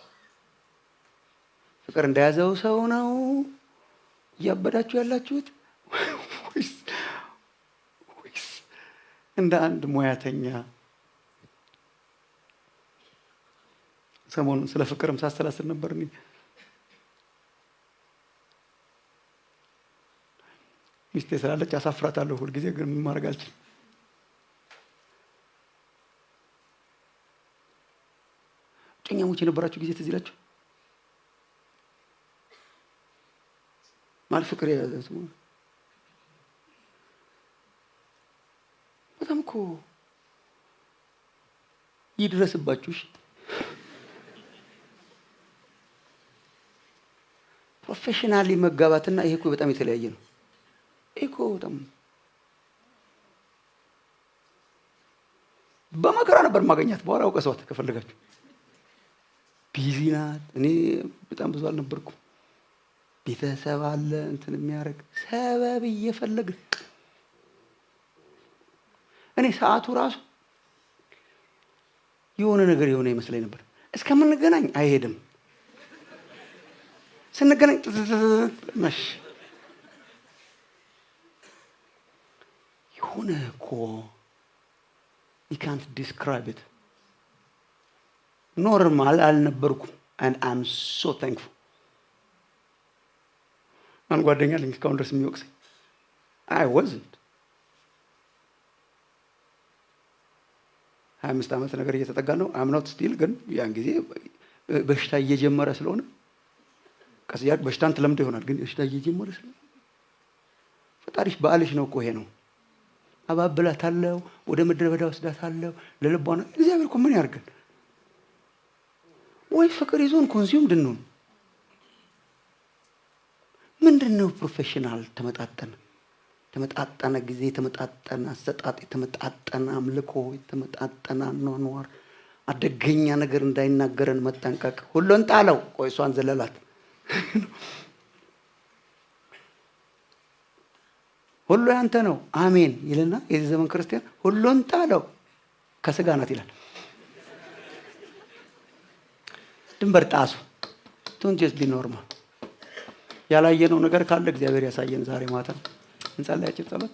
Speaker 4: ፍቅር እንደያዘው ሰው ነው እያበዳችሁ ያላችሁት ወይስ እንደ አንድ ሙያተኛ? ሰሞኑን ስለ ፍቅርም ሳሰላስል ነበር። ሚስቴ ስላለች አሳፍራታለሁ ሁልጊዜ፣ ግን ምን ማድረግ አልችልም። ጨኛሞች የነበራችሁ ጊዜ ትዝ ይላችሁ? ማለት ፍቅር የያዘ ሰው በጣም እኮ ይድረስባችሁ። ፕሮፌሽናሊ መጋባትና ይሄ እኮ በጣም የተለያየ ነው። እኮ በጣም በመከራ ነበር ማገኛት። በኋላ አውቀሷት ከፈለጋችሁ። ቢዚ ናት። እኔ በጣም ብዙ አልነበርኩም። ቤተሰብ አለ እንትን የሚያደርግ ሰበብ እየፈለግ እኔ ሰዓቱ ራሱ የሆነ ነገር የሆነ ይመስለኝ ነበር። እስከምንገናኝ አይሄድም። ስንገናኝ መሽ የሆነ እኮ you can't describe it። ኖርማል አልነበርኩም። and I'm so thankful። አንድ ጓደኛ አለኝ እስካሁን ድረስ የሚወቅሰኝ I wasn't 25 ዓመት ነገር እየተጠጋ ነው። I'm not still ግን ያን ጊዜ በሽታ እየጀመረ ስለሆነ ቀስ ያክ በሽታን ተለምዶ ይሆናል። ግን በሽታ እየጀመረ ስለሆነ ፈጣሪሽ በአልሽ ነው እኮ ይሄ ነው። አባብላታለሁ፣ ወደ ምድረ በዳ ወስዳታለሁ ለልቧና እግዚአብሔር እኮ ምን ያርጋል? ወይ ፍቅር ይዞን ኮንሱም ድንሆን ምንድነው? ፕሮፌሽናል ተመጣጠነ ጊዜ፣ ተመጣጠነ አሰጣጥ፣ ተመጣጠነ አምልኮ፣ ተመጣጠነ ኗኗር፣ አደገኛ ነገር እንዳይናገረን መጠንቀቅ። ሁሉን ጣለው። ቆይ እሷን ዘለላት። ሁሉ ያንተ ነው አሜን ይልና የዚህ ዘመን ክርስቲያን ሁሉን ጣለው ከስጋ ናት ይላል። ድንበር ጣሱ። ዶንት ጀስት ቢ ኖርማል። ያላየነው ነገር ካለ እግዚአብሔር ያሳየን ዛሬ ማታ። እንጸልያችን ጸሎት